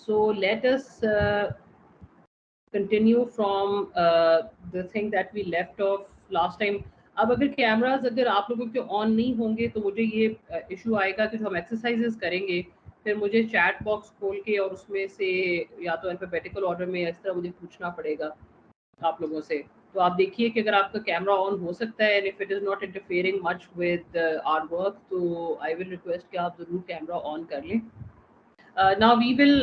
So let us continue from the thing that we left off last time. अब अगर cameras अगर आप लोगों के ऑन नहीं होंगे तो मुझे ये इशू आएगा कि जो हम एक्सरसाइजेस करेंगे फिर मुझे चैट बॉक्स खोल के और उसमें से या तो अल्फाबेटिकल ऑर्डर में इस तरह मुझे पूछना पड़ेगा आप लोगों से। तो आप देखिए कि अगर आपका कैमरा ऑन हो सकता है and if it is not interfering much with our work तो आई विल रिक्वेस्ट कि आप ज़रूर कैमरा ऑन कर लें। Now we will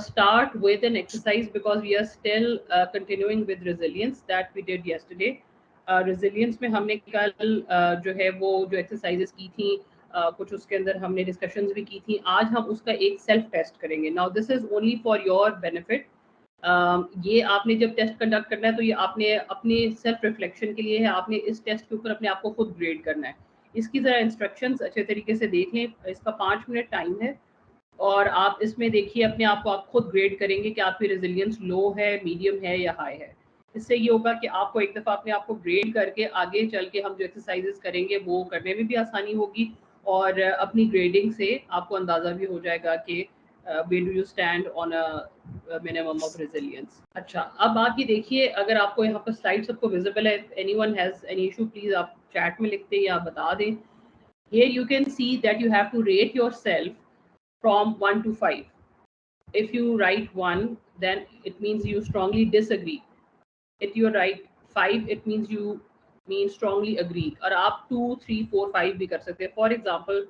start with an exercise because we are still continuing with resilience that we did yesterday. Resilience में हमने कल जो है वो जो exercises की थी कुछ उसके अंदर हमने discussions भी की थी। आज हम उसका एक self test करेंगे। Now this is only for your benefit. ये आपने जब टेस्ट कंडक्ट करना है तो ये आपने अपने सेल्फ रिफ्लेक्शन के लिए है। आपने इस टेस्ट के ऊपर अपने आप को खुद ग्रेड करना है। इसकी ज़रा इंस्ट्रक्शंस अच्छे तरीके से देख लें। इसका 5 मिनट टाइम है और आप इसमें देखिए अपने आप को आप खुद ग्रेड करेंगे कि आपकी रेजिलियंस लो है, मीडियम है या हाई है। इससे ये होगा कि आपको एक दफ़ा अपने आप को ग्रेड करके आगे चल के हम जो एक्सरसाइजेस करेंगे वो करने में भी आसानी होगी और अपनी ग्रेडिंग से आपको अंदाज़ा भी हो जाएगा कि where do you stand on a minimum of resilience। अच्छा, अब आप ये देखिए अगर आपको यहाँ पर स्लाइड सबको विजिबल है, anyone has any issue please आप चैट में लिखते या बता दें। Here you can see that you have to rate yourself from 1 to 5. If you write 1, then it means you strongly disagree. If you write 5, it means you strongly agree. और आप 2, 3, 4, 5 भी कर सकते हैं। फॉर एग्जाम्पल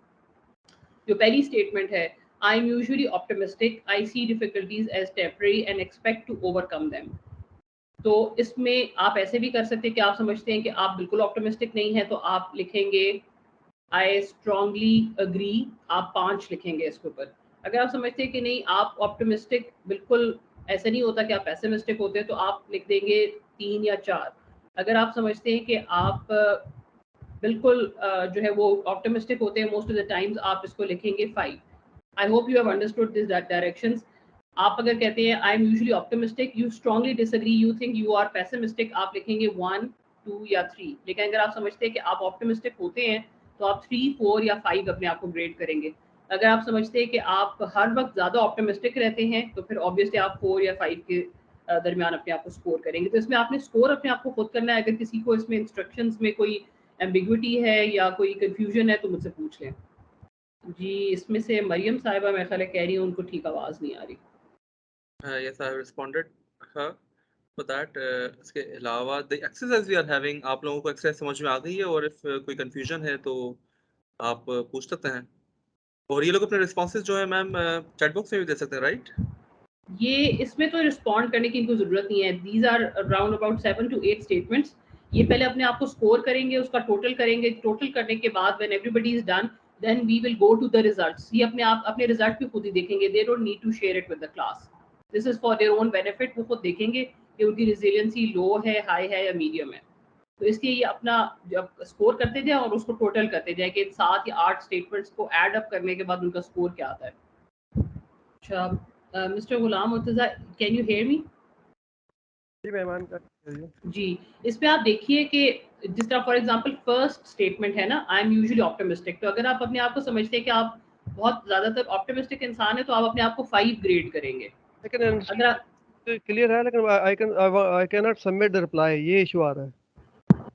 जो पहली statement है, I am usually optimistic, I see difficulties as temporary and expect to overcome them. तो इसमें आप ऐसे भी कर सकते हैं कि आप समझते हैं कि आप बिल्कुल ऑप्टिमिस्टिक नहीं है तो आप लिखेंगे आई स्ट्रांगली अग्री, आप 5 लिखेंगे इसके ऊपर। अगर आप समझते हैं कि नहीं आप ऑप्टिमिस्टिक बिल्कुल ऐसे नहीं होता कि आप पेसिमिस्टिक होते हैं तो आप लिख देंगे 3 या 4। अगर आप समझते हैं कि आप बिल्कुल जो है वो ऑप्टिमिस्टिक होते हैं मोस्ट ऑफ द टाइम्स, आप इसको लिखेंगे 5। I hope you have understood this directions. आप अगर कहते हैं I am usually optimistic, you strongly disagree, you think you are pessimistic, आप लिखेंगे 1, 2 या 3। लेकिन अगर आप समझते हैं कि आप ऑप्टिमिस्टिक होते हैं तो आप 3, 4 या 5 अपने आप को ग्रेड करेंगे। अगर आप समझते हैं कि आप हर वक्त ज़्यादा ऑप्टिमिस्टिक रहते हैं तो फिर ऑब्वियसली आप 4 या 5 के दरमियान अपने आप को स्कोर करेंगे। तो इसमें आपने स्कोर अपने आप को खुद करना है। अगर किसी को इसमें इंस्ट्रक्शंस में कोई एम्बिग्विटी है या कोई कंफ्यूजन है तो मुझसे पूछ लें। जी, इसमें से मरियम साहिबा मेरे ख्याल है कह रही हैं उनको ठीक आवाज़ नहीं आ रही। Yes, I have responded her for that. इसके अलावा the exercise we are having, आप लोगों को एक्सरसाइज समझ में आ गई है और if कोई कंफ्यूजन है तो आप पूछ सकते हैं। और ये लोग अपने रिस्पॉन्सेज जो है मैम चैट बॉक्स में भी दे सकते हैं, राइट? ये इसमें तो रिस्पॉन्ड करने की इनको ज़रूरत नहीं है। These are around about 7 to 8 statements. ये पहले अपने आप को स्कोर करेंगे, उसका टोटल करेंगे। टोटल करने के बाद when everybody is done then we will go to the results. ये अपने आप अपने रिजल्ट भी खुद ही देखेंगे। They don't need to share it with the class. This is for their own benefit. वो खुद देखेंगे कि उनकी रेजिलियंसी लो है, हाई है या मीडियम है। तो इसलिए ये अपना जब स्कोर करते जाए और उसको टोटल करते जाए कि 7 या 8 स्टेटमेंट्स को ऐड अप करने के बाद उनका स्कोर क्या आता है। अच्छा, mister Ghulam Murtaza, can you hear me? जी मेहमान का करिए। जी, इसमें आप देखिए कि जिस तरह फॉर एग्जांपल फर्स्ट स्टेटमेंट है ना, आई एम यूजुअली ऑप्टिमिस्टिक। तो अगर आप अपने आप को समझते हैं कि आप बहुत ज़्यादातर ऑप्टिमिस्टिक इंसान है तो आप अपने आप को 5 ग्रेड करेंगे। लेकिन अगर आप क्लियर है, लेकिन आई can not submit the reply, ये इशू आ रहा है।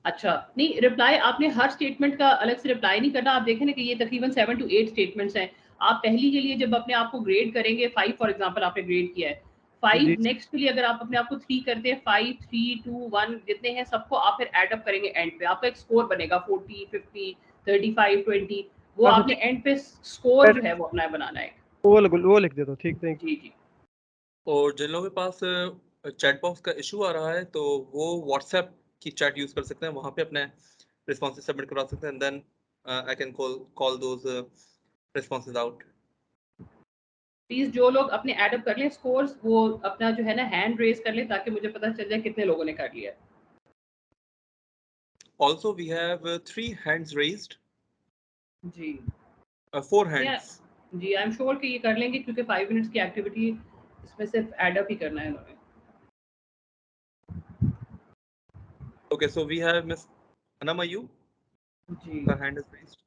अच्छा, नहीं रिप्लाई आपने हर स्टेटमेंट का अलग से रिप्लाई नहीं करना। आप देखें ना कि ये तकरीबन 7 to 8 स्टेटमेंट्स हैं। आप पहली के लिए जब अपने आप को ग्रेड करेंगे 5 फॉर एग्जांपल आपने ग्रेड किया है, 5 जी नेक्स्ट के लिए अगर आप अपने आप को 3 करते हैं, 5, 3, 2, 1 जितने हैं सबको आप फिर ऐड अप करेंगे एंड पे। आपका एक स्कोर बनेगा 40, 50, 35, 20। वो अच्छा आपने ठीक एंड पे स्कोर जो है वो अपना बनाना है। वो लिख दे दो, ठीक, थैंक जी, जी। और जिन लोगों के पास चैट बॉक्स का इशू आ रहा है तो वो व्हाट्सएप की चैट यूज कर सकते हैं, वहां पे अपने रिस्पॉन्सेज सबमिट करवा सकते हैं, then I can call those responses out. Please जो लोग अपने ऐड अप कर लें स्कोर्स वो अपना जो है ना हैंड रेज कर लें ताकि मुझे पता चल जाए कितने लोगों ने कर लिया। Also we have 3 hands raised, जी 4 या हैंड्स। जी, आई एम श्योर कि ये कर लेंगे क्योंकि 5 मिनट्स की एक्टिविटी इसमें सिर्फ ऐड अप ही करना है इन्होंने। Okay, so we have Miss Anamayu, जी, her hand is raised.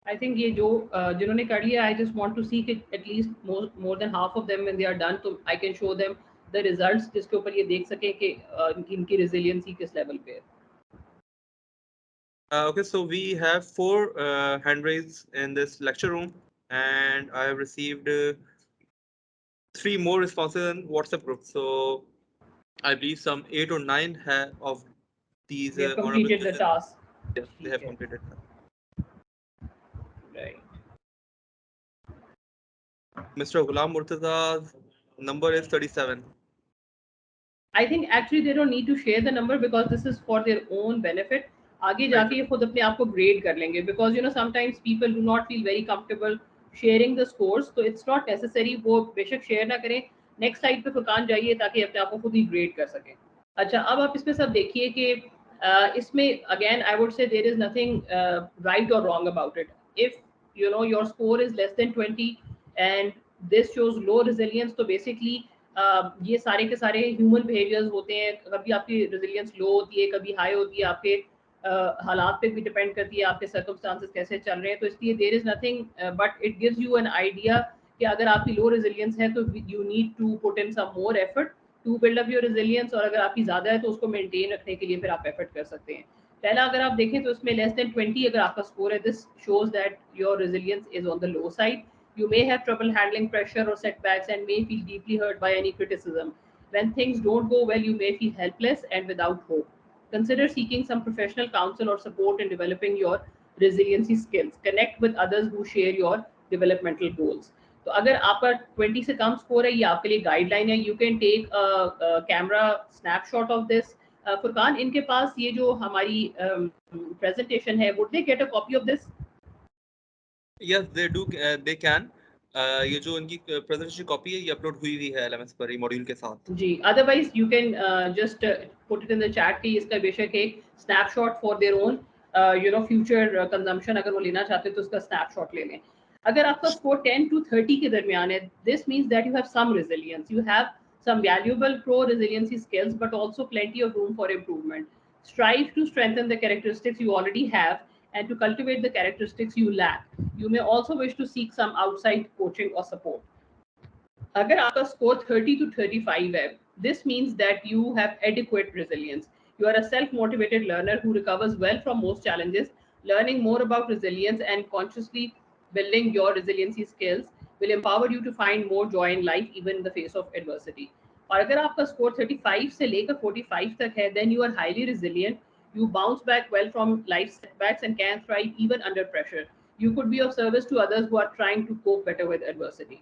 I think ये जो जिन्होंने कर लिया, I just want to see कि at least more than half of them when they are done, तो I can show them the results जिसके ऊपर ये देख सकें कि इनकी रेजिलियंसी किस लेवल पे है. Okay, so we have 4 hand raised in this lecture room, and I have received 3 more responses in WhatsApp group. So I believe some 8 or 9 of these They have honorable completed the judges. task. Yes, they have completed that. Right. Mr. Ghulam Murtaza's number is 37. I think actually they don't need to share the number because this is for their own benefit. आगे जाके ये खुद अपने आप को grade कर लेंगे, because you know sometimes people do not feel very comfortable sharing the scores, so it's not necessary. वो बेशक शेयर ना करें, नेक्स्ट साइड पे फुरकान जाइए ताकि अपने आप को खुद ही ग्रेड कर सकें. अच्छा, अब आप इसमें सब देखिए कि इसमें again I would say there is nothing right और wrong about it. If you know your score is less than 20 and this shows low resilience, तो बेसिकली ये सारे के सारे ह्यूमन बिहेवियर्स होते हैं. कभी आपकी रेजिलियंस लो होती है, कभी हाई होती है, आपके हालात पे भी डिपेंड करती है, आपके सर्कमस्टांसेस कैसे चल रहे हैं. तो इसलिए there is nothing but it gives you an idea कि अगर आपकी लो रेजिलियंस है तो you need to put in some more effort to build up your resilience, और अगर आपकी ज़्यादा है तो उसको मेंटेन रखने के लिए फिर आप एफर्ट कर सकते हैं. पहला अगर आप देखें तो इसमें लेस देन 20 अगर आपका स्कोर है, this shows that your resilience is on the low side. You may have trouble handling pressure or setbacks and may feel deeply hurt by any criticism. When things don't go well, you may feel helpless and without hope. Consider seeking some professional counsel or support in developing your resiliency skills. Connect with others who share your developmental goals. तो अगर आपका 20 से कम score है, ये आपके लिए guideline है. You can take camera snapshot of this. Furqan, इनके पास ये जो हमारी प्रेजेंटेशन है, would they get a copy of this? Yes, they do. They can. ये जो इनकी प्रेजेंटेशन कॉपी है ये अपलोड हुई हुई है LMS पर, ये मॉड्यूल के साथ जी. Otherwise you can just put it in the chat कि इसका बेशक एक snapshot for their own you know future consumption अगर वो लेना चाहते हैं तो उसका स्नैपशॉट ले लें. अगर आपका स्कोर 10 to 30 के दरमियान है, this means that you have some resilience, you have some valuable pro resiliency skills but also plenty of room for improvement. Strive to strengthen the characteristics you already have and to cultivate the characteristics you lack. You may also wish to seek some outside coaching or support. अगर आपका score 30 to 35 है, this means that you have adequate resilience. You are a self-motivated learner who recovers well from most challenges. Learning more about resilience and consciously building your resiliency skills will empower you to find more joy in life even in the face of adversity. और अगर आपका score 35 से लेकर 45 तक है, then you are highly resilient. You bounce back well from life setbacks and can thrive even under pressure. You could be of service to others who are trying to cope better with adversity.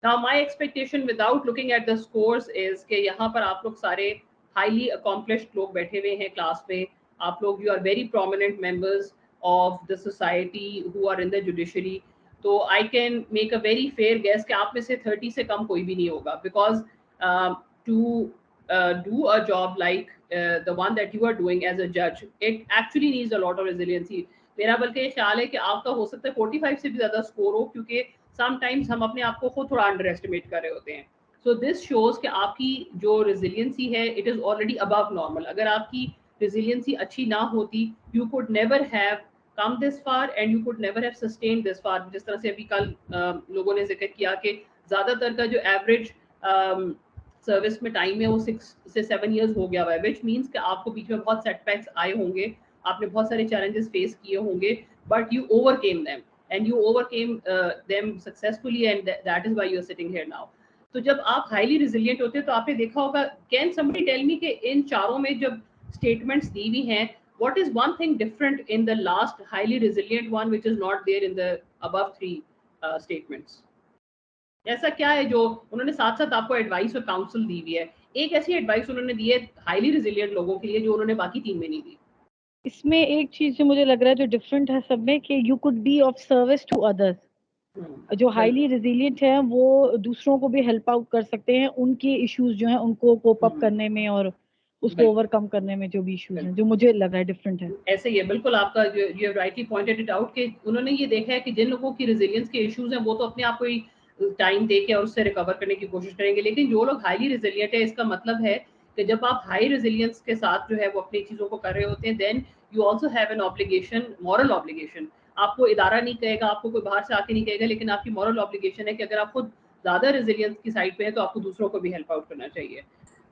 Now my expectation without looking at the scores is कि यहाँ पर आप लोग सारे highly accomplished लोग बैठे हुए हैं क्लास में. आप लोग you are very prominent members of the society who are in the judiciary. तो I can make a very fair guess कि आप में से 30 से कम कोई भी नहीं होगा, because to do a job like the one that you are doing as a judge, it actually needs a lot of resiliency. मेरा बल्कि ये ख्याल है कि आपका हो सकता है 45 से भी ज़्यादा स्कोर हो, क्योंकि समटाइम्स हम अपने आप को खुद थोड़ा अंडर एस्टिमेट कर रहे होते हैं. सो दिस शोज कि आपकी जो रेजिलियंसी है it is already above normal. अगर आपकी रेजिलियंसी अच्छी ना होती, you could never have come this far and you could never have sustain this far. जिस तरह से अभी कल लोगों ने जिक्र किया कि ज़्यादातर का जो एवरेज सर्विस में टाइम है वो 6 से 7 ईयर्स हो गया हुआ है, विच मीन्स कि आपको बीच में बहुत सेटबैक्स आए होंगे, आपने बहुत सारे चैलेंजेस फेस किए होंगे, but you overcame them and you overcame them successfully, and that is why you are sitting here now. तो जब आप highly resilient होते हैं तो आपने देखा होगा, can somebody tell me कि इन चारों में जब statements दी हुई हैं, what is one thing different in the last highly resilient one which is not there in the above 3 statements? ऐसा क्या है जो उन्होंने साथ साथ आपको एडवाइस और काउंसिल दी हुई है? एक ऐसी एडवाइस उन्होंने दी है हाईली रिजिलियंट लोगों के लिए जो उन्होंने बाकी 3 में नहीं दी. इसमें एक चीज जो मुझे लग रहा है जो डिफरेंट है सब में, कि you could be of service to others. जो हाईली रेजिलियंट है वो दूसरों को भी हेल्प आउट कर सकते हैं उनके इश्यूज जो हैं उनको कोप अप करने में और उसको ओवरकम करने में, जो भी इश्यूज हैं, जो मुझे लग रहा है डिफरेंट है. ऐसे ही है बिल्कुल. आपका you have rightly pointed it out कि उन्होंने ये देखा है कि जिन लोगों की रेजिलियंस के इश्यूज हैं वो तो अपने आप को ही टाइम दे के और उससे रिकवर करने की कोशिश करेंगे, लेकिन जो लोग हाईली रेजिलियंट है, इसका मतलब है कि जब आप हाई रेजिलियंस के साथ जो है वो अपनी चीज़ों को कर रहे होते हैं, then you also have an obligation, moral obligation. आपको इदारा नहीं कहेगा, आपको कोई बाहर से आके नहीं कहेगा, लेकिन आपकी मॉरल ऑब्लिगेशन है कि अगर आप खुद ज़्यादा रेजिलियंस की साइड पे है तो आपको दूसरों को भी हेल्प आउट करना चाहिए।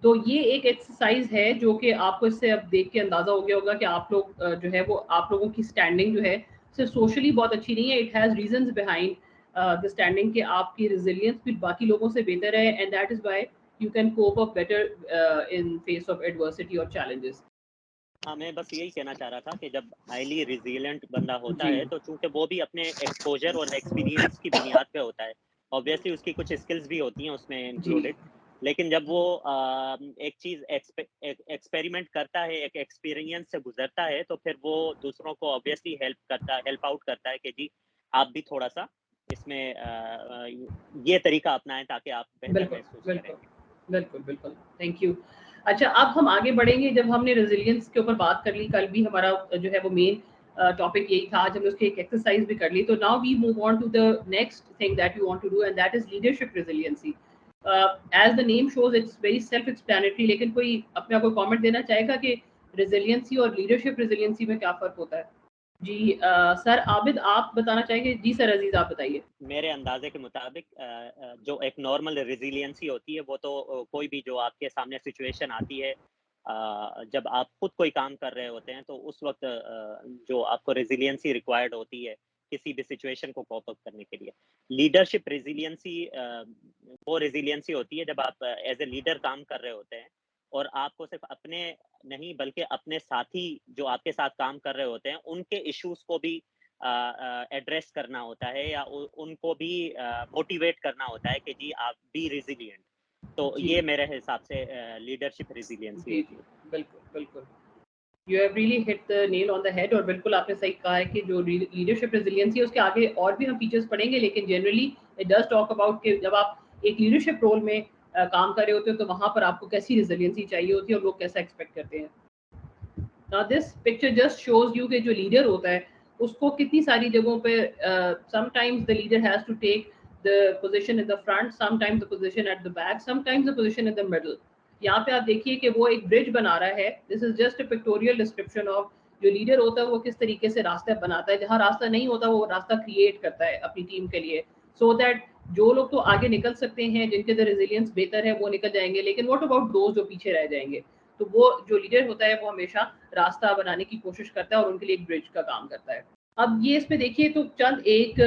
तो ये एक एक्सरसाइज है जो कि आपको इससे अब देख के अंदाजा हो गया होगा कि आप लोग जो है वो आप लोगों की स्टैंडिंग जो है सिर्फ सोशली बहुत अच्छी नहीं है, it has reasons behind the standing कि आपकी रेजिलियंस भी बाकी लोगों से बेहतर है, and that is why you can cope up better in face of adversity और चैलेंजेस। हाँ, मैं बस यही कहना चाह रहा था कि जब हाईली रेजिलिएंट बंदा होता जी। है तो चूंकि वो भी अपने एक्सपोजर और एक्सपीरियंस की बुनियाद पे होता है, ऑब्वियसली उसकी कुछ स्किल्स भी होती हैं उसमें इंक्लूडेड, लेकिन जब वो एक चीज एक्सपेरिमेंट करता है, एक एक्सपीरियंस से गुजरता है, तो फिर वो दूसरों को ऑब्वियसली हेल्प आउट करता है कि जी आप भी थोड़ा सा इसमें ये तरीका अपनाएं ताकि आप बेहतर महसूस करें। बिल्कुल बिल्कुल, थैंक यू। अच्छा, अब हम आगे बढ़ेंगे। जब हमने रेजिलियंस के ऊपर बात कर ली, कल भी हमारा जो है वो मेन टॉपिक यही था, आज हमने उसकी एक एक्सरसाइज भी कर ली, तो now we move on to the next thing that we want to do, and that is leadership resiliency. As the name shows it's very self explanatory, लेकिन कोई अपना कोई कमेंट देना चाहेगा कि रेजिलियंसी और लीडरशिप रेजिलियंसी में क्या फ़र्क होता है? जी सर आबिद आप बताना चाहेंगे? जी सर अजीज आप बताइए। मेरे अंदाजे के मुताबिक जो एक नॉर्मल रेजिलियंसी होती है वो तो कोई भी जो आपके सामने सिचुएशन आती है, जब आप खुद कोई काम कर रहे होते हैं तो उस वक्त जो आपको रेजिलियंसी रिक्वायर्ड होती है किसी भी सिचुएशन को कॉप अप करने के लिए। लीडरशिप रेजिलियंसी वो रेजिलियंसी होती है जब आप एज ए लीडर काम कर रहे होते हैं और आपको सिर्फ अपने नहीं बल्कि अपने साथी जो आपके साथ काम कर रहे होते हैं उनके इश्यूज को भी एड्रेस करना होता है या उनको भी मोटिवेट करना होता है कि जी आप बी रेजिलिएंट। तो ये मेरे हिसाब से लीडरशिप रेजिलियंसी होती है। बिल्कुल बिल्कुल, you have really hit the nail on the head, और बिल्कुल आपने सही कहा है कि जो लीडरशिप रेजिलियंसी है उसके आगे और भी हम फीचर्स पढ़ेंगे, लेकिन generally it does talk about कि जब आप एक लीडरशिप रोल में काम कर रहे होते हो तो वहाँ पर आपको कैसी रेजिलियंसी चाहिए होती है और लोग कैसा एक्सपेक्ट करते हैं। Now this picture just shows you कि जो लीडर होता है उसको कितनी सारी जगहों पे sometimes the leader has to take the position in the front, sometimes the position at the back, sometimes the position in the middle. यहाँ पे आप देखिए कि वो एक ब्रिज बना रहा है। This is just a pictorial description of जो लीडर होता है वो किस तरीके से रास्ते बनाता है, जहाँ रास्ता नहीं होता वो रास्ता क्रिएट करता है अपनी टीम के लिए, सो दैट जो लोग तो आगे निकल सकते हैं जिनके अंदर रेजिलियंस बेहतर है वो निकल जाएंगे, लेकिन व्हाट अबाउट दोस्त जो पीछे रह जाएंगे। तो वो जो लीडर होता है वो हमेशा रास्ता बनाने की कोशिश करता है और उनके लिए एक ब्रिज का काम करता है। अब ये इसमें देखिए तो चंद एक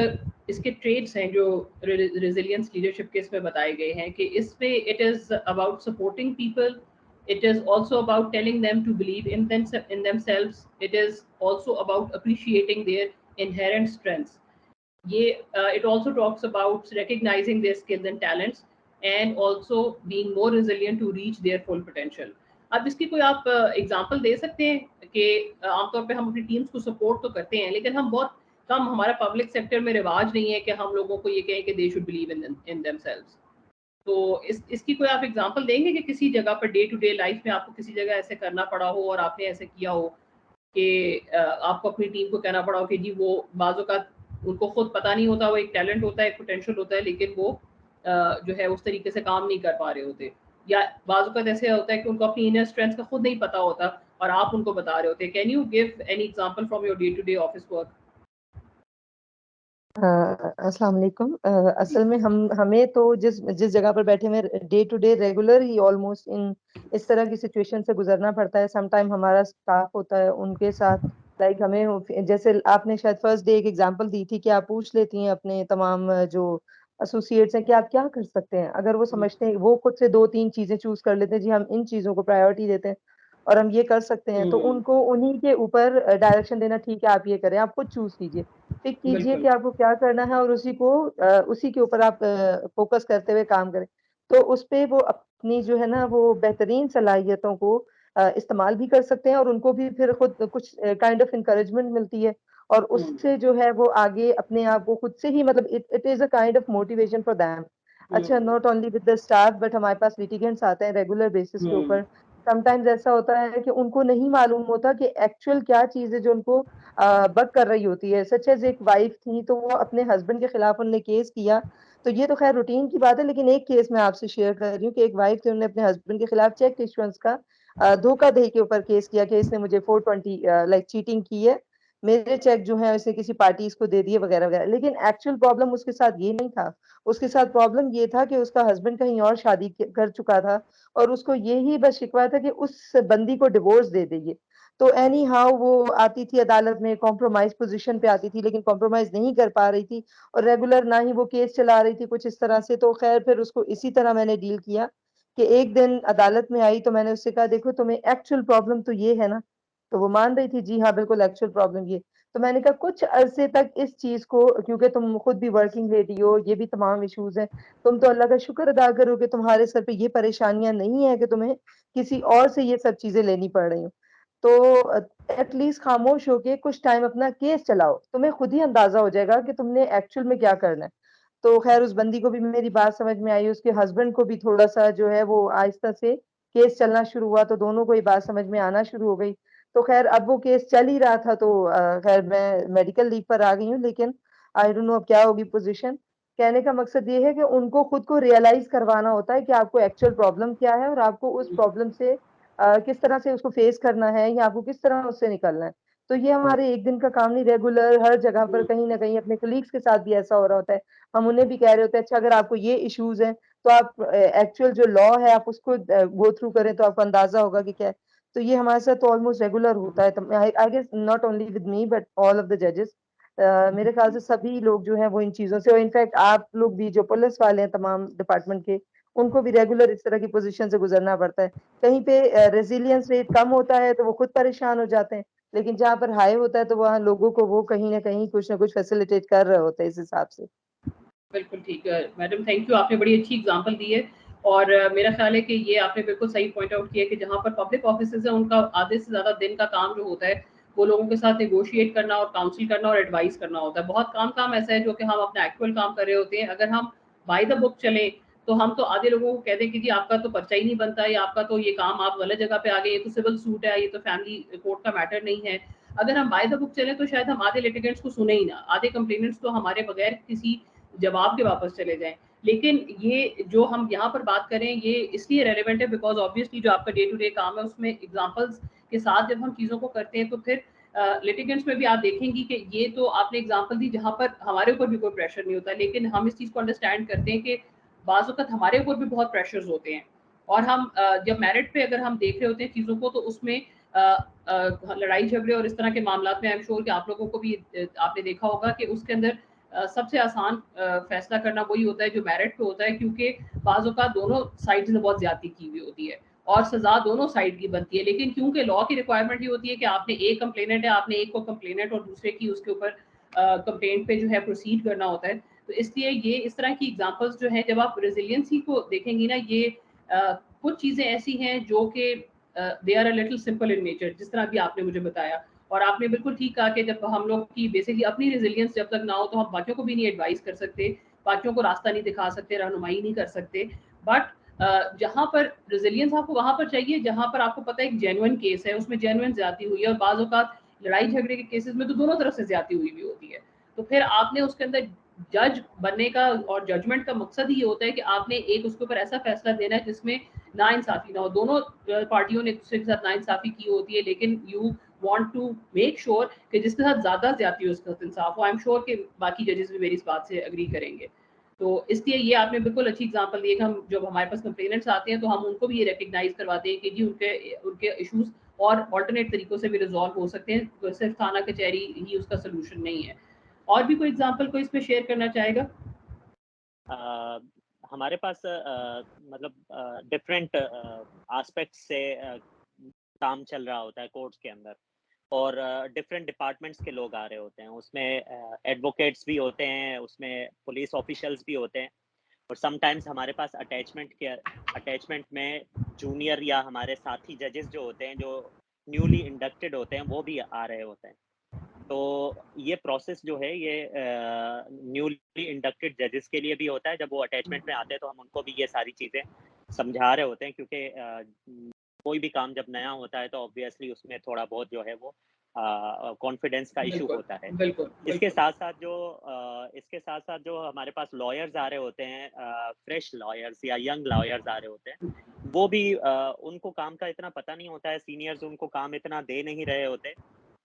इसके ट्रेड्स हैं जो रेजिलियंस लीडरशिप के इसमें बताए गए हैं कि इसमें it is about supporting people, it is also about telling them to believe in themselves, it is also about appreciating their inherent strengths. ये it also talks about recognizing their skills and talents and also being more resilient to reach their full potential. अब इसकी कोई आप example दे सकते हैं कि आमतौर पे हम अपनी टीम्स को सपोर्ट तो करते हैं लेकिन हम बहुत कम, हमारा पब्लिक सेक्टर में रिवाज नहीं है कि हम लोगों को ये कहें कि they should believe in themselves. तो इसकी कोई आप एग्जांपल देंगे कि किसी जगह per day to day life में आपको किसी जगह ऐसे करना पड़ा हो और आपने ऐसे किया हो कि आपको अपनी टीम को कहना पड़ा हो कि जी वो बाजों का उनको खुद पता नहीं होता, वो एक टैलेंट होता है, एक पोटेंशियल होता है, लेकिन वो जो है उस तरीके से काम नहीं कर पा रहे होते, या बाजों का जैसे होता है कि उनको अपनी इनर स्ट्रेंथ का खुद नहीं पता होता और आप उनको बता रहे होते। Can you give any example from your day to day office work? अस्सलाम वालेकुम। असल में हमें तो जिस जिस जगह पर बैठे हुए डे टू डे रेगुलर ही ऑलमोस्ट इस तरह की सिचुएशन से गुजरना पड़ता है। समटाइम हमारा स्टाफ होता है उनके साथ लाइक हमें जैसे आपने शायद फर्स्ट डे एक एग्जांपल दी थी कि आप पूछ लेती हैं अपने तमाम जो एसोसिएट्स हैं कि आप क्या कर सकते हैं। अगर वो समझते हैं वो खुद से 2-3 चीजें चूज कर लेते हैं, जी हम इन चीजों को प्रायोरिटी देते हैं और हम ये कर सकते हैं, तो उनको उन्हीं के ऊपर डायरेक्शन देना, ठीक है आप ये करें, आप खुद चूज कीजिए, पिक कीजिए कि आपको क्या करना है और उसी के ऊपर आप फोकस करते हुए काम करें। तो उस पे वो अपनी जो है ना वो बेहतरीन सलाहियतों को इस्तेमाल भी कर सकते हैं और उनको भी फिर खुद कुछ काइंड ऑफ एनकरेजमेंट मिलती है और उससे जो है वो आगे अपने आप को खुद से ही मतलब it is a kind of motivation for them. अच्छा, not only with the staff but हमारे पास लिटिगेंट्स आते हैं रेगुलर बेसिस के ऊपर। समटाइम्स ऐसा होता है कि उनको नहीं मालूम होता कि एक्चुअल क्या चीज़ है जो उनको बग कर रही होती है। सच एज़ एक वाइफ थी तो वो अपने हस्बैंड के खिलाफ उन्होंने केस किया, तो ये तो खैर रूटीन की बात है, लेकिन एक केस मैं आपसे शेयर कर रही हूँ कि एक वाइफ थी, उन्होंने अपने हस्बैंड के खिलाफ चेक इश्यूएंस का धोखाधड़ी के ऊपर केस किया कि इसने मुझे 420 लाइक चीटिंग की है। मेरे चेक जो है ऐसे किसी पार्टीज को दे दिए वगैरह वगैरह। लेकिन एक्चुअल प्रॉब्लम उसके साथ ये नहीं था, उसके साथ प्रॉब्लम ये था कि उसका हस्बैंड कहीं और शादी कर चुका था और उसको यही बस शिकवा था कि उस बंदी को डिवोर्स दे दीजिए। तो एनी हाउ वो आती थी अदालत में, कॉम्प्रोमाइज पोजीशन पे आती थी, लेकिन कॉम्प्रोमाइज नहीं कर पा रही थी और रेगुलर ना ही वो केस चला रही थी कुछ इस तरह से। तो खैर फिर उसको इसी तरह मैंने डील किया कि एक दिन अदालत में आई तो मैंने उससे कहा देखो तुम्हें एक्चुअल प्रॉब्लम तो ये है ना, तो वो मान रही थी जी हाँ बिल्कुल एक्चुअल प्रॉब्लम ये। तो मैंने कहा कुछ अरसे तक इस चीज को, क्योंकि तुम खुद भी वर्किंग लेडी हो, ये भी तमाम इश्यूज हैं, तुम तो अल्लाह का शुक्र अदा करो कि तुम्हारे सर पे ये परेशानियां नहीं है कि तुम्हें किसी और से ये सब चीजें लेनी पड़ रही हो। तो एटलीस्ट खामोश होके कुछ टाइम अपना केस चलाओ, तुम्हें खुद ही अंदाजा हो जाएगा कि तुमने एक्चुअल में क्या करना है। तो खैर उस बंदी को भी मेरी बात समझ में आई, उसके हस्बैंड को भी थोड़ा सा जो है वो आहिस्ता से केस चलना शुरू हुआ, तो दोनों को ये बात समझ में आना शुरू हो गई। तो खैर अब वो केस चल ही रहा था, तो खैर मैं मेडिकल लीव पर आ गई हूँ, लेकिन आई डोंट नो अब क्या होगी पोजीशन। कहने का मकसद ये है कि उनको खुद को रियलाइज करवाना होता है कि आपको एक्चुअल प्रॉब्लम क्या है और आपको उस प्रॉब्लम से किस तरह से उसको फेस करना है या आपको किस तरह उससे निकलना है। तो ये हमारे एक दिन का काम नहीं, रेगुलर हर जगह पर कहीं ना कहीं अपने कलीग्स के साथ भी ऐसा हो रहा होता है। हम उन्हें भी कह रहे होते हैं अच्छा अगर आपको ये इश्यूज हैं तो आप एक्चुअल जो लॉ है आप उसको गो थ्रू करें तो आपको अंदाजा होगा कि क्या है। तो ये हमारे साथ तो ऑलमोस्ट रेगुलर होता है। I guess not only with me but all of the जजेस। मेरे ख्याल से सभी लोग जो हैं वो इन चीजों से, और इनफैक्ट आप लोग भी जो पुलिस वाले हैं तमाम डिपार्टमेंट के, उनको भी रेगुलर इस तरह की पोजीशन से गुजरना पड़ता है। कहीं पे रेजिलियंस रेट कम होता है तो वो खुद परेशान हो जाते हैं, लेकिन जहाँ पर हाई होता है तो वहाँ लोगों को वो कहीं ना कुछ फैसिलिटेट कर रहे होते हैं इस हिसाब से। बिल्कुल ठीक है मैडम, थैंक यू, आपने बड़ी अच्छी एग्जांपल दी है। और मेरा ख्याल है कि ये आपने बिल्कुल सही पॉइंट आउट किया कि जहाँ पर पब्लिक ऑफिसेज है उनका आधे से ज़्यादा दिन का काम जो होता है वो लोगों के साथ नेगोशिएट करना और काउंसिल करना और एडवाइस करना होता है। बहुत काम ऐसा है जो कि हम अपना एक्चुअल काम कर रहे होते हैं, अगर हम बाय द बुक चलें तो हम तो आधे लोगों को कह दें कि जी आपका तो पर्चा ही नहीं बनता, या आपका तो ये काम आप गलत जगह पे आ गए, ये तो सिविल सूट है, ये तो फैमिली कोर्ट का मैटर नहीं है। अगर हम बाय द बुक चलें तो शायद हम आधे लिटिगेंट्स को सुने ही ना, आधे कंप्लेनेंट्स तो हमारे बगैर किसी जवाब के वापस चले जाएं। लेकिन ये जो हम यहाँ पर बात करें ये इसलिए रेलेवेंट है बिकॉज ऑब्वियसली जो आपका डे टू डे काम है उसमें एग्जांपल्स के साथ जब हम चीज़ों को करते हैं तो फिर लिटिगेंट्स में भी आप देखेंगी कि ये तो आपने एग्जांपल दी जहाँ पर हमारे ऊपर भी कोई प्रेशर नहीं होता, लेकिन हम इस चीज़ को अंडरस्टैंड करते हैं कि बाज़ वक़्त हमारे ऊपर भी बहुत प्रेशर्स होते हैं। और हम जब मेरिट पे अगर हम देख रहे होते हैं चीज़ों को तो उसमें लड़ाई झगड़े और इस तरह के मामलात में आई एम श्योर कि आप लोगों को भी आपने देखा होगा कि उसके अंदर सबसे आसान फैसला करना वही होता है जो मेरिट पे होता है, क्योंकि बाज़ औक़ात दोनों साइड्स ने बहुत ज़्यादती की हुई होती है और सज़ा दोनों साइड की बनती है। लेकिन क्योंकि लॉ की रिक्वायरमेंट ये होती है कि आपने एक कंप्लेनेंट है, आपने एक को कंप्लेनेंट और दूसरे की उसके ऊपर कंप्लेंट पे जो है प्रोसीड करना होता है। तो इसलिए ये इस तरह की एग्जांपल्स जो है जब आप रेजिलियंसी को देखेंगी ना, ये कुछ चीज़ें ऐसी हैं जो कि they are a little simple in nature, जिस तरह भी आपने मुझे बताया। और आपने बिल्कुल ठीक कहा कि जब हम लोग की बेसिकली अपनी रेजिलियंस जब तक ना हो तो हम बाकियों को भी नहीं एडवाइस कर सकते, बाकियों को रास्ता नहीं दिखा सकते, रहनुमाई नहीं कर सकते। बट जहाँ पर रेजिलियंस आपको वहाँ पर चाहिए जहाँ पर आपको पता है एक जेन्युइन केस है, उसमें जेन्युइन ज्यादती हुई है, और बाज़ औक़ात लड़ाई झगड़े के केसेस में तो दोनों तरफ से ज्यादती हुई भी होती है। तो फिर आपने उसके अंदर जज बनने का और जजमेंट का मकसद ही ये होता है कि आपने एक उसके ऊपर ऐसा फैसला देना है जिसमें ना इंसाफी ना हो, दोनों पार्टियों ने एक दूसरे के साथ ना इंसाफी की होती है, लेकिन you want to make sure कि जिसके साथ ज्यादा ज्यादती हो उसके साथ इंसाफ हो। आई एम श्योर कि बाकी जजेस भी मेरी इस बात से एग्री करेंगे। तो इसलिए ये आपने बिल्कुल अच्छी एग्जांपल दी है कि हम जब हमारे पास कंप्लेनेंट्स आते हैं तो हम उनको भी ये रिकग्नाइज करवाते हैं कि जी उनके उनके इश्यूज और ऑल्टरनेट तरीकों से भी रिजॉल्व हो सकते हैं, तो सिर्फ थाना कचहरी ही उसका सोल्यूशन नहीं है। और भी कोई एग्जांपल कोई इसमें शेयर करना चाहेगा? हमारे पास मतलब डिफरेंट एस्पेक्ट से काम चल रहा होता है कोर्ट्स के अंदर, और डिफरेंट डिपार्टमेंट्स के लोग आ रहे होते हैं। उसमें एडवोकेट्स भी होते हैं, उसमें पुलिस ऑफिशियल्स भी होते हैं, और समटाइम्स हमारे पास अटैचमेंट में जूनियर या हमारे साथी जजेस जो होते हैं, जो न्यूली इंडक्टेड होते हैं, वो भी आ रहे होते हैं। तो ये प्रोसेस जो है ये न्यूली इंडक्टेड जजेस के लिए भी होता है। जब वो अटैचमेंट में आते हैं तो हम उनको भी ये सारी चीज़ें समझा रहे होते हैं, क्योंकि कोई भी काम जब नया होता है तो ऑब्वियसली उसमें थोड़ा बहुत जो है वो कॉन्फिडेंस का इशू होता है। बिल्कुल इसके साथ साथ जो हमारे पास लॉयर्स आ रहे होते हैं, फ्रेश लॉयर्स या यंग लॉयर्स आ रहे होते हैं, वो भी उनको काम का इतना पता नहीं होता है, सीनियर्स उनको काम इतना दे नहीं रहे होते,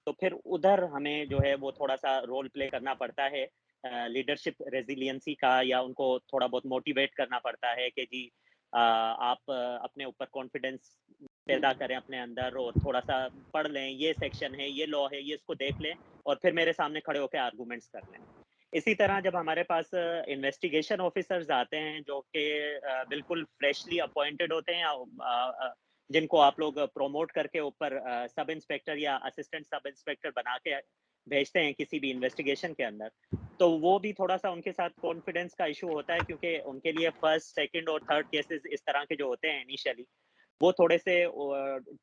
तो फिर उधर हमें जो है वो थोड़ा-सा रोल प्ले करना पड़ता है लीडरशिप रेज़िलियंसी का, या उनको थोड़ा बहुत मोटिवेट करना पड़ता है कि जी आप अपने ऊपर कॉन्फिडेंस पैदा करें अपने अंदर, और थोड़ा-सा पढ़ लें, ये सेक्शन है, ये लॉ है, ये इसको देख लें और फिर मेरे सामने खड़े होके आर्गुमेंट्स कर लें। इसी तरह जब हमारे पास इन्वेस्टिगेशन ऑफिसर्स आते हैं जो कि बिल्कुल फ्रेशली अपॉइंटेड होते हैं, जिनको आप लोग प्रमोट करके ऊपर सब इंस्पेक्टर या असिस्टेंट सब इंस्पेक्टर बना के भेजते हैं किसी भी इन्वेस्टिगेशन के अंदर, तो वो भी थोड़ा-सा उनके साथ कॉन्फिडेंस का इश्यू होता है, क्योंकि उनके लिए फर्स्ट, सेकंड और थर्ड केसेस इस तरह के जो होते हैं इनिशियली, वो थोड़े से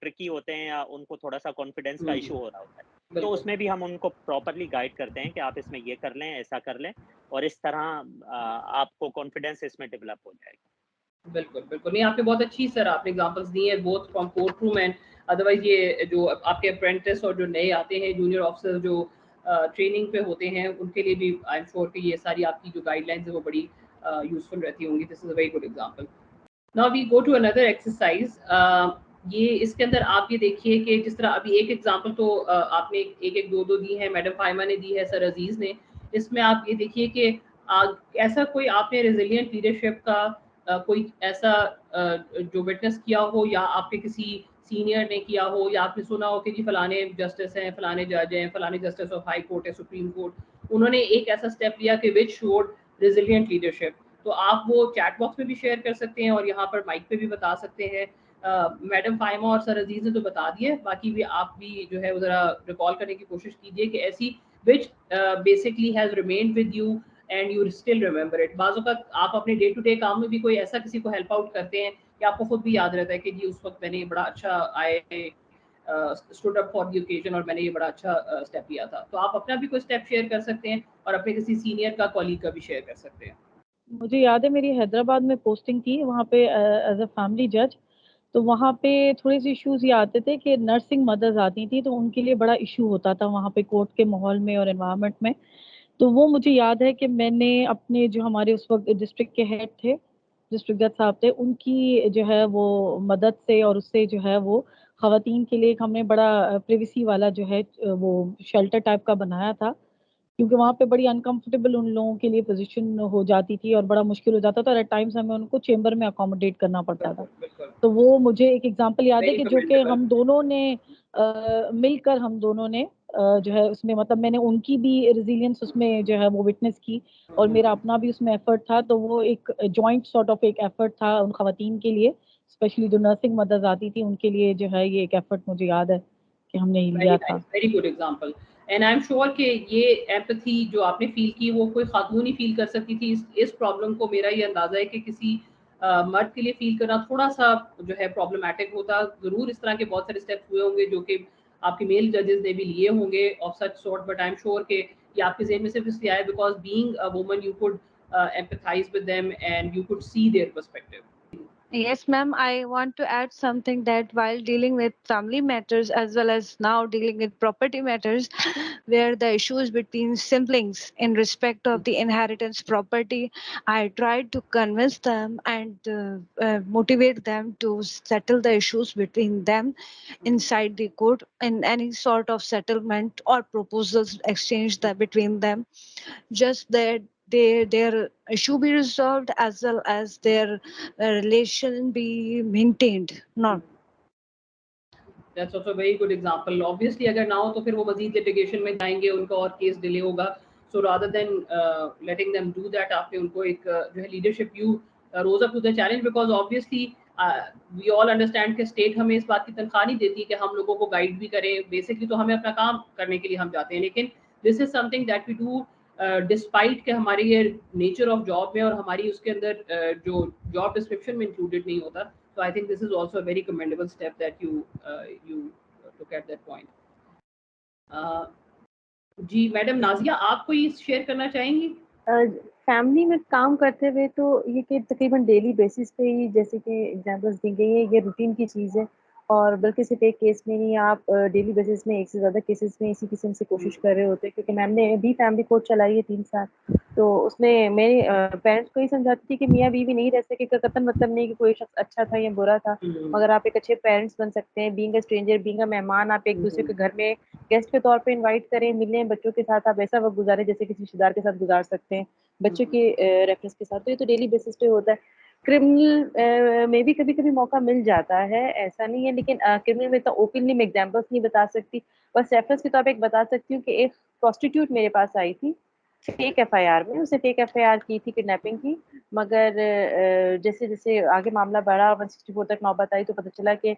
ट्रिकी होते हैं, या उनको थोड़ा-सा कॉन्फिडेंस का इश्यू हो रहा होता है। तो बिल्कुल उसमें भी हम उनको प्रॉपर्ली गाइड करते हैं कि आप इसमें ये कर लें, ऐसा कर लें, और इस तरह आपको कॉन्फिडेंस इसमें डेवलप हो जाएगा। बिल्कुल बिल्कुल नहीं, आपने बहुत अच्छी सर आपने एग्जांपल्स दी हैं both from court room and otherwise ये जो आपके अप्रेंटिस और जो नए आते हैं जूनियर ऑफिसर जो ट्रेनिंग पे होते हैं उनके लिए भी आई एम श्योर कि ये सारी आपकी जो गाइडलाइंस है वो बड़ी यूजफुल रहती होंगी। This is a very good example. Now we go to another exercise. ये इसके अंदर आप ये देखिए कि जिस तरह अभी एक एग्जांपल तो आपने एक एक दो दी है, मैडम फाइमा ने दी है, सर अजीज ने। इसमें आप ये देखिए कि ऐसा कोई आपने रेजिलिएंट लीडरशिप का कोई ऐसा जो विटनेस किया हो या आपके किसी सीनियर ने किया हो या आपने सुना हो कि जी फलाने जस्टिस हैं, फलाने जज हैं, फलाने जस्टिस ऑफ हाई कोर्ट है, सुप्रीम कोर्ट, उन्होंने एक ऐसा स्टेप लिया कि विच शोड रेजिलिएंट लीडरशिप। तो आप वो चैट बॉक्स में भी शेयर कर सकते हैं और यहाँ पर माइक पे भी बता सकते हैं। मैडम फाइमा और सर अजीज ने तो बता दिए, बाकी भी आप भी जो है ज़रा रिकॉल करने की कोशिश कीजिए कि ऐसी which basically has remained with you and you still remember it. बाज़ों का आप अपने डे टू डे काम में भी कोई ऐसा किसी को हेल्प आउट करते हैं कि आपको खुद भी याद रहता है कि जी उस वक्त मैंने बड़ा अच्छा stood up for the occasion और मैंने ये बड़ा अच्छा स्टेप लिया था। तो आप अपना भी कोई स्टेप शेयर कर सकते हैं और अपने किसी सीनियर का, कॉलीग का भी शेयर कर सकते हैं। मुझे याद है मेरी हैदराबाद में पोस्टिंग थी, वहाँ पे एज अ फैमिली जज, तो वहाँ पे थोड़े से इश्यूज ये आते थे कि नर्सिंग मदर्स आती थी तो उनके लिए बड़ा इशू होता था वहाँ पे कोर्ट के माहौल में और एनवायरनमेंट में। तो वो मुझे याद है कि मैंने अपने जो हमारे उस वक्त डिस्ट्रिक्ट के हेड थे, डिस्ट्रिक्ट जज साहब थे, उनकी जो है वो मदद से और उससे जो है वो खवातीन के लिए हमने बड़ा प्रिवेसी वाला जो है वो शेल्टर टाइप का बनाया था, क्योंकि वहाँ पे बड़ी अनकंफर्टेबल उन लोगों के लिए पोजीशन हो जाती थी और बड़ा मुश्किल हो जाता था और एट टाइम्स हमें उनको चेंबर में अकोमोडेट करना पड़ता था। तो वो मुझे एक एग्जांपल याद है कि जो कि हम दोनों ने मिलकर हम दोनों ने जो है उसमें मतलब मैंने उनकी भी रेजिलियंस उसमें जो है वो विटनेस की और मेरा अपना भी उसमें एफर्ट था। तो वो एक जॉइंट सॉर्ट ऑफ एक एफर्ट था उन खवातीन के लिए, स्पेशली जो नर्सिंग मदर्स आती थी उनके लिए जो है ये एक एफर्ट मुझे याद है कि हमने लिया था। Very good example and I am sure कि ये एम्पैथी जो आपने फील की वो कोई खातून ही फील कर सकती थी। इस प्रॉब्लम को मेरा ये अंदाजा है कि किसी मर्द के लिए फील करना थोड़ा सा जो है प्रॉब्लमैटिक होता। जरूर इस तरह के बहुत सारे स्टेप्स हुए होंगे जो कि आपके मेल जजेस ने भी लिए होंगे of such sort, but I am sure कि ये आपके ज़हन में सिर्फ इसलिए आया because being a woman you could empathise with them and you could see their perspective. Yes, ma'am. I want to add something that while dealing with family matters as well as now dealing with property matters, where the issues between siblings in respect of the inheritance property, I tried to convince them and motivate them to settle the issues between them inside the court in any sort of settlement or proposals exchanged between them. Just that their issue be resolved as well as their relation be maintained. Not that's also very good example. Obviously अगर ना हो तो फिर वो मजीद litigation में जाएंगे, उनका और केस डिले होगा। So rather than letting them do that, आपने उनको एक जो है leadership you rose up to the challenge because obviously we all understand कि स्टेट हमें इस बात की तनख्वाह नहीं देती कि हम लोगों को गाइड भी करें। बेसिकली तो हमें अपना काम करने के लिए हम जाते हैं, लेकिन this is something that we do despite के हमारे ये नेचर ऑफ जॉब में और हमारी उसके अंदर जो जॉब डिस्क्रिप्शन में इंक्लूडेड नहीं होता। So I think this is also a very commendable step that you took at that point. जी मैडम नाजिया, आप कोई शेयर करना चाहेंगी? फैमिली में काम करते हुए तो ये कि तकरीबन डेली बेसिस पे ही जैसे कि एग्जांपल्स दी गई है, ये रूटीन की चीज़ है और बल्कि सिर्फ एक केस में नहीं, आप डेली बेसिस में एक से ज़्यादा केसेस में इसी किस्म से कोशिश कर रहे होते हैं, क्योंकि मैम ने भी फैमिली कोर्ट चलाई है 3 साल तो उसमें मेरे पेरेंट्स को ही समझाती थी कि मियाँ बीवी नहीं रह सके, कतन मतलब नहीं कि कोई शख्स अच्छा था या बुरा था, मगर आप एक अच्छे पेरेंट्स बन सकते हैं। Being a stranger, being a मेहमान, आप एक दूसरे के घर में गेस्ट के तौर पे इनवाइट करें, मिलें, बच्चों के साथ आप ऐसा वक्त गुजारें जैसे किसी रिश्तेदार के साथ गुजार सकते हैं, बच्चों के रेफरेंस के साथ। तो ये तो डेली बेसिस पे होता है। क्रिमिनल में भी कभी कभी मौका मिल जाता है, ऐसा नहीं है, लेकिन क्रिमिनल में तो ओपनली मैं एग्जाम्पल्स नहीं बता सकती, बस रेफरेंस के तौर पे एक बता सकती हूँ कि एक प्रोस्टिट्यूट मेरे पास आई थी फेक एफआईआर में। उसने फेक एफआईआर की थी किडनैपिंग की, मगर जैसे जैसे आगे मामला बढ़ा, 164 तक नौबत आई, तो पता चला कि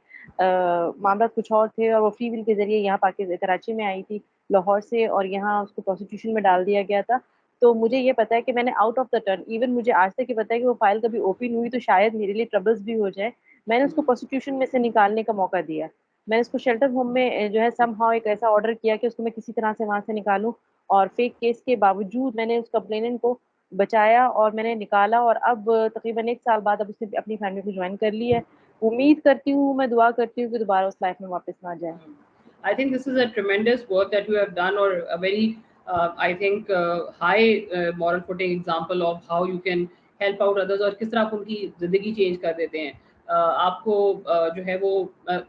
मामला कुछ और थे और वो फ्री विल के जरिए यहाँ कराची में आई थी लाहौर से, और यहाँ उसको प्रोसिक्यूशन में डाल दिया गया था। तो मुझे ये पता है कि मैंने out of the turn, even मुझे आज तक ये पता है कि वो फाइल कभी ओपन हुई तो शायद मेरे लिए ट्रबल्स भी हो जाए, मैंने उसको प्रोसिक्यूशन में से निकालने का मौका दिया। मैंने उसको शेल्टर होम में जो है समहाउ एक ऐसा ऑर्डर किया कि उसको मैं किसी तरह से वहां से निकालूं, और फेक केस के बावजूद मैंने उस कंप्लेनेंट को बचाया और मैंने निकाला, और अब तकरीबन 1 साल बाद अब उसने अपनी फैमिली को ज्वाइन कर लिया है। उम्मीद करती हूँ, मैं दुआ करती हूँ कि दोबारा उस लाइफ में वापस ना जाए। I think this is a tremendous work that you have done, or a very, I think, high moral footing example of how you can help out others और किस तरह आप उनकी ज़िंदगी चेंज कर देते हैं। आपको जो है वो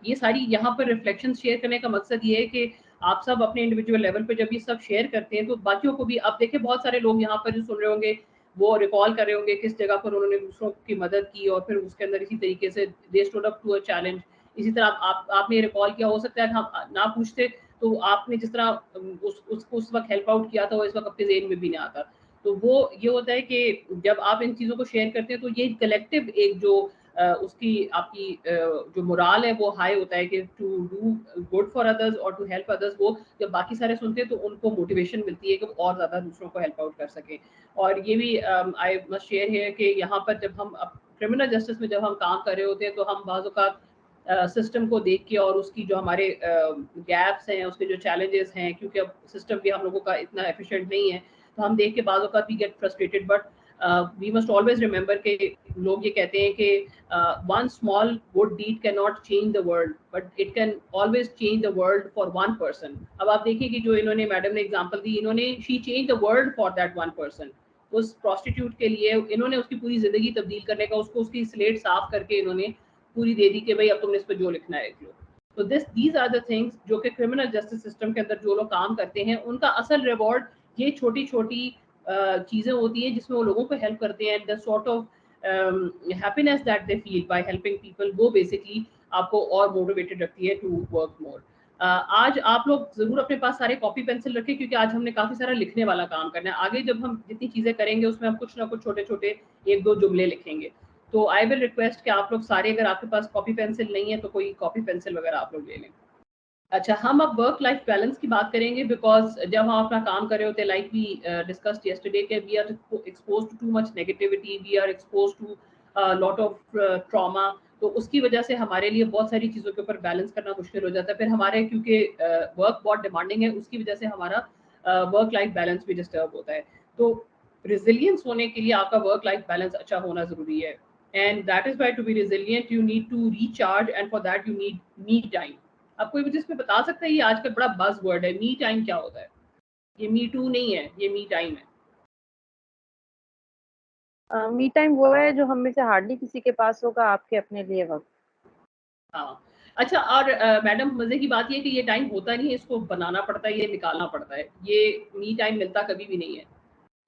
ये सारी यहाँ पर रिफ्लेक्शंस शेयर करने का मकसद ये है कि आप सब अपने इंडिविजुअल लेवल पे जब ये सब शेयर करते हैं तो बाकियों को भी, आप देखें बहुत सारे लोग यहाँ पर जो सुन रहे होंगे वो रिकॉल कर रहे होंगे किस जगह पर उन्होंने दूसरों की मदद की और फिर उसके अंदर इसी तरीके से they stood up to a challenge. इसी तरह आपने रिकॉल किया, हो सकता है कि हम ना पूछते तो आपने जिस तरह उसको उस वक्त हेल्प आउट किया था वो इस वक्त अपने जेन में भी नहीं आता। तो वो ये होता है कि जब आप इन चीज़ों को शेयर करते हैं तो ये कलेक्टिव एक जो उसकी आपकी जो मोराल है वो हाई होता है कि to do good for others और टू हेल्प अदर्स। वो जब बाकी सारे सुनते हैं तो उनको मोटिवेशन मिलती है कि वो और ज़्यादा दूसरों को हेल्प आउट कर सकें। और ये भी आई मस्ट शेयर है कि यहाँ पर जब हम क्रिमिनल जस्टिस में जब हम काम कर रहे होते हैं तो हम बाज़ औक़ात सिस्टम को देख के और उसकी जो हमारे गैप्स हैं, उसके जो चैलेंजेस हैं, क्योंकि अब सिस्टम भी हम लोगों का इतना एफिशिएंट नहीं है, तो हम देख के बाज़ औक़ात we get frustrated. But we must always remember कि लोग ये कहते हैं कि one small good deed can not change the world but it can always change the world for one person. अब आप देखिए कि जो इन्होंने मैडम ने एग्जांपल दी, इन्होंने she change the world for that one person. उस प्रोस्टिट्यूट के लिए इन्होंने उसकी पूरी जिंदगी तब्दील करने का, उसको उसकी स्लेट साफ करके इन्होंने पूरी दे दी कि भाई अब तुमने इस पर जो लिखना है लिख लो। तो दीज आर द थिंग्स जो कि क्रिमिनल जस्टिस सिस्टम के अंदर जो लोग काम करते हैं उनका असल रिवॉर्ड ये छोटी छोटी चीज़ें होती हैं जिसमें वो लोगों को हेल्प करते हैं। The sort of happiness that they feel by helping people, वो बेसिकली आपको और मोटिवेटेड रखती है टू वर्क मोर। आज आप लोग ज़रूर अपने पास सारे कॉपी पेंसिल रखें क्योंकि आज हमने काफ़ी सारा लिखने वाला काम करना है। आगे जब हम जितनी चीज़ें करेंगे उसमें हम कुछ ना कुछ छोटे छोटे 1-2 जुमले लिखेंगे। तो आई विल रिक्वेस्ट कि आप लोग सारे, अगर आपके पास कॉपी पेंसिल नहीं है तो कोई कॉपी पेंसिल वगैरह आप लोग ले लें। अच्छा, हम अब वर्क लाइफ बैलेंस की बात करेंगे बिकॉज जब हम अपना काम कर रहे होते हैं, लाइक वी डिस्कस्ड यस्टरडे, के we are exposed to much negativity, we are exposed to lot of trauma. तो उसकी वजह से हमारे लिए बहुत सारी चीज़ों के ऊपर बैलेंस करना मुश्किल हो जाता है। फिर हमारे क्योंकि वर्क बहुत डिमांडिंग है, उसकी वजह से हमारा वर्क लाइफ बैलेंस भी डिस्टर्ब होता है। तो रिजिलियंस होने के लिए आपका वर्क लाइफ बैलेंस अच्छा होना ज़रूरी है। And that is why to be resilient you need to recharge, and for that you need me time. अब कोई मुझे इसमें बता सकता है, ये आजकल बड़ा बज़ वर्ड है, मी टाइम क्या होता है? ये मी टू नहीं है, ये मी टाइम है। मी टाइम वो है जो हम में से हार्डली किसी के पास होगा, आपके अपने लिए वक्त। हाँ, अच्छा, और मैडम मज़े की बात ये है कि ये टाइम होता नहीं है, इसको बनाना पड़ता है, ये निकालना पड़ता है। ये मी टाइम मिलता कभी भी नहीं है।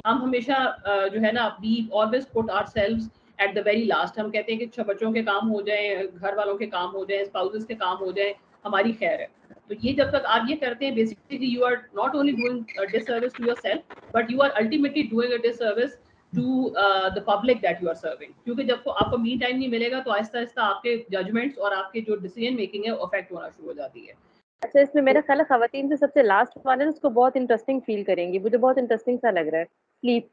हम हमेशा जो है ना, we always put ourselves at the very last. हम कहते हैं कि अच्छा बच्चों के काम हो जाएं, घर वालों के काम हो जाएं, स्पाउसेस के काम हो जाएं, हमारी खैर है। तो ये जब तक आप ये करते हैं, basically you are not only doing disservice to yourself but you are ultimately doing a disservice to the public that you are serving. क्योंकि जब आपको मी टाइम नहीं मिलेगा तो आहिस्ता आहिस्ता आपके जजमेंट्स और आपके जो डिसीजन मेकिंग है अफेक्ट होना शुरू हो जाती है। अच्छा, इसमें मेरा ख्याल है खवातीन से सबसे लास्ट वाले ना उसको बहुत इंटरेस्टिंग फील करेंगी, मुझे बहुत इंटरेस्टिंग सा लग रहा है। स्लीप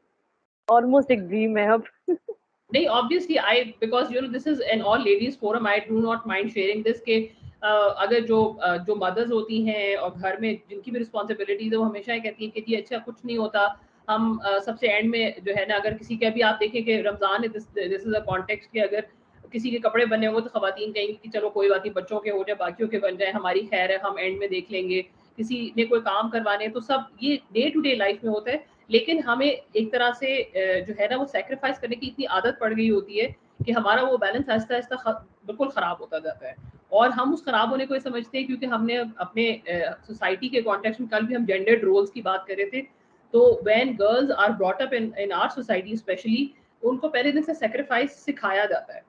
ऑलमोस्ट एक ड्रीम है अब। नहीं, obviously I, because you know this is an all ladies forum, I do not mind sharing this के अगर जो मदर्स होती हैं और घर में जिनकी भी रिस्पॉन्सिबिलिटीज है वो हमेशा ये कहती हैं कि जी अच्छा कुछ नहीं होता, हम सबसे एंड में जो है ना, अगर किसी का भी आप देखें कि रमजान है, दिस इज अ कॉन्टेक्स्ट कि अगर किसी के कपड़े बने होंगे तो खवातीन कहेंगी कि चलो कोई बात नहीं, बच्चों के हो जाए, बाकियों के बन जाए, हमारी खैर है, हम एंड में देख लेंगे। किसी ने कोई काम करवाने, तो सब ये डे टू डे लाइफ में होता है। लेकिन हमें एक तरह से जो है ना वो सेक्रीफाइस करने की इतनी आदत पड़ गई होती है कि हमारा वो बैलेंस आहिस्ता आहिस्ता बिल्कुल ख़राब होता जाता है। और हम उस ख़राब होने को ये समझते हैं क्योंकि हमने अपने सोसाइटी के कॉन्टेक्स्ट में, कल भी हम जेंडर्ड रोल्स की बात कर रहे थे, तो when girls are brought up in our society specially, उनको पहले दिन से सेक्रीफाइस सिखाया जाता है।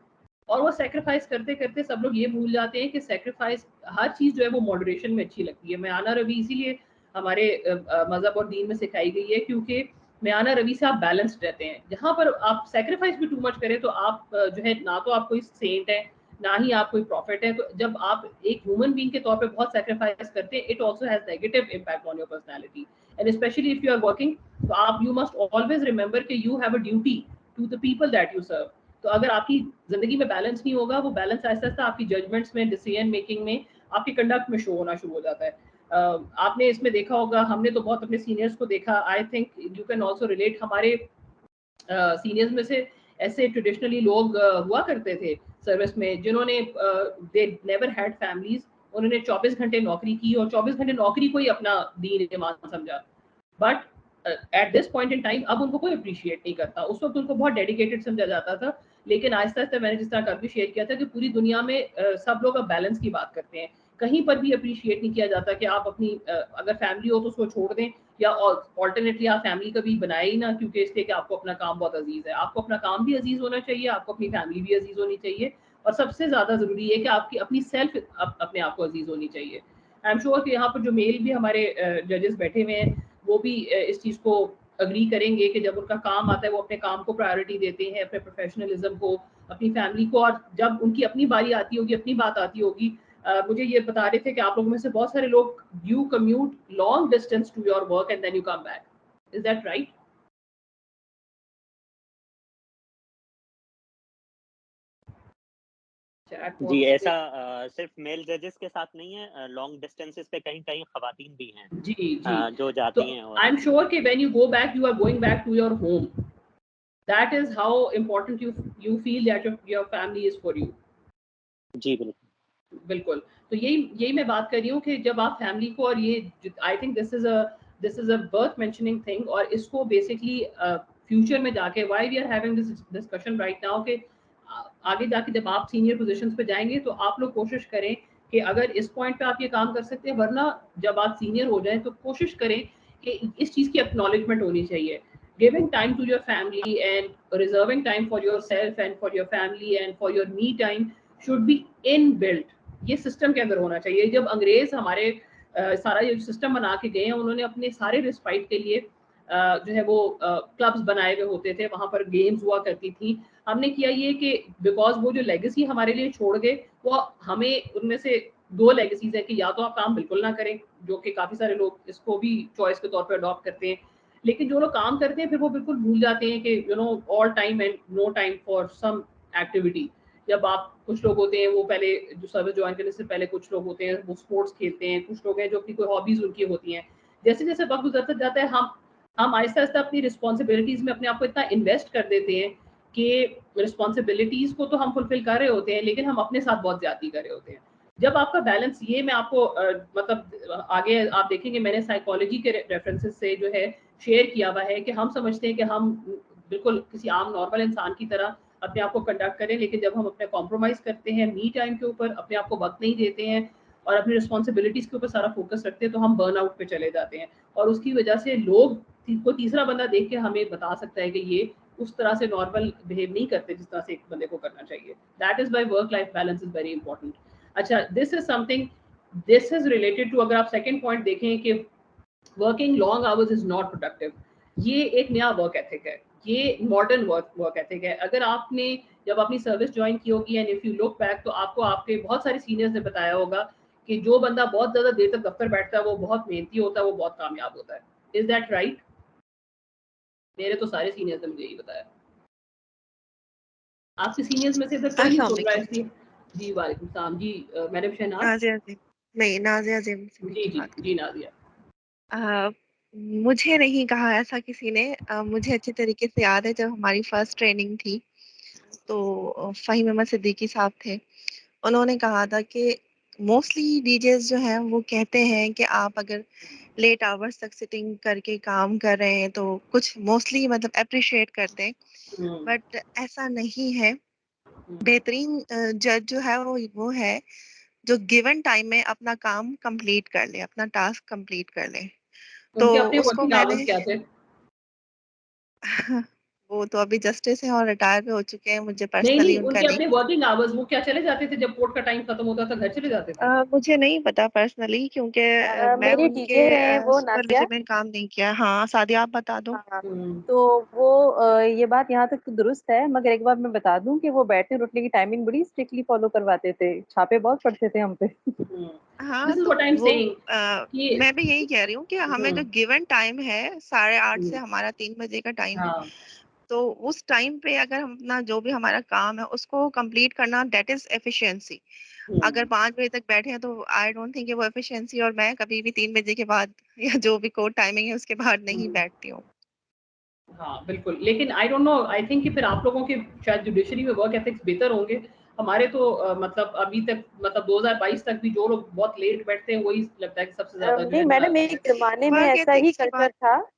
और वो सेक्रीफाइस करते करते सब लोग ये भूल जाते हैं कि सेक्रीफाइस, हर चीज़ जो है वो मॉडरेशन में अच्छी लगती है। मियाना रवि इसीलिए हमारे मज़हब और दीन में सिखाई गई है, क्योंकि मियाना रवि से आप बैलेंस्ड रहते हैं। जहाँ पर आप सेक्रीफाइस भी टू मच करें तो आप जो है ना तो आप कोई सेंट है, ना ही आप कोई प्रॉफिट है। तो जब आप एक ह्यूमन बीइंग के तौर पे बहुत सेक्रीफाइस करते हैं, it also has negative impact on your personality and specially if you are working. तो आप, यू मस्ट ऑलवेज रिमेंबर कि you have a duty to the people that you serve. तो अगर आपकी जिंदगी में बैलेंस नहीं होगा, वो बैलेंस आहिस्ता आहिस्ता आपकी जजमेंट्स में, डिसीजन मेकिंग में, आपकी कंडक्ट में शो होना शुरू हो जाता है। आपने इसमें देखा होगा, हमने तो बहुत अपने सीनियर्स को देखा, I think you can also relate. हमारे सीनियर्स में से ऐसे ट्रेडिशनली लोग हुआ करते थे सर्विस में, जिन्होंने दे नेवर हैड फैमिलीज, उन्होंने 24 घंटे नौकरी की और 24 घंटे नौकरी को ही अपना दीन ईमान समझा। But at this point in time अब उनको कोई अप्रिशिएट नहीं करता। उस वक्त उनको बहुत डेडिकेटेड समझा जाता था, लेकिन आहिस्ता आहिस्ता, मैंने जिस तरह कल भी शेयर किया था, कि पूरी दुनिया में सब लोग अब बैलेंस की बात करते हैं। कहीं पर भी अप्रिशिएट नहीं किया जाता कि आप अपनी अगर फैमिली हो तो उसको छोड़ दें, या ऑल्टरनेटली आप फैमिली कभी बनाए ही ना, क्योंकि इसलिए कि आपको अपना काम बहुत अजीज है। आपको अपना काम भी अजीज होना चाहिए, आपको अपनी फैमिली भी अजीज होनी चाहिए, और सबसे ज्यादा जरूरी है कि आपकी अपनी सेल्फ अपने आप को अजीज होनी चाहिए। आई एम श्योर कि यहाँ पर जो मेल भी हमारे जजेस बैठे हुए हैं, वो भी इस चीज को अग्री करेंगे कि जब उनका काम आता है वो अपने काम को प्रायोरिटी देते हैं, अपने प्रोफेशनलिज्म को, अपनी फैमिली को। और जब उनकी अपनी बारी आती होगी, अपनी बात आती होगी, मुझे ये बता रहे थे कि आप लोगों में से बहुत सारे लोग, you commute long distance to your work and then you come back, is that right? जी, ऐसा सिर्फ मेल जजेस के साथ नहीं है, लॉन्ग डिस्टेंसेस पे कहीं कहीं खवातीन भी हैं जी जी जो तो जाती हैं। और आई एम श्योर कि when you go back, you are going back to your home, that is how important you feel that your family is for you. जी बिल्कुल बिल्कुल। तो यही मैं बात कर रही हूँ कि जब आप फैमिली को, और ये I think this is a worth mentioning thing, और इसको बेसिकली फ्यूचर में जाके, why we are having this discussion right now, कि आगे जाके जब आप सीनियर पोजीशंस पे जाएंगे तो आप लोग कोशिश करें कि अगर इस पॉइंट पे आप ये काम कर सकते हैं, वरना जब आप सीनियर हो जाएं तो कोशिश करें कि इस चीज़ की एक्नॉलेजमेंट होनी चाहिए। Giving time to your family and reserving time for your self and for your family and for your me time should be inbuilt. ये सिस्टम के अंदर होना चाहिए। जब अंग्रेज हमारे सारा ये सिस्टम बना के गए हैं, उन्होंने अपने सारे रिस्पाइट के लिए जो है वो क्लब्स बनाए हुए होते थे, वहां पर गेम्स हुआ करती थी। हमने किया ये कि बिकॉज वो जो लेगेसी हमारे लिए छोड़ गए, वो हमें उनमें से दो लेगेसीज है कि या तो आप काम बिल्कुल ना करें, जो कि काफी सारे लोग इसको भी चॉइस के तौर पर अडॉप्ट करते हैं, लेकिन जो लोग काम करते हैं फिर वो बिल्कुल भूल जाते हैं कि you know all time and no time for some activity. जब आप, कुछ लोग होते हैं वो पहले जो सर्विस ज्वाइन करने से पहले कुछ लोग होते हैं वो स्पोर्ट्स खेलते हैं, कुछ लोग हैं जो अपनी कोई हॉबीज उनकी होती हैं। जैसे जैसे वक्त गुजरता जाता है, हम आहिस्ता आहिस्ता अपनी रिस्पॉन्सिबिलिटीज में अपने आप को इतना इन्वेस्ट कर देते हैं कि रिस्पॉन्सिबिलिटीज को तो हम फुलफिल कर रहे होते हैं, लेकिन हम अपने साथ बहुत ज्यादा कर रहे होते हैं। जब आपका बैलेंस, ये मैं आपको मतलब आगे आप देखेंगे, मैंने साइकोलॉजी के रेफरेंसेस से जो है शेयर किया हुआ है कि हम समझते हैं कि हम बिल्कुल किसी आम नॉर्मल इंसान की तरह अपने आप को कंडक्ट करें, लेकिन जब हम अपने कॉम्प्रोमाइज करते हैं, मी टाइम के ऊपर अपने आप को वक्त नहीं देते हैं और अपनी रिस्पॉन्सिबिलिटीज के ऊपर सारा फोकस रखते हैं, तो हम बर्न आउट पे चले जाते हैं। और उसकी वजह से लोग को तीसरा बंदा देख के हमें बता सकता है कि ये उस तरह से नॉर्मल बिहेव नहीं करते जिस तरह से एक बंदे को करना चाहिए। That is why work life balance is very important. अच्छा, this is something, this is related to, अगर आप सेकेंड पॉइंट देखें कि working long hours is not productive, ये एक नया वर्क एथिक है, ये मॉडर्न वर्क एथिक है। अगर आपने जब अपनी सर्विस ज्वाइन की होगी and if you look back, तो आपको आपके बहुत सारे सीनियर्स ने बताया होगा कि जो बंदा बहुत ज्यादा देर तक दफ्तर बैठता है वो बहुत मेहनती होता है, वो बहुत कामयाब होता है। Is that right? मेरे तो सारे सीनियर्स ने मुझे यही बताया। आपके सीनियर्स में से इधर कोई नहीं सुन रहा है इसलिए। जी वालेकुम सलाम जी, मैडम शहनाज। नाज़िया जी, नहीं नाज़िया जी मुझसे जी जी बात कर। जी नाज़िया। मुझे नहीं कहा ऐसा किसी ने। मुझे अच्छे तरीके से याद है जब हमारी फर्स्ट ट्रेनिंग थी तो फ़हीम अहमद सिद्दीकी साहब थे। उन्होंने कहा था कि मोस्टली डीजेस जो हैं वो कहते हैं कि आप अगर लेट आवर्स तक सिटिंग करके काम कर रहे हैं तो कुछ मोस्टली मतलब अप्रिशिएट करते हैं, बट ऐसा नहीं है। बेहतरीन जज जो है वो है जो गिवन टाइम में अपना काम कंप्लीट कर ले, अपना टास्क कंप्लीट कर ले। तो उनके अपने उसको वर्किंग आवर्स मैंने क्या थे? वो तो अभी जस्टिस हैं और रिटायर भी हो चुके हैं, मुझे नहीं पर्सनली नहीं, उनका उनके नहीं अपने वर्किंग आवर्स, वो क्या चले जाते थे जब कोर्ट का टाइम खत्म होता था, घर चले जाते थे? मुझे नहीं पता पर्सनली, क्योंकि मैं मेरी उनके टीचर है वो नादिया। सुपरविजन में काम नहीं किया। हाँ सादिया, आप बता दो। हाँ, तो वो ये बात यहाँ तक तो दुरुस्त है, मगर एक बार मैं बता दूं कि वो बैठने उठने की टाइमिंग बड़ी स्ट्रिक्टली फॉलो करवाते थे, छापे बहुत पड़ते थे हम पे। हाँ दिस इज तो व्हाट आई एम वो सेइंग कि मैं भी यही कह रही हूँ कि हमें जो गिवन टाइम है 8:30 से हमारा 3 बजे का टाइम है, हाँ तो उस टाइम पे अगर हम अपना जो भी हमारा काम है उसको कंप्लीट करना, दैट इज एफिशिएंसी। अगर 5 बजे तक बैठे हैं तो आई डोंट थिंक वो एफिशिएंसी। और मैं कभी भी 3 बजे के बाद या जो भी कोर्ट टाइमिंग है उसके बाद नहीं बैठती हूँ। हाँ बिल्कुल, लेकिन I don't know, I think कि फिर आप लोगों के शायद जुडिशरी में वर्क एथिक्स बेहतर होंगे। हमारे तो मतलब अभी तक, मतलब 2022 तक भी जो लोग बहुत लेट बैठते हैं वही लगता है कि सबसे ज्यादा जो नहीं है मैडम, ना। एक जमाने में वर्क ऐसा ही एथिक्स की कल्चर बात था।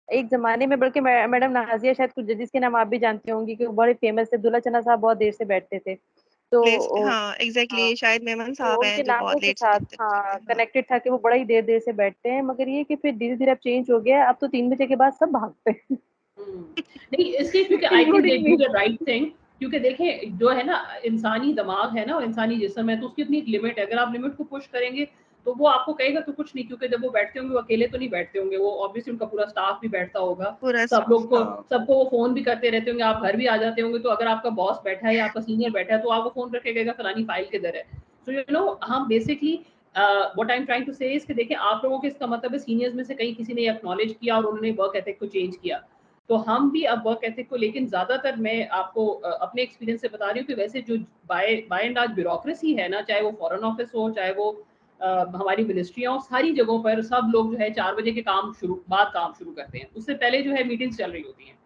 एक जमाने में, बल्कि मैडम नाजिया शायद कुछ जजिस के नाम आप भी जानते होंगी कि वो बड़े फेमस थे, दुल्ला चना साहब बहुत देर से बैठते थे। तो प्लेस। हाँ हाँ, एग्जैक्टली, शायद मेमन तो साहब हैं उनके जो नामों बहुत के लेट से साथ टिकते थे। हाँ हाँ कनेक्टेड था कि वो बड़ा ही देर देर से बैठते हैं, मगर ये कि फिर धीरे धीरे अब चेंज हो गया है, अब तो 3 बजे के बाद सब भागते हैं। नहीं इसलिए क्योंकि I think they including do me. The right thing, क्योंकि देखें जो है ना, इंसानी दिमाग है ना और इंसानी जिस्म है, तो उसकी अपनी एक लिमिट है। अगर आप लिमिट को पुश करेंगे तो वो आपको कहेगा तो कुछ नहीं, क्योंकि जब वो बैठते होंगे वो अकेले तो नहीं बैठते होंगे, वो ऑब्वियसली उनका पूरा स्टाफ भी बैठता होगा, पूरा सब स्टाफ। लोग को, हाँ सबको वो फोन भी करते रहते होंगे, आप घर भी आ जाते होंगे, तो अगर आपका बॉस बैठा है या आपका सीनियर बैठा है तो आप वो फोन करके कहेगा फलानी फाइल किधर है। सो यू नो, हम basically what I am trying to say is कि देखिए आप लोगों के, इसका मतलब है सीनियर्स में से कहीं किसी ने एक्नॉलेज किया और उन्होंने वर्क एथिक को चेंज किया, तो हम भी अब वर्क एथिक को, लेकिन ज्यादातर मैं आपको अपने एक्सपीरियंस से बता रही हूँ कि वैसे जो बाय एंड आज ब्यूरोक्रेसी है ना, चाहे वो फॉरेन ऑफिस हो, चाहे वो हमारी मिनिस्ट्रियाँ हो, सारी जगहों पर सब लोग जो है 4 बजे के बाद काम शुरू करते हैं, उससे पहले जो है मीटिंग्स चल रही होती हैं।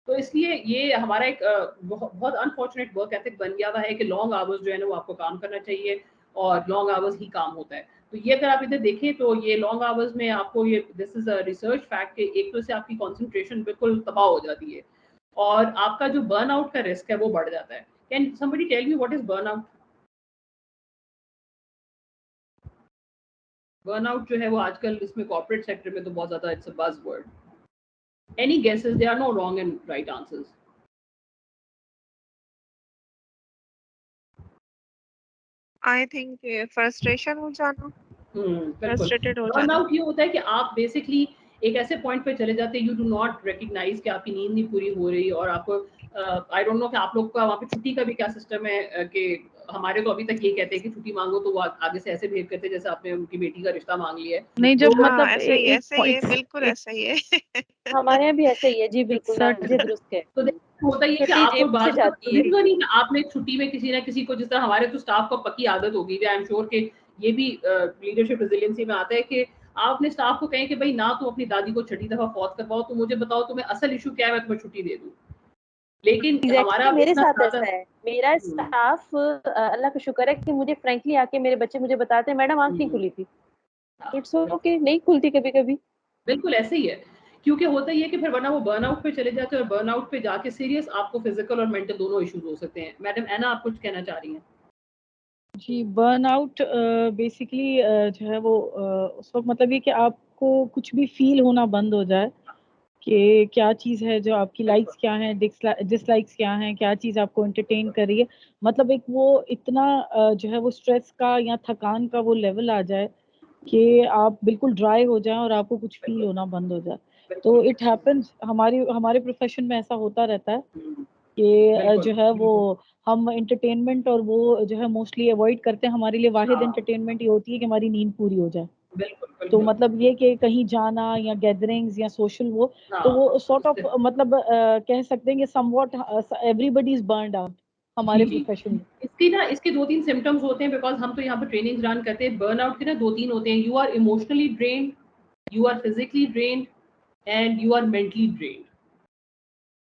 तो इसलिए ये हमारा एक बहुत अनफॉर्चुनेट वर्क एथिक बन गया हुआ है कि लॉन्ग आवर्स जो है ना वो आपको काम करना चाहिए और लॉन्ग आवर्स ही काम होता है। तो ये अगर आप इधर देखें तो ये लॉन्ग आवर्स में आपको ये, this is a research fact कि एक तो से आपकी कंसंट्रेशन बिल्कुल तबाह हो जाती है और आपका जो बर्न आउट का रिस्क है वो बढ़ जाता है। Can somebody tell me what is burnout? Burnout जो है वो आजकल इसमें कॉर्पोरेट सेक्टर में तो बहुत ज्यादा it's a buzz word. Any guesses? There are no wrong and right answers. I think frustration हो जाना, बिल्कुल। फ्रस्ट्रेटेड हो जाना। बर्नआउट ये होता है कि आप बेसिकली एक ऐसे पॉइंट पे चले जाते हैं, यू डू नॉट रिकग्नाइज कि आपकी नींद नहीं पूरी हो रही और आपको, आई डोंट नो कि आप लोग का वहाँ पे छुट्टी का भी क्या सिस्टम है, कि हमारे तो अभी तक ये कहते हैं कि छुट्टी मांगो तो वो आगे से ऐसे बिहेव करते हैं जैसे आपने उनकी बेटी का रिश्ता मांग लिया है। नहीं, जब तो हाँ मतलब ऐसा ही है, एक ऐसा ही है, पॉइंट, बिल्कुल एक ऐसा ही है। हमारे यहाँ भी ऐसा ही है जी, एक बिल्कुल सर्ट नाजिया दुरुस्त है। तो होता ही है कि छुट्टी आपको जेब से बात जाती ये है। तो नहीं कि आपने छुट्टी में किसी ना किसी को, जिस तरह हमारे तो स्टाफ को पक्की आदत होगी, आई एम श्योर कि ये भी लीडरशिप रेजिलियंसी में आता है कि आप अपने स्टाफ को कहें कि भाई ना तुम अपनी दादी को छठी दफा फौत करवाओ, तो मुझे बताओ तुम्हें असल इशू क्या है, मैं तुम्हें छुट्टी दे दूं। लेकिन हमारा एग्जैक्टली मेरे इतना साथ ज्यादा ऐसा है। मेरा स्टाफ अल्लाह का शुक्र है कि मुझे फ्रैंकली आके मेरे बच्चे मुझे बताते हैं, मैडम आंख नहीं खुली थी। इट्स ओके, नहीं खुलती कभी कभी। बिल्कुल ऐसे ही है, क्योंकि होता ही है कि फिर वरना वो बर्नआउट पे चले जाते हैं और बर्नआउट पे जाके सीरियस आपको फिजिकल और मेंटल दोनों इश्यूज हो सकते हैं। मैडम एना, आप कुछ कहना चाह रही हैं? जी, बर्नआउट बेसिकली जो है वो उस वक्त मतलब ये कि आपको कुछ भी फील होना बंद हो जाए कि क्या चीज़ है जो आपकी लाइक्स क्या हैं, डिसलाइक्स क्या हैं, क्या चीज़ आपको एंटरटेन कर रही है। मतलब एक वो इतना जो है वो स्ट्रेस का या थकान का वो लेवल आ जाए कि आप बिल्कुल ड्राई हो जाएं और आपको कुछ फील होना बंद हो जाए। तो इट हैपेंस, हमारे प्रोफेशन में ऐसा होता रहता है कि जो है वो हम एंटरटेनमेंट और वो जो है मोस्टली अवॉइड करते हैं। हमारे लिए वाहिद एंटरटेनमेंट ये होती है कि हमारी नींद पूरी हो जाए। तो मतलब ये कि कहीं जाना या गैदरिंग्स या सोशल वो, तो वो सॉर्ट ऑफ मतलब कह सकते हैं कि somewhat everybody is burned out हमारे प्रोफेशन में। इसके 2-3 सिम्टम्स होते हैं, बिकॉज हम तो यहाँ पे ट्रेनिंग रन करते हैं। बर्नआउट के ना 2-3 होते हैं, you are emotionally drained, you are physically drained and you are mentally drained.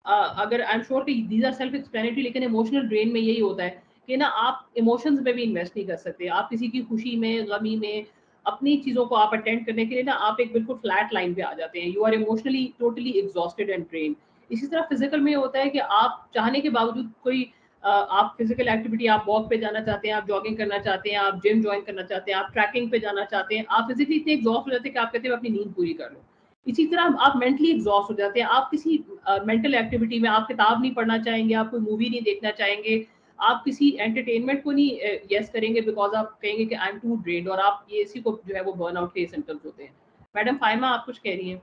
अगर आई एम श्योर कि दीज आर सेल्फ एक्सप्लेनेटरी, लेकिन इमोशनल ड्रेन में यही होता है कि ना आप इमोशंस में भी इन्वेस्ट नहीं कर सकते। आप किसी की खुशी में, गमी में, अपनी चीज़ों को आप अटेंड करने के लिए ना आप एक बिल्कुल फ्लैट लाइन पे आ जाते हैं। You are emotionally totally exhausted and drained. इसी तरह फिजिकल में होता है कि आप चाहने के बावजूद कोई आप फिजिकल एक्टिविटी, आप वॉक पे जाना चाहते हैं, आप जॉगिंग करना चाहते हैं, आप जिम ज्वाइन करना चाहते हैं, आप ट्रैकिंग पे जाना चाहते हैं, आप फिजिकली इतने एग्जॉस्ट हो जाते हैं कि आप कहते हैं अपनी नींद पूरी कर लो। इसी तरह आप मेंटली एग्जॉस्ट हो जाते हैं। आप किसी मेंटल एक्टिविटी में, आप किताब नहीं पढ़ना चाहेंगे, आप कोई मूवी नहीं देखना चाहेंगे, आप किसी एंटरटेनमेंट को नहीं यस करेंगे बिकॉज आप कहेंगे कि आई एम टू ड्रेन्ड, और आप ये इसी को जो है वो बर्नआउट के सिम्टम्स होते हैं। मैडम फाइमा, आप कुछ कह रही हैं?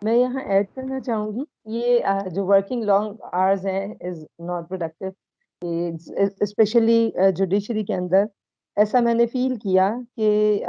मैं यहाँ ऐड करना चाहूंगी, ये जो वर्किंग लॉन्ग आवर्स हैं is not productive, specially judiciary के अंदर। ऐसा मैंने फील किया कि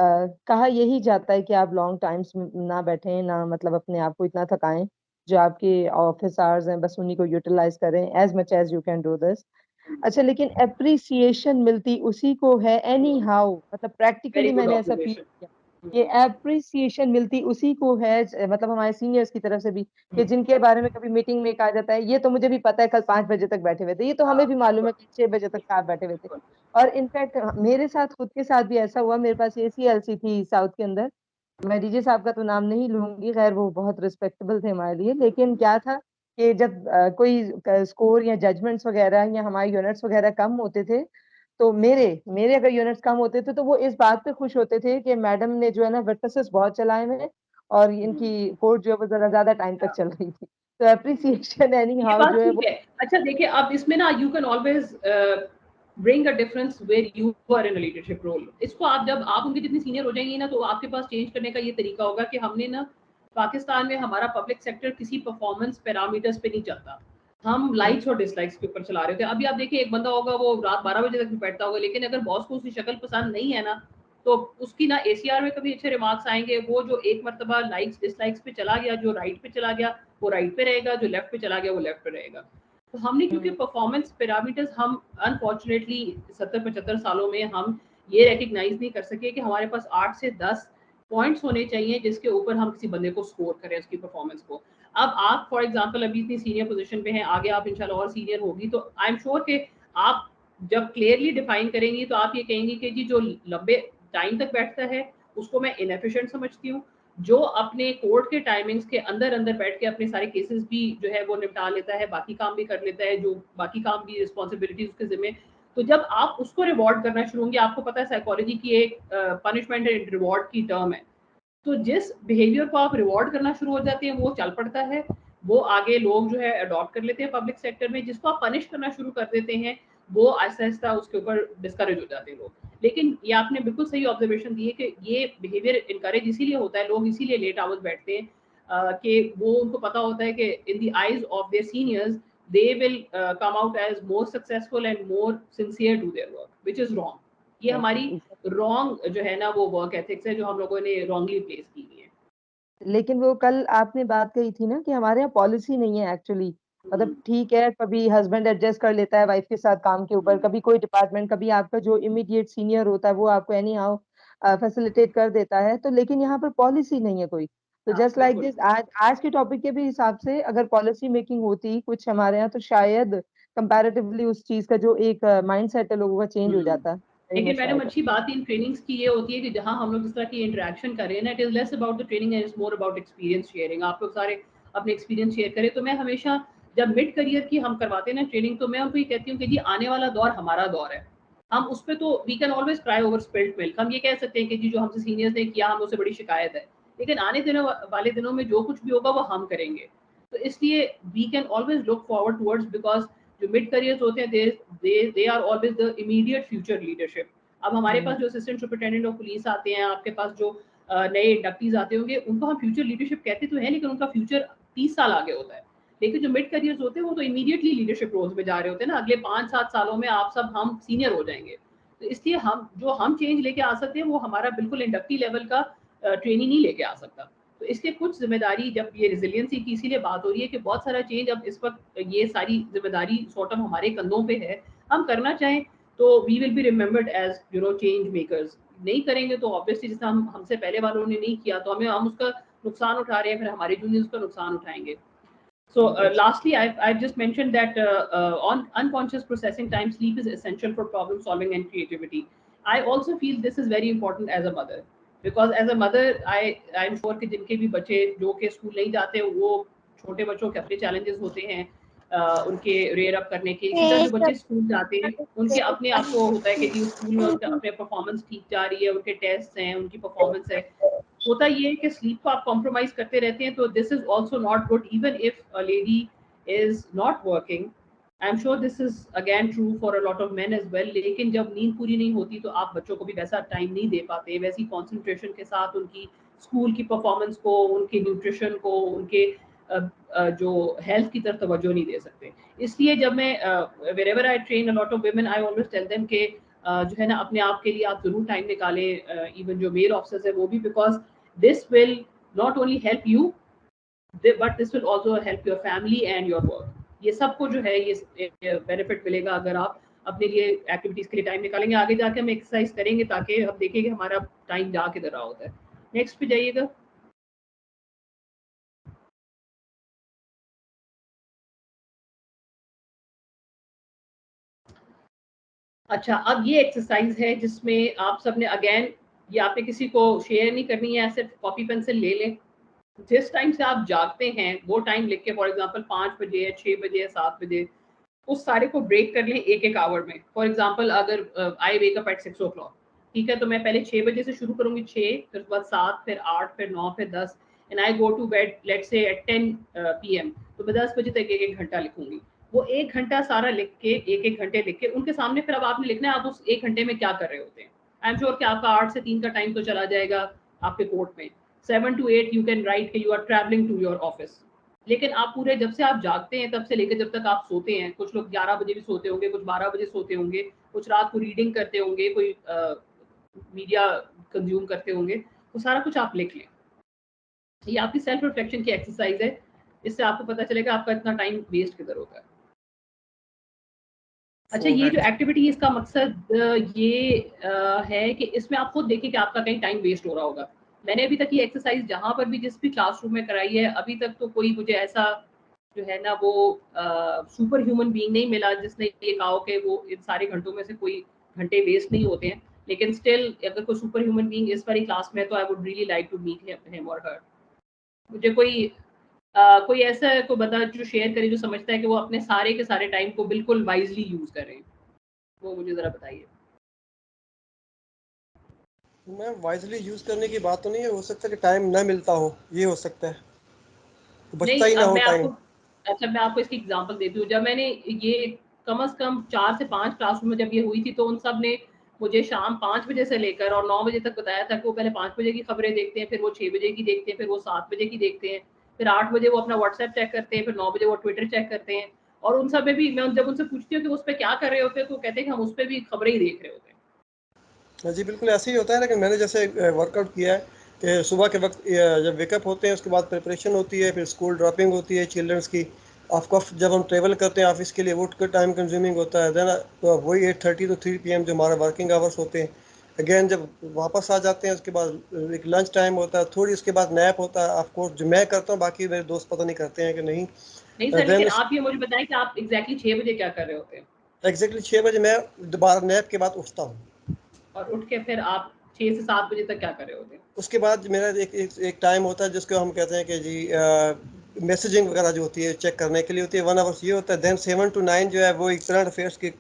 कहा यही जाता है कि आप लॉन्ग टाइम्स ना बैठें, ना मतलब अपने आप को इतना थकाएं, जो आपके ऑफिस आवर्स हैं बस उन्हीं को यूटिलाइज करें as much as you can do this. अच्छा, लेकिन अप्रिसिएशन मिलती उसी को है एनी हाउ, मतलब प्रैक्टिकली वेरी गुड मैंने ऐसा फील ऑब्जर्वेशन। किया, ये अप्रिसिएशन मिलती उसी को है, मतलब हमारे सीनियर्स की तरफ से भी, कि जिनके बारे में कभी मीटिंग में कहा जाता है ये तो मुझे भी पता है कल 5 बजे तक बैठे हुए थे, ये तो हमें भी मालूम है कि 6 बजे तक साथ बैठे हुए थे। और इनफैक्ट मेरे साथ खुद के साथ भी ऐसा हुआ। मेरे पास ACLC थी साउथ के अंदर, मैं डीजे साहब का तो नाम नहीं लूंगी, खैर वो बहुत रिस्पेक्टेबल थे हमारे लिए, लेकिन क्या था कि जब कोई स्कोर या जजमेंट्स वगैरह या हमारे यूनिट्स वगैरह कम होते थे, तो मेरे मेरे अगर यूनिट्स कम होते थे तो वो इस बात पे खुश होते थे कि मैडम ने जो है ना विटनेसेस बहुत चलाए हैं और इनकी कोर्ट जो है वो जरा ज्यादा टाइम तक चल रही थी। तो अप्रिसिएशन एनी ये हाउ बात जो है ठीक वो है। अच्छा देखिए, अब इसमें ना you can always bring a difference where you are in a leadership role. इसको आप जब आप उनके जितनी सीनियर हो जाएंगी ना, तो आपके पास चेंज करने का ये तरीका होगा कि हमने ना पाकिस्तान में हमारा पब्लिक सेक्टर किसी परफॉर्मेंस पैरामीटर्स पे नहीं चलता। हम लाइक्स और डिसलाइक्स के ऊपर चला रहे थे। अभी आप देखिए, एक बंदा होगा वो रात 12 बजे तक भी बैठता होगा, लेकिन अगर बॉस को उसकी शक्ल पसंद नहीं है ना, तो उसकी ना ACR में कभी अच्छे रिमार्क्स आएंगे। वो जो एक मरतबा लाइक्स डिसलाइक्स पे चला गया, जो राइट पे चला गया वो राइट पे रहेगा, जो लेफ्ट पे चला गया वो लेफ्ट पे रहेगा। तो हमने क्योंकि परफॉर्मेंस पैरामीटर्स हम अनफॉर्चुनेटली 70-75 सालों में हम ये रिकग्नाइज नहीं कर सके कि हमारे पास 8 से 10 पॉइंट्स होने चाहिए जिसके ऊपर हम किसी बंदे को स्कोर करें उसकी परफॉर्मेंस को। अब आप फॉर एग्जांपल अभी इतनी सीनियर पोजीशन पे हैं, आगे आप इंशाल्लाह और सीनियर होगी, तो आई एम श्योर कि आप जब क्लियरली डिफाइन करेंगी तो आप ये कहेंगी कि जी जो लंबे टाइम तक बैठता है उसको मैं इनएफिशिएंट समझती हूँ, जो अपने कोर्ट के टाइमिंग्स के अंदर अंदर बैठ के अपने सारे केसेस भी जो है वो निपटा लेता है, बाकी काम भी कर लेता है, जो बाकी काम भी रिस्पॉन्सिबिलिटी उसके जिम्मे। तो जब आप उसको रिवॉर्ड करना शुरू होंगे, आपको पता है साइकोलॉजी की एक पनिशमेंट एंड रिवॉर्ड की टर्म है, तो जिस बिहेवियर को आप रिवॉर्ड करना शुरू हो जाते हैं वो चल पड़ता है, वो आगे लोग जो है अडॉप्ट कर लेते हैं पब्लिक सेक्टर में। जिसको आप पनिश करना शुरू कर देते हैं वो आहिस्ता आहिस्ता उसके ऊपर डिस्करेज हो जाते हैं लोग। लेकिन ये आपने बिल्कुल सही ऑब्जर्वेशन दी है कि ये बिहेवियर इनकरेज इसीलिए होता है, लोग इसीलिए लेट आवर्स बैठते हैं कि वो उनको पता होता है कि in the eyes of their seniors they will come out as more successful and more sincere to their work, which is wrong. ये हमारी रॉन्ग जो है ना वो वर्क एथिक्स है जो हम लोगों ने रॉन्गली प्लेस की हुई है। लेकिन वो कल आपने बात कही थी ना कि हमारे यहाँ पॉलिसी नहीं है एक्चुअली, मतलब ठीक है कभी हस्बैंड एडजस्ट कर लेता है वाइफ के साथ काम के ऊपर, कभी कोई डिपार्टमेंट, कभी आपका जो इमीडिएट सीनियर होता है वो आपको एनी हाउ फैसिलिटेट कर देता है, तो लेकिन यहाँ पर पॉलिसी नहीं है कोई। तो जस्ट लाइक दिस, आज के टॉपिक के भी हिसाब से अगर पॉलिसी मेकिंग होती कुछ हमारे यहाँ, तो शायद कंपैरेटिवली उस चीज का जो एक माइंडसेट है लोगों का चेंज हो जाता। लेकिन मैडम अच्छी बात इन ट्रेनिंग्स की ये होती है कि जहाँ हम लोग इस तरह की इंटरेक्शन कर रहे हैं ना, it is less about the training and it's more about experience sharing. आप लोग सारे अपने एक्सपीरियंस शेयर करें। तो मैं हमेशा जब मिड करियर की हम करवाते हैं ना ट्रेनिंग, तो मैं उनको ये कहती हूँ कि जी आने वाला दौर हमारा दौर है, हम उस पर तो we can always cry over spilled milk. हम ये कह सकते हैं कि जी जो हमसे सीनियर्स ने किया हम उससे बड़ी शिकायत है, लेकिन आने दिनों वाले दिनों में जो कुछ भी होगा वो हम करेंगे। तो इसलिए we can always look forward towards, because जो मिड करियर्स होते हैं they are always the immediate future leadership. अब हमारे पास जो असिस्टेंट सुपरिटेंडेंट ऑफ पुलिस आते हैं, आपके पास जो नए इंडक्टीज आते होंगे, उनको हम फ्यूचर लीडरशिप कहते तो हैं, लेकिन उनका फ्यूचर 30 साल आगे होता है। लेकिन जो मिड करियर्स होते हैं वो तो इमीडिएटली लीडरशिप रोल्स में जा रहे होते हैं ना, अगले 5-7 सालों में आप सब हम सीनियर हो जाएंगे। तो इसलिए हम चेंज लेके आ सकते हैं वो हमारा बिल्कुल इंडक्टी लेवल का ट्रेनिंग नहीं लेके आ सकता। तो इसलिए कुछ जिम्मेदारी, जब ये रेजिलियंसी की इसीलिए बात हो रही है कि बहुत सारा चेंज अब इस वक्त ये सारी जिम्मेदारी सॉर्ट ऑफ हमारे कंधों पे है। हम करना चाहें तो we will be remembered as you know change makers. नहीं करेंगे तो ऑब्वियसली जितना हमसे पहले वालों ने नहीं किया तो हम उसका नुकसान उठा रहे हैं, फिर हमारे जूनियर्स का नुकसान उठाएंगे। So lastly, I've just mentioned that on unconscious processing time, sleep is essential for problem solving and creativity. I also feel this is very important as a mother, because as a mother, I'm sure कि जिनके भी बच्चे जो के school नहीं जाते, वो छोटे बच्चों के अपने challenges होते हैं उनके रेयर अप करने के। इसी तरह जो बच्चे स्कूल जाते हैं, उनके अपने आप को होता है कि जी स्कूल में उनका अपने परफॉर्मेंस ठीक जा रही है, उनके टेस्ट हैं, उनकी परफॉर्मेंस है। होता ये है कि स्लीप को आप कॉम्प्रोमाइज करते रहते हैं, तो this is also not good even if a lady is not working. I am sure this is again true for a lot of men as well. लेकिन जब नींद पूरी नहीं होती तो आप बच्चों को भी वैसा टाइम नहीं दे पाते, वैसी कॉन्सेंट्रेशन के साथ उनकी स्कूल की परफॉर्मेंस को, उनके न्यूट्रिशन को, उनके जो हेल्थ की तरफ तवज्जो नहीं दे सकते। इसलिए जब मैं wherever I train a lot of women, I always tell them कि जो है ना अपने आप के लिए आप जरूर टाइम निकालें, इवन जो मेल ऑफिसर्स है वो भी, because this will not only help you but this will also help your family and your work. ये सबको जो है ये बेनिफिट मिलेगा अगर आप अपने लिए एक्टिविटीज के लिए टाइम निकालेंगे। आगे जाके हम एक्सरसाइज करेंगे ताकि हम देखेंगे हमारा टाइम जा किधर रहा होता है। नेक्स्ट पे जाइएगा। अच्छा, अब ये एक्सरसाइज है जिसमें आप सबने अगेन, ये आपने किसी को शेयर नहीं करनी है, सिर्फ कॉपी पेंसिल ले लें। जिस टाइम से आप जागते हैं वो टाइम लिख के, फॉर एग्जांपल 5 बजे है, 6 बजे है, 7 बजे, उस सारे को ब्रेक कर लें एक एक आवर में। फॉर एग्जांपल अगर आई वेक अप एट 6 o'clock, ठीक है, तो मैं पहले 6 बजे से शुरू करूंगी, 6, फिर उसके बाद 7, फिर 8, फिर 9, फिर 10, and I go to bed let's say at 10 PM। तो मैं 10 बजे तक एक एक घंटा लिखूंगी। वो एक घंटा सारा लिख के, एक एक घंटे लिख के उनके सामने फिर अब आपने लिखना है आप उस एक घंटे में क्या कर रहे होते हैं। आई एम श्योर कि आपका 8 से 3 का टाइम तो चला जाएगा आपके कोर्ट में। 7 to 8 यू कैन राइट कि you are travelling to your office. लेकिन आप पूरे जब से आप जागते हैं तब से लेकर जब तक आप सोते हैं, कुछ लोग 11 बजे भी सोते होंगे, कुछ 12 बजे सोते होंगे, कुछ रात को रीडिंग करते होंगे, कोई मीडिया कंज्यूम करते होंगे, तो सारा कुछ आप लिख लें। ये आपकी सेल्फ रिफ्लेक्शन की एक्सरसाइज है। इससे आपको पता चलेगा आपका इतना टाइम वेस्ट किधर होता है। अच्छा, ये जो एक्टिविटी है इसका मकसद ये है कि इसमें आप खुद देखिए कि आपका कहीं टाइम वेस्ट हो रहा होगा। मैंने अभी तक ये एक्सरसाइज जहाँ पर भी जिस भी क्लासरूम में कराई है, अभी तक तो कोई मुझे ऐसा जो है ना वो सुपर ह्यूमन बीइंग नहीं मिला जिसने ये कहा कि वो इन सारे घंटों में से कोई घंटे वेस्ट नहीं होते हैं। लेकिन स्टिल अगर कोई सुपर ह्यूमन बीइंग इस वाली क्लास में है तो I would really like to meet him और हर। मुझे कोई ऐसा कोई बंदा जो शेयर करे, जो समझता है कि वो अपने सारे के सारे टाइम को बिल्कुल वाइजली यूज कर रहे हैं, वो मुझे जरा बताइए। मैम वाइजली यूज करने की बात तो नहीं है, हो सकता है कि टाइम ना मिलता हो, ये हो सकता है, बचता ही ना हो टाइम। अच्छा, मैं आपको इसकी एग्जांपल देती हूँ। जब मैंने ये कम से कम 4 से 5 क्लासरूम में जब ये हुई थी, तो उन सब ने मुझे शाम 5 बजे से लेकर और 9 बजे तक बताया था कि वो पहले 5 बजे की खबरें देखते हैं, फिर वो 6 बजे की देखते हैं, फिर वो 7 बजे की देखते हैं, फिर 8 बजे वो अपना व्हाट्सएप चेक करते हैं, फिर 9 बजे वो ट्विटर चेक करते हैं। और उन सब में भी मैं जब उनसे पूछती हूँ कि उस पर क्या कर रहे होते हैं, तो कहते हैं कि हम उस पर भी खबरें ही देख रहे होते हैं। जी बिल्कुल ऐसे ही होता है। लेकिन मैंने जैसे वर्कआउट किया है कि सुबह के वक्त जब वेकअप होते हैं उसके बाद प्रिपरेशन होती है, फिर स्कूल ड्रॉपिंग होती है चिल्ड्रंस की। ऑफकोर्स जब हम ट्रेवल करते हैं ऑफिस के लिए वो टाइम कंज्यूमिंग होता है। देन तो वही 8:30 to 3 PM जो हमारा वर्किंग आवर्स होते हैं। अगेन जब वापस आ जाते हैं उसके बाद एक लंच टाइम होता है, थोड़ी उसके बाद नैप होता है। ऑफकोर्स जो मैं करता हूँ, बाकी मेरे दोस्त पता नहीं करते हैं कि नहीं सर, लेकिन आप ये मुझे बताएं कि आप एग्जैक्टली 6 बजे क्या कर रहे होते हैं? एग्जैक्टली 6 बजे मैं दोबारा नैप के बाद उठता हूँ। और उठ के फिर आप 6 से 7 बजे तक क्या कर रहे होते हैं? उसके बाद मेरा एक टाइम होता है जिसको हम कहते हैं कि जी मैसेजिंग वगैरह जो होती है चेक करने के लिए होती है, 1 आवर्स ये होता है। देन 7 to 9 जो है वो एक करंट अफेयर्स के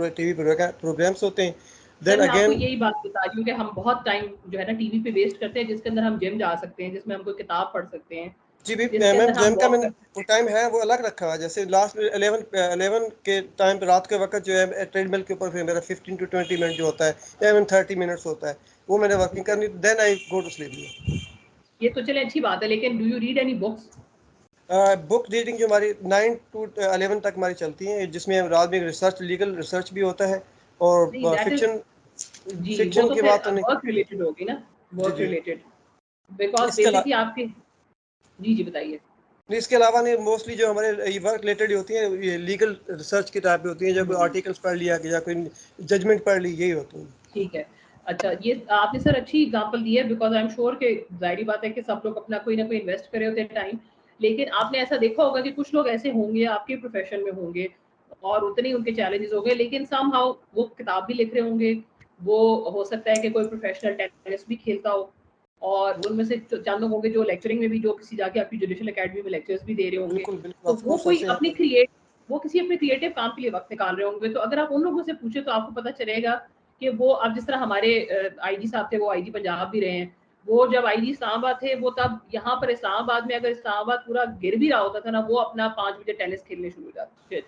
टीवी प्रोग्राम्स होते हैं। देन अगेन आपको यही बात बता रही हूँ कि हम बहुत टाइम जो है ना टीवी पे वेस्ट करते हैं, जिसके अंदर हम जिम जा सकते हैं, जिसमें हम कोई किताब पढ़ सकते हैं। जी भी मैम, जिम का मैंने वो टाइम है वो अलग रखा है। जैसे लास्ट 11 के टाइम पे रात के वक्त जो है ट्रेडमिल के ऊपर फिर मेरा 15 to 20 मिनट जो होता है, 30 मिनट्स होता है, वो मैंने वर्किंग करनी। Then I go to sleep. ये तो चले अच्छी बात है, लेकिन do you read any books? Book reading जो हमारी 9 to 11 तक हमारी चलती है, जिसमें रात में रिसर्च, लीगल रिसर्च भी होता है और फिक्शन की बात नहीं, वर्क रिलेटेड होगी ना, वर्क रिलेटेड, बिकॉज़ बेसिकली आपके जी बताइए। इसके अलावा नहीं, मोस्टली जो हमारे वर्क रिलेटेड होती है ये लीगल रिसर्च की टाइप होती है, जब आर्टिकल्स पढ़ लिया या कोई जजमेंट पढ़ ली, यही होती है। ठीक है। अच्छा, ये आपने सर अच्छी एग्जांपल दी है, बिकॉज आई एम श्योर कि जाहिर बात है कि सब लोग अपना कोई ना कोई इन्वेस्ट करे होते हैं टाइम। लेकिन आपने ऐसा देखा होगा कि कुछ लोग ऐसे होंगे आपके प्रोफेशन में होंगे और उतने ही उनके चैलेंजेस हो गए, लेकिन समहाउ वो किताब भी लिख रहे होंगे, वो हो सकता है कि कोई प्रोफेशनल टेनिस भी खेलता हो, और उनमें से चंद लोग होंगे जो लेक्चरिंग में भी, जो किसी जाके आपकी जुडिशियल एकेडमी में लेक्चर्स भी दे रहे होंगे, बिल्कुल तो बिल्कुल वो कोई अपनी वो किसी अपने क्रिएटिव काम के लिए वक्त निकाल रहे होंगे। तो अगर आप उन लोगों से पूछे तो आपको पता चलेगा कि वो, अब जिस तरह हमारे आईजी साहब थे, वो आईजी पंजाब भी रहे हैं, वो जब आईजी इस्लामाबाद थे, वो तब यहाँ पर इस्लामाबाद में अगर इस्लामाबाद पूरा गिर भी रहा होता था ना, वो अपना 5 बजे टेनिस खेलने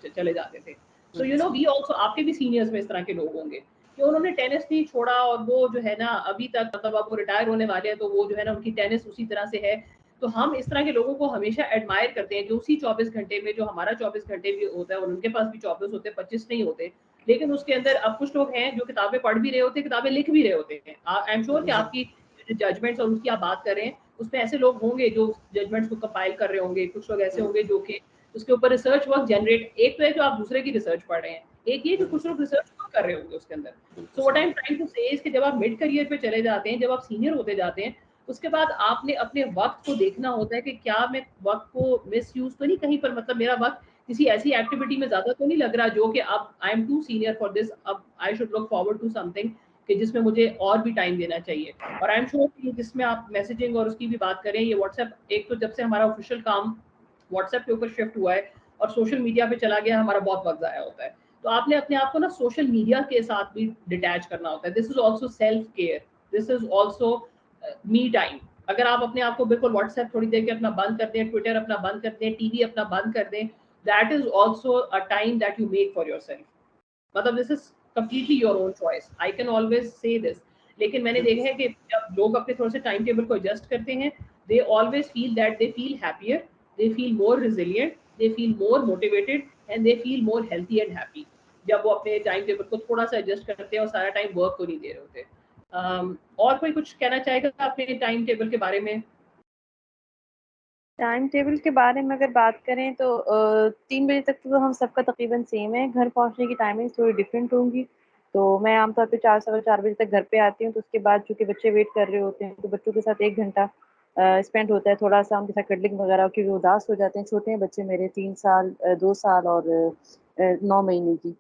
चले जाते थे। तो यू नो वी ऑल्सो, आपके भी सीनियर्स में इस तरह के लोग होंगे कि उन्होंने टेनिस नहीं छोड़ा, और वो जो है ना अभी तक, मतलब अब वो रिटायर होने वाले हैं, तो वो जो है ना उनकी टेनिस उसी तरह से है। तो हम इस तरह के लोगों को हमेशा एडमायर करते हैं, जो उसी 24 घंटे में, जो हमारा 24 घंटे भी होता है और उनके पास भी 24 होते हैं, 25 नहीं होते, लेकिन उसके अंदर अब कुछ लोग हैं जो किताबें पढ़ भी रहे होते हैं, किताबें लिख भी रहे होते हैं। आई एम श्योर कि आपकी जजमेंट्स और उसकी आप बात कर रहे हैं, उसमें ऐसे लोग होंगे जो जजमेंट्स को कंपाइल कर रहे होंगे, कुछ लोग ऐसे होंगे जो कि उसके ऊपर रिसर्च वर्क जनरेट, एक तो है जो आप दूसरे की रिसर्च पढ़ रहे हैं, एक ये कि कुछ लोग रिसर्च कर रहे होंगे उसके अंदर। So what I am trying to say is कि जब आप मिड करियर पे चले जाते हैं, जब आप सीनियर होते जाते हैं, उसके बाद आपने अपने वक्त को देखना होता है कि क्या मैं वक्त को मिस यूज तो नहीं कहीं पर, मतलब मेरा वक्त किसी ऐसी एक्टिविटी में ज्यादा तो नहीं लग रहा जो कि अब I am too senior for this, अब I should look forward to something कि जिसमें मुझे और भी टाइम देना चाहिए। और आई एम श्योर कि जिसमें आप मैसेजिंग और उसकी भी बात करें, ये व्हाट्सएप, एक तो जब से हमारा ऑफिशियल काम व्हाट्सएप के ऊपर शिफ्ट हुआ है और सोशल मीडिया पे चला गया, हमारा बहुत वक्त ज़ाया होता है। तो आपने अपने आप को ना सोशल मीडिया के साथ भी डिटैच करना होता है। This is also self care, this is also me time. अगर आप अपने आप को बिल्कुल व्हाट्सएप थोड़ी देर के अपना बंद कर दें, ट्विटर अपना बंद कर दें, टीवी अपना बंद कर दें, that is also a time that you make for your self. मतलब this is completely your own choice, I can always say this. लेकिन मैंने देखा है कि जब लोग अपने थोड़े से टाइम टेबल को एडजस्ट करते हैं, they always feel that they feel happier, they feel more resilient, they feel more motivated and they feel more healthy and happy, जब वो अपने टाइम टेबल को थोड़ा सा एडजस्ट करते हैं और सारा टाइम वर्क को नहीं दे रहे होते। और कोई कुछ कहना चाहेगा अपने टाइम टेबल के बारे में? टाइम टेबल के बारे में अगर बात करें तो 3 बजे तक तो हम सबका तकरीबन सेम है। घर पहुंचने की टाइमिंग थोड़ी डिफरेंट होंगी। तो मैं आमतौर पे 4 सवा 4 बजे तक घर पे आती हूँ। तो उसके बाद चूँकि बच्चे वेट कर रहे होते हैं, तो बच्चों के साथ 1 घंटा स्पेंड होता है, थोड़ा-सा उनके साथ कडलिंग वगैरह, क्योंकि वो उदास हो जाते हैं। छोटे हैं बच्चे मेरे, 3 साल 2 साल और 9 महीने की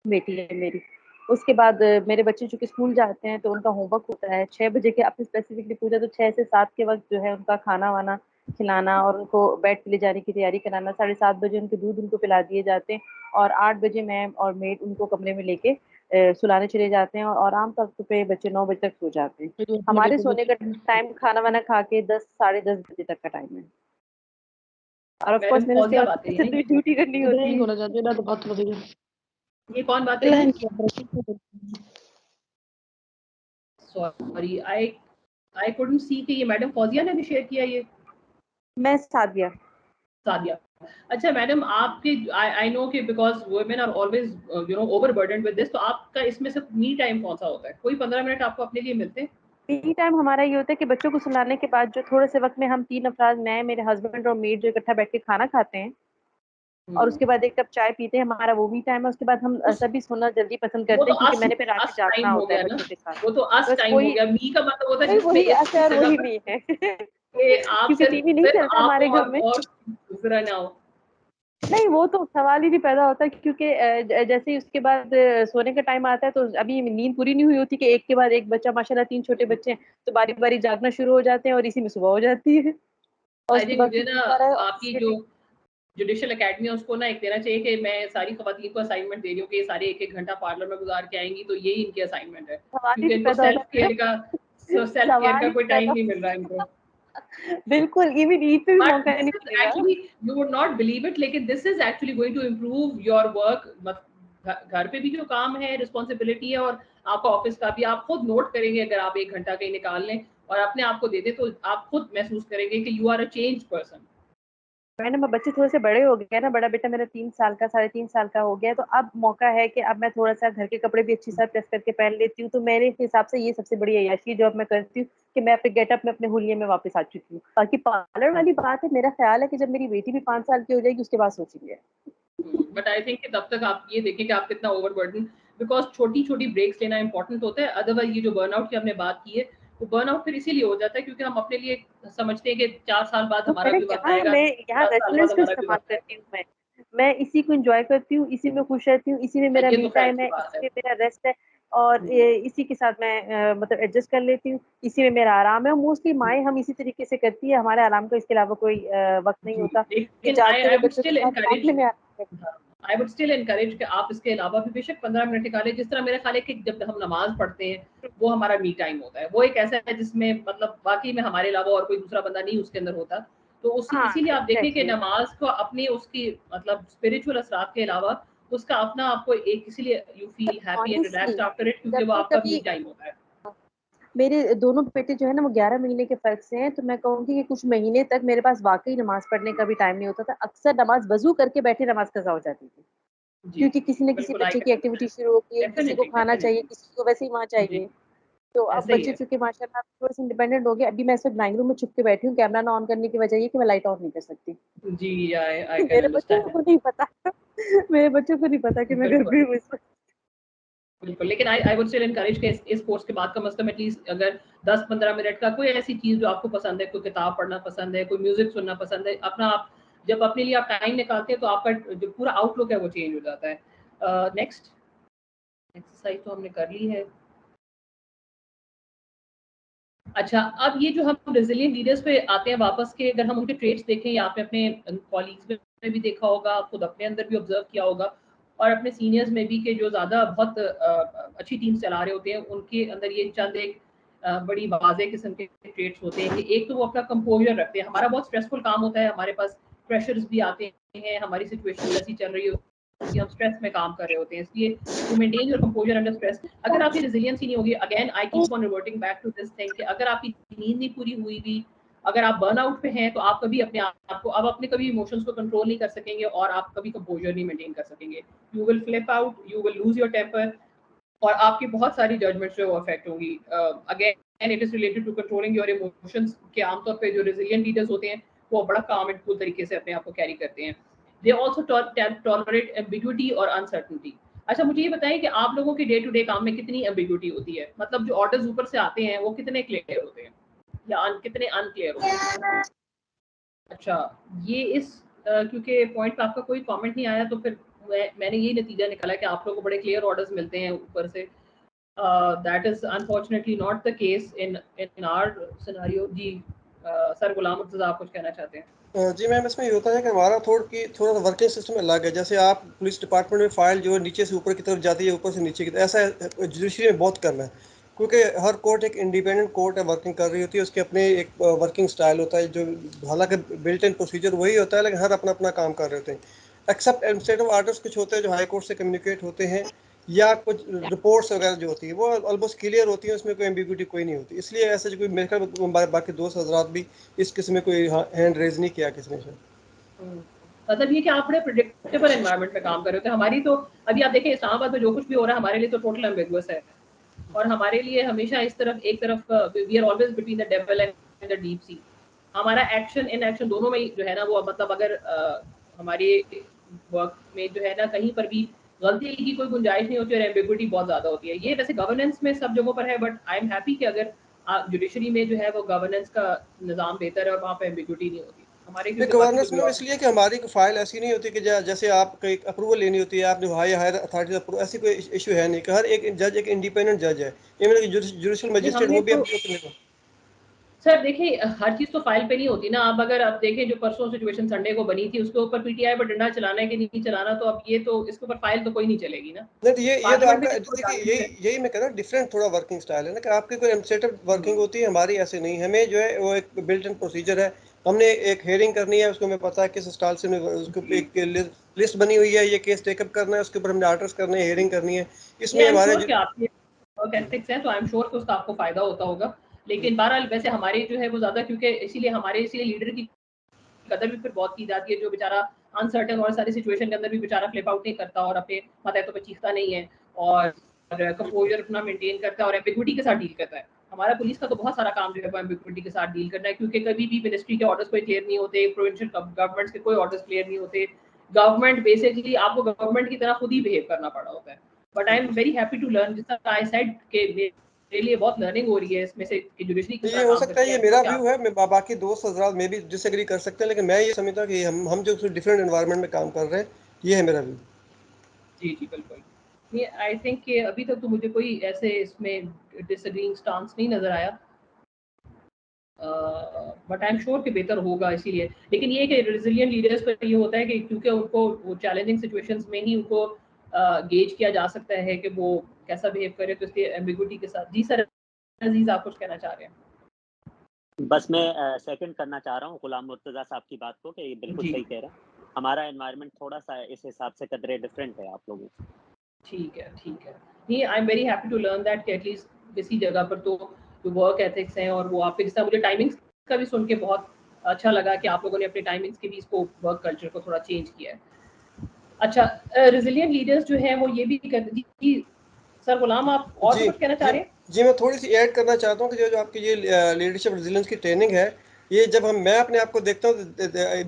बेटी है मेरी। उसके बाद मेरे बच्चे चूँकि स्कूल जाते हैं तो उनका होमवर्क होता है 6 बजे के, आपने स्पेसिफिकली पूछा तो 6 से 7 के वक़्त जो है उनका खाना-वाना खिलाना और उनको बेड पे ले जाने की तैयारी कराना। 7:30 बजे उनके दूध उनको पिला दिए जाते हैं और 8 बजे मैं और मेड उनको कमरे में लेके सुलाने चले जाते हैं और आम तौर पे बच्चे 9 बजे तक सो जाते हैं। हमारे सोने का टाइम खाना-वाना खा के 10 साढ़े 10 बजे तक का टाइम है। और ऑफ कोर्स मैंने उसके बाद ड्यूटी करनी होती है। ये कौन बात है? सॉरी, आई कुडंट सी कि ये मैडम फौजिया ने भी शेयर किया ये। मैं सादिया। सादिया, अच्छा मैडम, आपके आई नो कि because women are always you know overburdened with this, तो आपका इसमें से मी टाइम कौन सा होता है? कोई 15 मिनट आपको अपने लिए मिलते हैं? मी टाइम हमारा ये होता है कि बच्चों को सुलाने के बाद जो थोड़े से वक्त में हम 3 अफराद, मैं, मेरे हस्बैंड और मेड, जो इकट्ठा बैठ के खाना खाते हैं और उसके बाद 1 कप चाय पीते हैं, हमारा वो भी टाइम है। उसके बाद हम सभी सोना जल्दी पसंद करते हैं क्योंकि मैंने फिर रात में जागना होता है बच्चों के साथ। वो तो अस टाइम हो गया। मी का मतलब होता है वही असर, वही मी है क्योंकि टीवी नहीं चलता हमारे घर में। दूसरा ना हो, नहीं वो तो सवाल ही नहीं पैदा होता क्योंकि जैसे ही उसके बाद सोने का टाइम आता है तो अभी नींद पूरी नहीं हुई होती कि एक के बाद एक बच्चा, माशाल्लाह 3 छोटे बच्चे हैं, तो बारी-बारी जागना शुरू हो जाते हैं और इसी में सुबह हो जाती है। और आई थिंक मुझे ना आपकी जो जुडिशियल एकेडमी है उसको ना एक देना चाहिए कि मैं सारी खवातीन को असाइनमेंट दे रही हूँ कि सारे 1-1 घंटा पार्लर में गुजार के आएंगी, तो यही इनकी असाइनमेंट है, क्योंकि इनको सेल्फ केयर का कोई टाइम नहीं मिल रहा है इनको। बिल्कुल, इवन ईद पे भी मौका नहीं मिलेगा। Actually you would not believe it, लेकिन this is actually going to improve your work. घर पे भी जो काम है, रिस्पॉन्सिबिलिटी है, और आपका ऑफिस का भी, आप खुद नोट करेंगे अगर आप 1 घंटा कहीं निकाल लें और अपने आप को दे दें, तो आप खुद महसूस करेंगे कि you are a change person. Madam अब बच्चे थोड़े से बड़े हो गए ना, बड़ा बेटा मेरा 3 साल का, 3.5 साल का हो गया है, तो अब मौका है कि अब मैं थोड़ा-सा घर के कपड़े भी अच्छी तरह प्रेस करके पहन लेती हूँ। तो मेरे हिसाब से ये सबसे बड़ी अय्याशी जो अब मैं करती हूँ कि मैं अपने गेटअप में, अपने हुलिये में वापस आ चुकी हूँ। बाकी पार्लर वाली बात है, मेरा ख्याल है कि जब मेरी बेटी भी 5 साल की हो जाएगी उसके बाद सोचेंगे। बट आई थिंक कि तब तक आप ये देखें कि आप कितना ओवरबर्डन, बिकॉज छोटी-छोटी ब्रेक्स लेना इंपॉर्टेंट होता है। अदरवाइज ये जो बर्नआउट की हमने बात की है, वो बर्नआउट फिर इसीलिए हो जाता है क्योंकि हम अपने लिए समझते हैं कि 4 साल बाद हमारा भी वक्त आएगा, मैं यहाँ 10 साल बाद रेस्टलेस को हमारा भी इस्तेमाल वक्त आएगा। करती हूँ, मैं इसी को एंजॉय करती हूँ, इसी में खुश रहती हूँ, इसी में मेरा ये मी तो खैर टाइम अच्छी है, बात इसी है। में मेरा रेस्ट है और इसी के साथ मैं मतलब एडजस्ट कर लेती हूँ, इसी में मेरा आराम है। मोस्टली माएँ हम इसी तरीके से करती है, हमारे आराम का इसके अलावा कोई वक्त नहीं होता कि लेकिन जागते हुए आई वुड बच्चों के स्टिल साथ एनकरेज, मामले में आराम करती आई वुड स्टिल एनकरेज कि आप इसके अलावा भी बेशक 15 मिनट निकालें। जिस तरह मेरे ख्याल है कि जब हम नमाज पढ़ते हैं वो हमारा मी टाइम होता है, वो एक ऐसा है जिसमें मतलब बाकी में हमारे अलावा और कोई दूसरा बंदा नहीं उसके अंदर होता। तो उसी हाँ, इसीलिए आप देखें कि एग्जैक्टली। नमाज को अपनी उसकी मतलब स्पिरिचुअल असरात के अलावा उसका अपना आपको एक इसीलिए you feel happy and honestly relaxed after it क्योंकि जब वो मैं आपका मी कभी टाइम होता है। मेरे दोनों बेटे जो है ना वो 11 महीने के फर्क से हैं, तो मैं कहूँगी कि कुछ महीने तक मेरे पास वाकई नमाज पढ़ने का भी टाइम नहीं होता था। अक्सर नमाज वजू करके बैठे नमाज कज़ा हो जाती थी, जी, क्योंकि किसी न किसी बिल्कुल आई बच्चे की कैन एक्टिविटी शुरू होती है, किसी को डेफिनिटली खाना चाहिए, डेफिनिटली किसी को वैसे ही वहाँ जी, चाहिए। तो अब ऐसे ही बच्चे है। चूँकि माशाल्लाह थोड़े से इंडिपेंडेंट हो गए, अभी मैं इस वक़्त ड्राइंग रूम में छुप के बैठी हूँ, कैमरा ना ऑन करने की वजह ये है कि मैं लाइट ऑफ नहीं कर सकती। जी, आई कैन मेरे बच्चों अंडरस्टैंड को नहीं पता मेरे बच्चों को नहीं पता कि मैं घर बिल्कुल। पे हूँ इस वक़्त। बिल्कुल, लेकिन आई वुड स्टिल एनकरेज कि इस कोर्स के बाद कम से कम एटलीस्ट अगर 10-15 मिनट का कोई ऐसी चीज़ जो आपको पसंद है, कोई किताब पढ़ना पसंद है, कोई म्यूज़िक सुनना पसंद है, अपना आप जब अपने लिए आप टाइम निकालते हैं तो आपका जो पूरा आउटलुक है वो चेंज हो जाता है। नेक्स्ट एक्सरसाइज तो हमने कर ली है। अच्छा, अब ये जो हम रेज़िलिएंट लीडर्स पे आते हैं वापस के, अगर हम उनके ट्रेट्स देखें या आपने अपने कॉलीग्स में भी देखा होगा, खुद अपने अंदर भी ऑब्जर्व किया होगा और अपने सीनियर्स में भी कि जो ज़्यादा बहुत अच्छी टीम्स चला रहे होते हैं, उनके अंदर ये चंद एक बड़ी वाज़ेह किस्म के ट्रेट्स होते हैं कि एक तो वो अपना कंपोज़र रखते हैं। हमारा बहुत स्ट्रेसफुल काम होता है, हमारे पास प्रेशर्स भी आते हैं, हमारी सिचुएशन ऐसी चल रही होती है कि हम स्ट्रेस में काम कर रहे होते हैं, इसलिए to maintain your composure under stress अगर आपकी रेजिलियंस ही नहीं होगी, again I keep on reverting back to this thing कि अगर आपकी नींद नहीं पूरी हुई भी, अगर आप बर्नआउट पे हैं तो आप कभी अपने आप को अब अपने कभी इमोशंस को कंट्रोल नहीं कर सकेंगे और आप कभी कंपोज़र नहीं मेंटेन कर सकेंगे। You will flip out, you will lose your temper और आपकी बहुत सारी जजमेंट्स जो अफेक्ट होंगी। Again it is related to controlling your emotions के आमतौर पे जो रेजिलिएंट लीडर्स होते हैं वो बड़ा काम एंड कूल तरीके से अपने आप को कैरी करते हैं। दे आल्सो टॉलरेट एम्बिग्युइटी और अनसर्टेनिटी। अच्छा, मुझे ये बताइए कि आप लोगों के डे टू डे काम में कितनी एम्बिग्युइटी होती है? मतलब जो ऑर्डर्स ऊपर से आते हैं वो कितने क्लियर होते हैं या कितने अनक्लियर होते हैं? अच्छा, ये इस क्योंकि पॉइंट पे आपका कोई कमेंट नहीं आया तो फिर मैंने यही नतीजा निकाला कि आप लोगों को बड़े क्लियर ऑर्डर्स मिलते हैं ऊपर से। That is unfortunately not the case in our scenario. जी सर गुलाम मुर्तज़ा, आप कुछ कहना चाहते हैं? जी मैम, इसमें ये होता है कि हमारा थोड़ा सा वर्किंग सिस्टम अलग है। जैसे आप पुलिस डिपार्टमेंट में फाइल जो नीचे से ऊपर की तरफ जाती है, ऊपर से नीचे की तरफ, ऐसा जुडिशरी में बहुत कम है क्योंकि हर कोर्ट एक इंडिपेंडेंट कोर्ट है, वर्किंग कर रही होती है, उसके अपने एक वर्किंग स्टाइल होता है, जो हालांकि बिल्ट इन प्रोसीजर वही होता है लेकिन हर अपना अपना काम कर रहे होते हैं। एक्सेप्ट एडमिनिस्ट्रेटिव आर्डर्स कुछ होते हैं जो हाई कोर्ट से कम्युनिकेट होते हैं या कुछ रिपोर्ट्स वगैरह जो होती है वो ऑलमोस्ट क्लियर होती है, उसमें कोई एम्बिग्यूटी कोई नहीं होती। इसलिए ऐसा जो कोई मेरे ख्याल बाकी दोस्त हजरात भी इस किस्म में कोई हैंड रेज नहीं किया किसी ने से। मतलब ये कि आप बड़े प्रिडिक्टेबल एनवायरनमेंट में काम कर रहे होते हैं। हमारी तो अभी आप देखें इस्लामाबाद में जो कुछ भी हो रहा है हमारे लिए तो टोटल एम्बिगुअस है और हमारे लिए हमेशा इस तरफ एक तरफ we are always between the devil and the deep sea. हमारा एक्शन इन एक्शन दोनों में ही जो है ना वो मतलब अगर हमारे वर्क में जो है ना कहीं पर भी गलती की कोई गुंजाइश नहीं होती और एम्बिग्युइटी बहुत ज्यादा होती है। ये वैसे गवर्नेंस में सब जगहों पर है, बट आई एम हैप्पी कि अगर जुडिशरी में जो है वो गवर्नेंस का निज़ाम बेहतर है और वहाँ पे एम्बिग्युइटी नहीं होती हमारे, क्योंकि बाकी गवर्नेंस जो में इसलिए कि हमारी फाइल ऐसी नहीं होती कि जैसे आप कोई अप्रूवल लेनी होती है, आपने हायर अथॉरिटी अप्रूवल, ऐसी कोई इशू है नहीं कि हर एक जज एक इंडिपेंडेंट जज है। इवन जुडिशियल नहीं, मजिस्ट्रेट हमने वो भी तो अपने सर देखिए हर चीज तो फाइल पे नहीं होती ना। अब अगर आप देखें जो परसों सिचुएशन संडे को बनी थी उसके ऊपर पीटीआई पर डंडा चलाना है कि नहीं चलाना, तो अब ये तो इसके ऊपर फाइल तो कोई नहीं चलेगी ना। नहीं तो ये तो पार्लियामेंट में आपका जिसको देखिए, जानी है। यही मैं कह रहा हूँ, डिफरेंट थोड़ा वर्किंग स्टाइल है ना कि आपकी कोई एडमिनिस्ट्रेटिव वर्किंग होती है, हमारी ऐसे नहीं। हमें जो है वो एक बिल्ट इन प्रोसीजर है, हमने एक हेयरिंग करनी है, उसको हमें पता है किस स्टाइल से उसको एक लिस्ट बनी हुई है, ये केस टेकअप करना है, उसके ऊपर हमने आर्डर्स करने हैं, हेयरिंग करनी है। ये इसमें आई एम हमारे श्योर कि आपके वर्क एथिक्स है तो आई एम श्योर कि उसका आपको फायदा होता होगा। लेकिन बहरहाल वैसे हमारे जो है वो ज्यादा क्योंकि इसीलिए लीडर की कदर भी फिर बहुत की जाती है, जो बेचारा अनसर्टेन और सारी सिचुएशन के अंदर भी बेचारा फ्लिप आउट नहीं करता और अपने मतहतों पे चीखता नहीं है और कंपोजर अपना मेंटेन करता है और एम्बिग्युइटी के साथ डील करता है। हमारा पुलिस का तो बहुत सारा काम जो है वो एम्बिग्युइटी के साथ डील करना है, क्योंकि कभी भी मिनिस्ट्री के ऑर्डर्स कोई क्लियर नहीं होते, प्रोविंशियल गवर्नमेंट्स के कोई ऑर्डर्स क्लियर नहीं होते। गवर्नमेंट बेसिकली आपको गवर्नमेंट की तरह खुद ही बिहेव करना पड़ा होता है। But I am very happy to learn, जिस तरह आई सेड के मेरे मेरे लिए बहुत लर्निंग हो रही है इसमें से कि जुडिशरी किस ये तरह हो काम सकता है, करती ये है। मेरा क्या व्यू है, मैं बाकी दोस्त हजरात में भी डिसएग्री कर सकते हैं, लेकिन मैं ये समझता हूँ कि हम जो डिफरेंट एनवायरनमेंट में काम कर रहे हैं, ये है मेरा व्यू। जी जी बिल्कुल। ये आई थिंक कि अभी तक तो मुझे कोई ऐसे इसमें डिसएग्रीइंग स्टांस नहीं नजर आया, बट आई एम श्योर कि बेहतर होगा। इसीलिए लेकिन ये कि रेजिलिएंट लीडर्स पर ये होता है कि क्योंकि उनको वो चैलेंजिंग सिचुएशंस में ही उनको गेज किया जा सकता है कि वो कैसा बिहेव करे, तो इसलिए एम्बिग्युइटी के साथ। जी सर अजीज, आप कुछ कहना चाह रहे हैं? बस मैं सेकंड करना चाह रहा हूँ गुलाम मुर्तज़ा साहब की बात को कि ये बिल्कुल जी सही कह रहे हैं। हमारा एनवायरनमेंट थोड़ा-सा इस हिसाब से कदरे डिफरेंट है आप लोगों से। ठीक है, ठीक है। नहीं, I am very happy to learn that कि एटलीस्ट किसी जगह पर तो जो वर्क एथिक्स हैं, और वो आप जिस तरह मुझे टाइमिंग्स का भी सुन के बहुत अच्छा लगा कि आप लोगों ने अपने टाइमिंग्स के भी इसको वर्क कल्चर को थोड़ा चेंज किया है। अच्छा, रेजिलिएंट लीडर्स जो हैं वो ये भी कहते जी सर गुलाम, आप और जी कुछ कहना चाह जी रहे हैं? जी, मैं थोड़ी सी ऐड करना चाहता हूँ कि जो जो आपकी ये लीडरशिप रेजिलियंस की ट्रेनिंग है, ये जब मैं अपने आप को देखता हूँ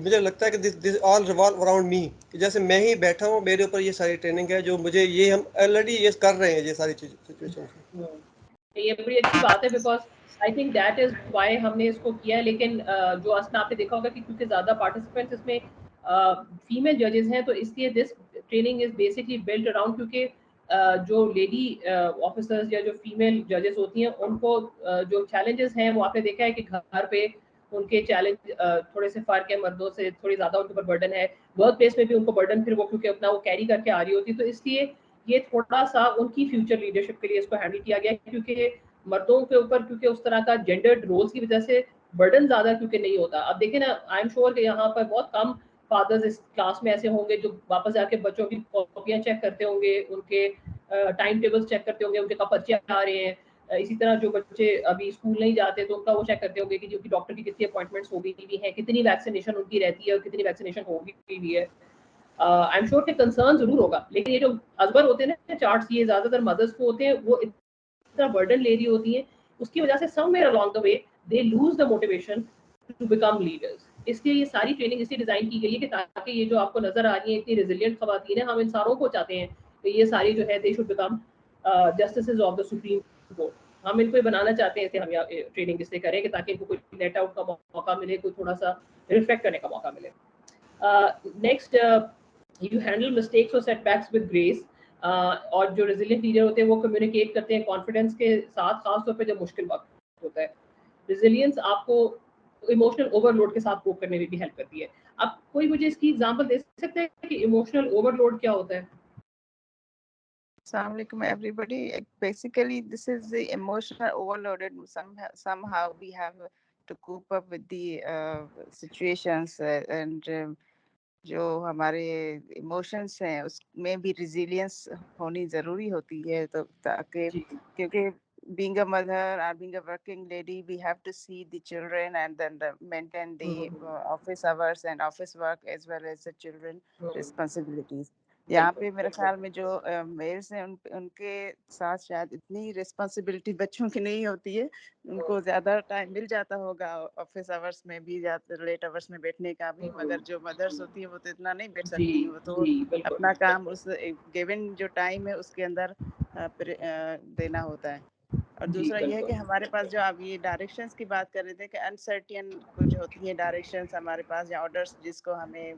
मुझे लगता है कि this all revolve around me, कि जैसे मैं ही बैठा हूँ, मेरे ऊपर ये सारी ट्रेनिंग है, जो मुझे ये हम ऑलरेडी ये कर रहे हैं, ये सारी सिचुएशन। ये बड़ी अच्छी बात है, because I think that is why हमने इसको किया है। लेकिन जो असल आपने देखा होगा कि क्योंकि ज़्यादा पार्टिसिपेंट्स इसमें फीमेल जजेस हैं, तो इसलिए this training is basically built around, क्योंकि जो लेडी ऑफिसर्स या जो फीमेल जजेस होती हैं उनको जो चैलेंजेस हैं वो आपने देखा है कि घर पे उनके चैलेंज थोड़े से फ़र्क है मर्दों से, थोड़ी ज़्यादा उनके ऊपर बर्डन है। वर्क प्लेस में भी उनको बर्डन फिर वो क्योंकि अपना वो कैरी करके आ रही होती है, तो इसलिए ये थोड़ा-सा उनकी फ्यूचर लीडरशिप के लिए इसको हैंडल किया गया है, क्योंकि मर्दों के ऊपर क्योंकि उस तरह का जेंडर्ड रोल्स की वजह से बर्डन ज़्यादा क्योंकि नहीं होता। अब देखिए ना, आई एम श्योर कि यहाँ पर बहुत कम फादर्स इस क्लास में ऐसे होंगे जो वापस जाके बच्चों की कॉपियाँ चेक करते होंगे, उनके टाइम टेबल्स चेक करते होंगे, उनके कब पर्चे आ रहे हैं। इसी तरह जो बच्चे अभी स्कूल नहीं जाते तो उनका वो चेक करते होंगे कि उनकी डॉक्टर की कितनी अपॉइंटमेंट्स हो गई हुई हैं, कितनी वैक्सीनेशन उनकी रहती है और कितनी वैक्सीनेशन हो गई हुई है। आई एम श्योर कि कंसर्न जरूर होगा, लेकिन ये जो हस्बैंड होते हैं ना चार्ट्स, ये ज्यादातर मदर्स को होते हैं, वो इतना बर्डन ले रही होती हैं, उसकी वजह से somewhere along the way they lose the motivation to become leaders. इसलिए ये सारी ट्रेनिंग इसलिए डिजाइन की गई है कि ताकि ये जो आपको नजर आ रही है इतनी रेजिलिएंट खवातीन है, हम इन सारों को चाहते हैं कि ये सारी जो है they should become justices of the supreme court. हम इनको बनाना चाहते हैं, हम ट्रेनिंग इसलिए करें कि ताकि इनको कोई लेट आउट का मौका मिले, कोई थोड़ा सा रिफ्लेक्ट करने का मौका मिले। नेक्स्ट, यू हैंडल मिस्टेक्स और सेटबैक्स विद ग्रेस। और जो रेजिलिएंट लीडर होते हैं वो कम्युनिकेट करते हैं कॉन्फिडेंस के साथ, खासतौर पे जब मुश्किल वक्त होता है। रेजिलियंस आपको इमोशनल ओवरलोड के साथ कोप करने में भी हेल्प करती है। आप कोई मुझे इसकी एग्जांपल दे सकते हैं कि इमोशनल ओवरलोड क्या होता है? Assalamu alaikum everybody. Basically, this is the emotional overloaded. Somehow we have to cope up with the situations and जो हमारे इमोशंस हैं उसमें भी resilience होनी ज़रूरी होती है, तो ताकि क्योंकि being a mother or being a working lady, we have to see the children and then maintain the office hours and office work as well as the children responsibilities. यहाँ पे मेरे ख्याल में जो मेल्स हैं उनके साथ शायद इतनी रिस्पॉन्सिबिलिटी बच्चों की नहीं होती है, उनको ज़्यादा टाइम मिल जाता होगा ऑफिस आवर्स में भी, लेट आवर्स में बैठने का भी, मगर जो मदर्स होती है वो तो इतना नहीं बैठ सकती, वो तो अपना काम उस गिवन जो टाइम है उसके अंदर देना होता है। और दूसरा ये है कि हमारे पास जो आप ये डायरेक्शंस की बात कर रहे थे कि अनसर्टेन कुछ होती हैं डायरेक्शंस हमारे पास या ऑर्डर्स जिसको हमें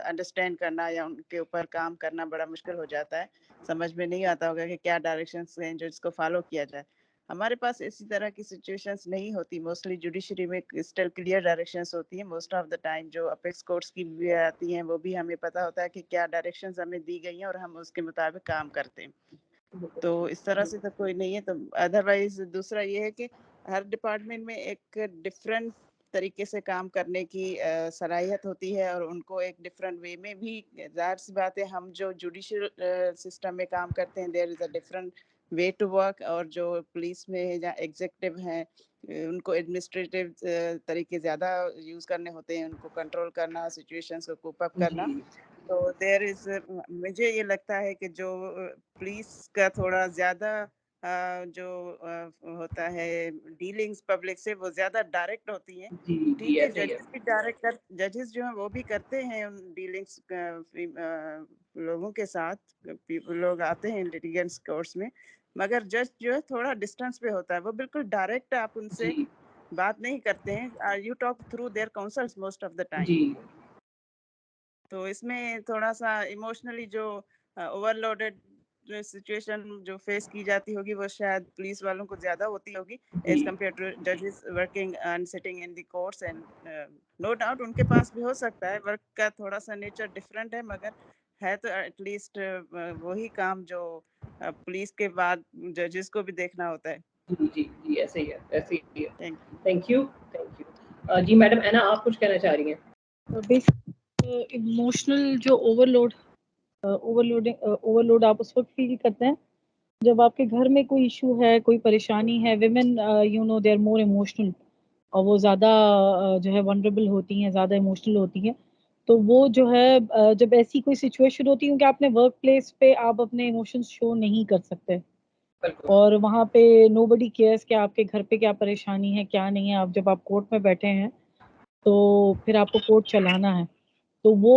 अंडरस्टैंड करना या उनके ऊपर काम करना बड़ा मुश्किल हो जाता है, समझ में नहीं आता होगा कि क्या डायरेक्शंस हैं जो इसको फॉलो किया जाए। हमारे पास इसी तरह की सिचुएशंस नहीं होती, मोस्टली जुडिशरी में क्रिस्टल क्लियर डायरेक्शंस होती हैं मोस्ट ऑफ द टाइम। जो अपेक्स कोर्ट्स की भी आती हैं वो भी हमें पता होता है कि क्या डायरेक्शंस हमें दी गई हैं और हम उसके मुताबिक काम करते हैं, तो इस तरह से तो कोई नहीं है। तो अदरवाइज दूसरा ये है कि हर डिपार्टमेंट में एक डिफरेंट तरीके से काम करने की सलाहियत होती है और उनको एक डिफरेंट वे में भी, जाहिर सी बात है हम जो जुडिशियल सिस्टम में काम करते हैं there is a different way to work, और जो पुलिस में है या एग्जीक्यूटिव हैं उनको एडमिनिस्ट्रेटिव तरीके ज़्यादा यूज़ करने होते हैं, उनको कंट्रोल करना, सिचुएशंस को कोप अप करना। तो देयर इज, मुझे ये लगता है कि जो पुलिस का थोड़ा ज़्यादा जो होता है डीलिंग्स पब्लिक से वो ज़्यादा डायरेक्ट होती हैं। ठीक है, जजेस भी जजेस जो हैं वो भी करते हैं उन डीलिंग्स लोगों के साथ, लोग आते हैं लिटिगेंट्स कोर्ट्स में, मगर जज जो है थोड़ा डिस्टेंस पे होता है, वो बिल्कुल डायरेक्ट आप उनसे जी बात नहीं करते हैं, you talk through their counsels most of the time. जी तो इसमें थोड़ा सा इमोशनली जो ओवरलोडेड जो सिचुएशन जो फेस की जाती होगी वो शायद पुलिस वालों को ज्यादा होती होगी एज जी कम्पेयर टू जजेस working and sitting in the courts. And no doubt उनके पास भी हो सकता है, वर्क का थोड़ा सा नेचर डिफरेंट है, मगर है तो एटलीस्ट वही काम जो पुलिस के बाद जजेस को भी देखना होता है। जी जी जी ऐसे ही है, ऐसे ही है। Thank thank you thank you. जी मैडम एना, आप कुछ कहना चाह रही हैं? बेसिक इमोशनल जो ओवरलोड आप उस वक्त फील करते हैं जब आपके घर में कोई इशू है, कोई परेशानी है। Women you know they are more emotional, और वो ज़्यादा जो है वनरेबल होती हैं, ज़्यादा इमोशनल होती हैं। तो वो जो है जब ऐसी कोई सिचुएशन होती है, क्योंकि अपने वर्क प्लेस पे आप अपने इमोशंस शो नहीं कर सकते, बिल्कुल और वहाँ पे नोबडी केयर्स कि आपके घर पे क्या परेशानी है क्या नहीं है। आप जब आप कोर्ट में बैठे हैं तो फिर आपको कोर्ट चलाना है, तो वो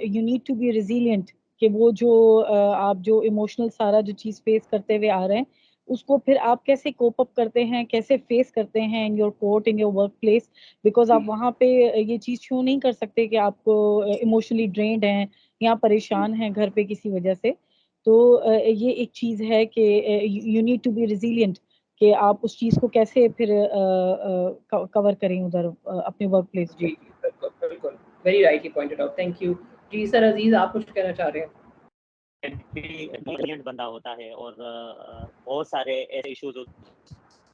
you need to be resilient कि वो जो आप जो इमोशनल सारा जो चीज़ फेस करते हुए आ रहे हैं, उसको फिर आप कैसे कोप अप करते हैं, कैसे फेस करते हैं in your court, in your work place. Because आप जी वहाँ पे ये चीज़ शो नहीं कर सकते कि आपको इमोशनली ड्रेन्ड हैं या परेशान हैं घर पे किसी वजह से। तो ये एक चीज़ है कि you need to be resilient कि आप उस चीज़ को कैसे फिर कवर करें उधर अपने वर्क प्लेस जी पे। जी बिल्कुल बिल्कुल, very rightly pointed out, thank you. जी सर अजीज, आप कुछ कहना चाह रहे हैं? ब्रिलियंट बंदा होता है और बहुत सारे ऐसे इश्यूज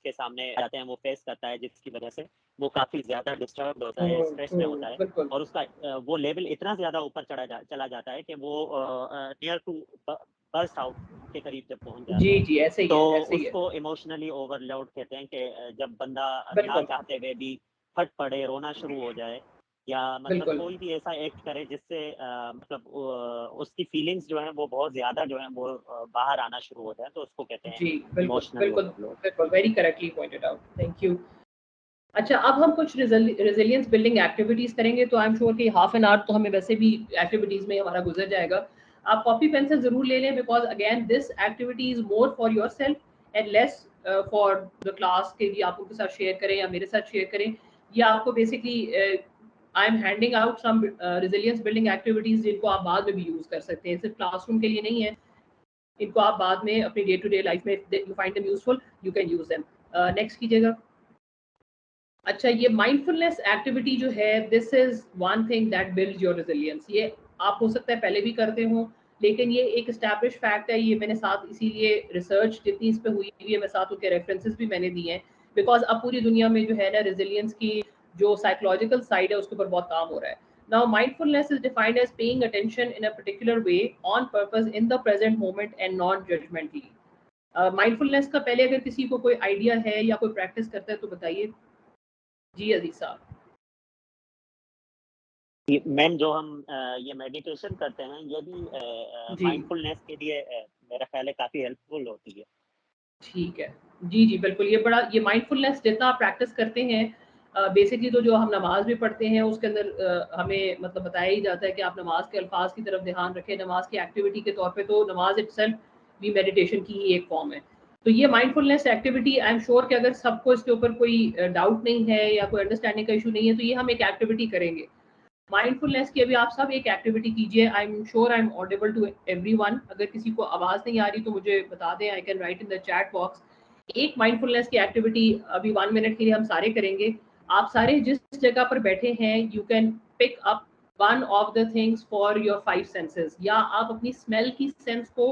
के सामने आते हैं, वो फेस करता है, जिसकी वजह से वो काफी ज्यादा डिस्टर्ब होता है, स्ट्रेस में होता है, बिल्कुल और उसका वो लेवल इतना ज्यादा ऊपर चला जाता है कि वो नियर टू बर्स्ट आउट के करीब जब पहुंच जाता जी है, जी ऐसे ही तो है, ऐसे ही है। उसको इमोशनली ओवरलोड कहते हैं कि जब बंदा ना बिल्कुल चाहते हुए भी फट पड़े, रोना शुरू हो जाए, या मतलब बिल्कुल कोई भी ऐसा एक्ट करे जिससे मतलब उसकी फीलिंग्स जो है वो बहुत ज्यादा जो है वो बाहर आना शुरू होता है, तो उसको कहते हैं जी बिल्कुल इमोशनल बिल्कुल ओवरलोड। बिल्कुल, very correctly pointed out, thank you. अच्छा, अब हम कुछ रेजिलियंस बिल्डिंग एक्टिविटीज करेंगे, तो आई एम श्योर कि हाफ एन आवर तो हमें वैसे भी एक्टिविटीज में हमारा गुजर जाएगा। आप कॉपी पेंसिल जरूर ले लें, because again this activity is more for your self and less for the class के लिए आप उनके साथ शेयर करें या मेरे साथ शेयर करें। या आपको basically I am handing out some resilience building activities जिनको आप बाद में भी यूज कर सकते हैं, सिर्फ क्लासरूम के लिए नहीं है। इनको आप बाद में अपनी डे टू डे लाइफ में you find them useful, you can use them. Next कीजिएगा। अच्छा, ये माइंडफुलनेस एक्टिविटी जो है, this is one thing that builds your resilience. ये आप हो सकता है पहले भी करते हो, लेकिन ये एक एस्टैब्लिश फैक्ट है। ये मैंने साथ इसीलिए रिसर्च जितनी इस पे हुई है, मैं साथ उनके रेफरेंसेस भी मैंने दिए हैं, बिकॉज अब पूरी दुनिया में जो है ना, रेजिलियंस की जो साइकोलॉजिकल साइड है उसके ऊपर बहुत काम हो रहा है। Now mindfulness is defined as paying attention in a particular way on purpose in the present moment and non judgmentally. Mindfulness का पहले अगर किसी को कोई आइडिया है या कोई प्रैक्टिस करता है तो बताइए। जी अजीज साहब। मैम, जो हम ये मेडिटेशन करते हैं, ये भी जी माइंडफुलनेस के लिए मेरा ख्याल है काफी हेल्पफुल होती है। ठीक है। जी जी बिल्कुल, ये माइंडफुलनेस जितना आप प्रैक्टिस करते हैं, बेसिकली तो जो हम नमाज भी पढ़ते हैं उसके अंदर हमें मतलब बताया ही जाता है कि आप नमाज के अल्फाज की तरफ ध्यान रखें। नमाज की एक्टिविटी के तौर पे तो नमाज इटसेल्फ भी मेडिटेशन की ही एक फॉर्म है। तो ये mindfulness activity, I am sure कि अगर सबको इसके ऊपर कोई डाउट नहीं है या कोई अंडरस्टैंडिंग का इशू नहीं है, तो ये हम एक एक्टिविटी करेंगे माइंडफुलनेस की। अभी आप सब एक एक्टिविटी कीजिए। I am sure I am audible to everyone. अगर किसी को आवाज नहीं आ रही तो मुझे बता दें, I can write in the chat box. एक माइंडफुलनेस की एक्टिविटी अभी 1 मिनट के लिए हम सारे करेंगे। आप सारे जिस जगह पर बैठे हैं, you can pick up one of the things for your 5 senses, या आप अपनी स्मेल की सेंस को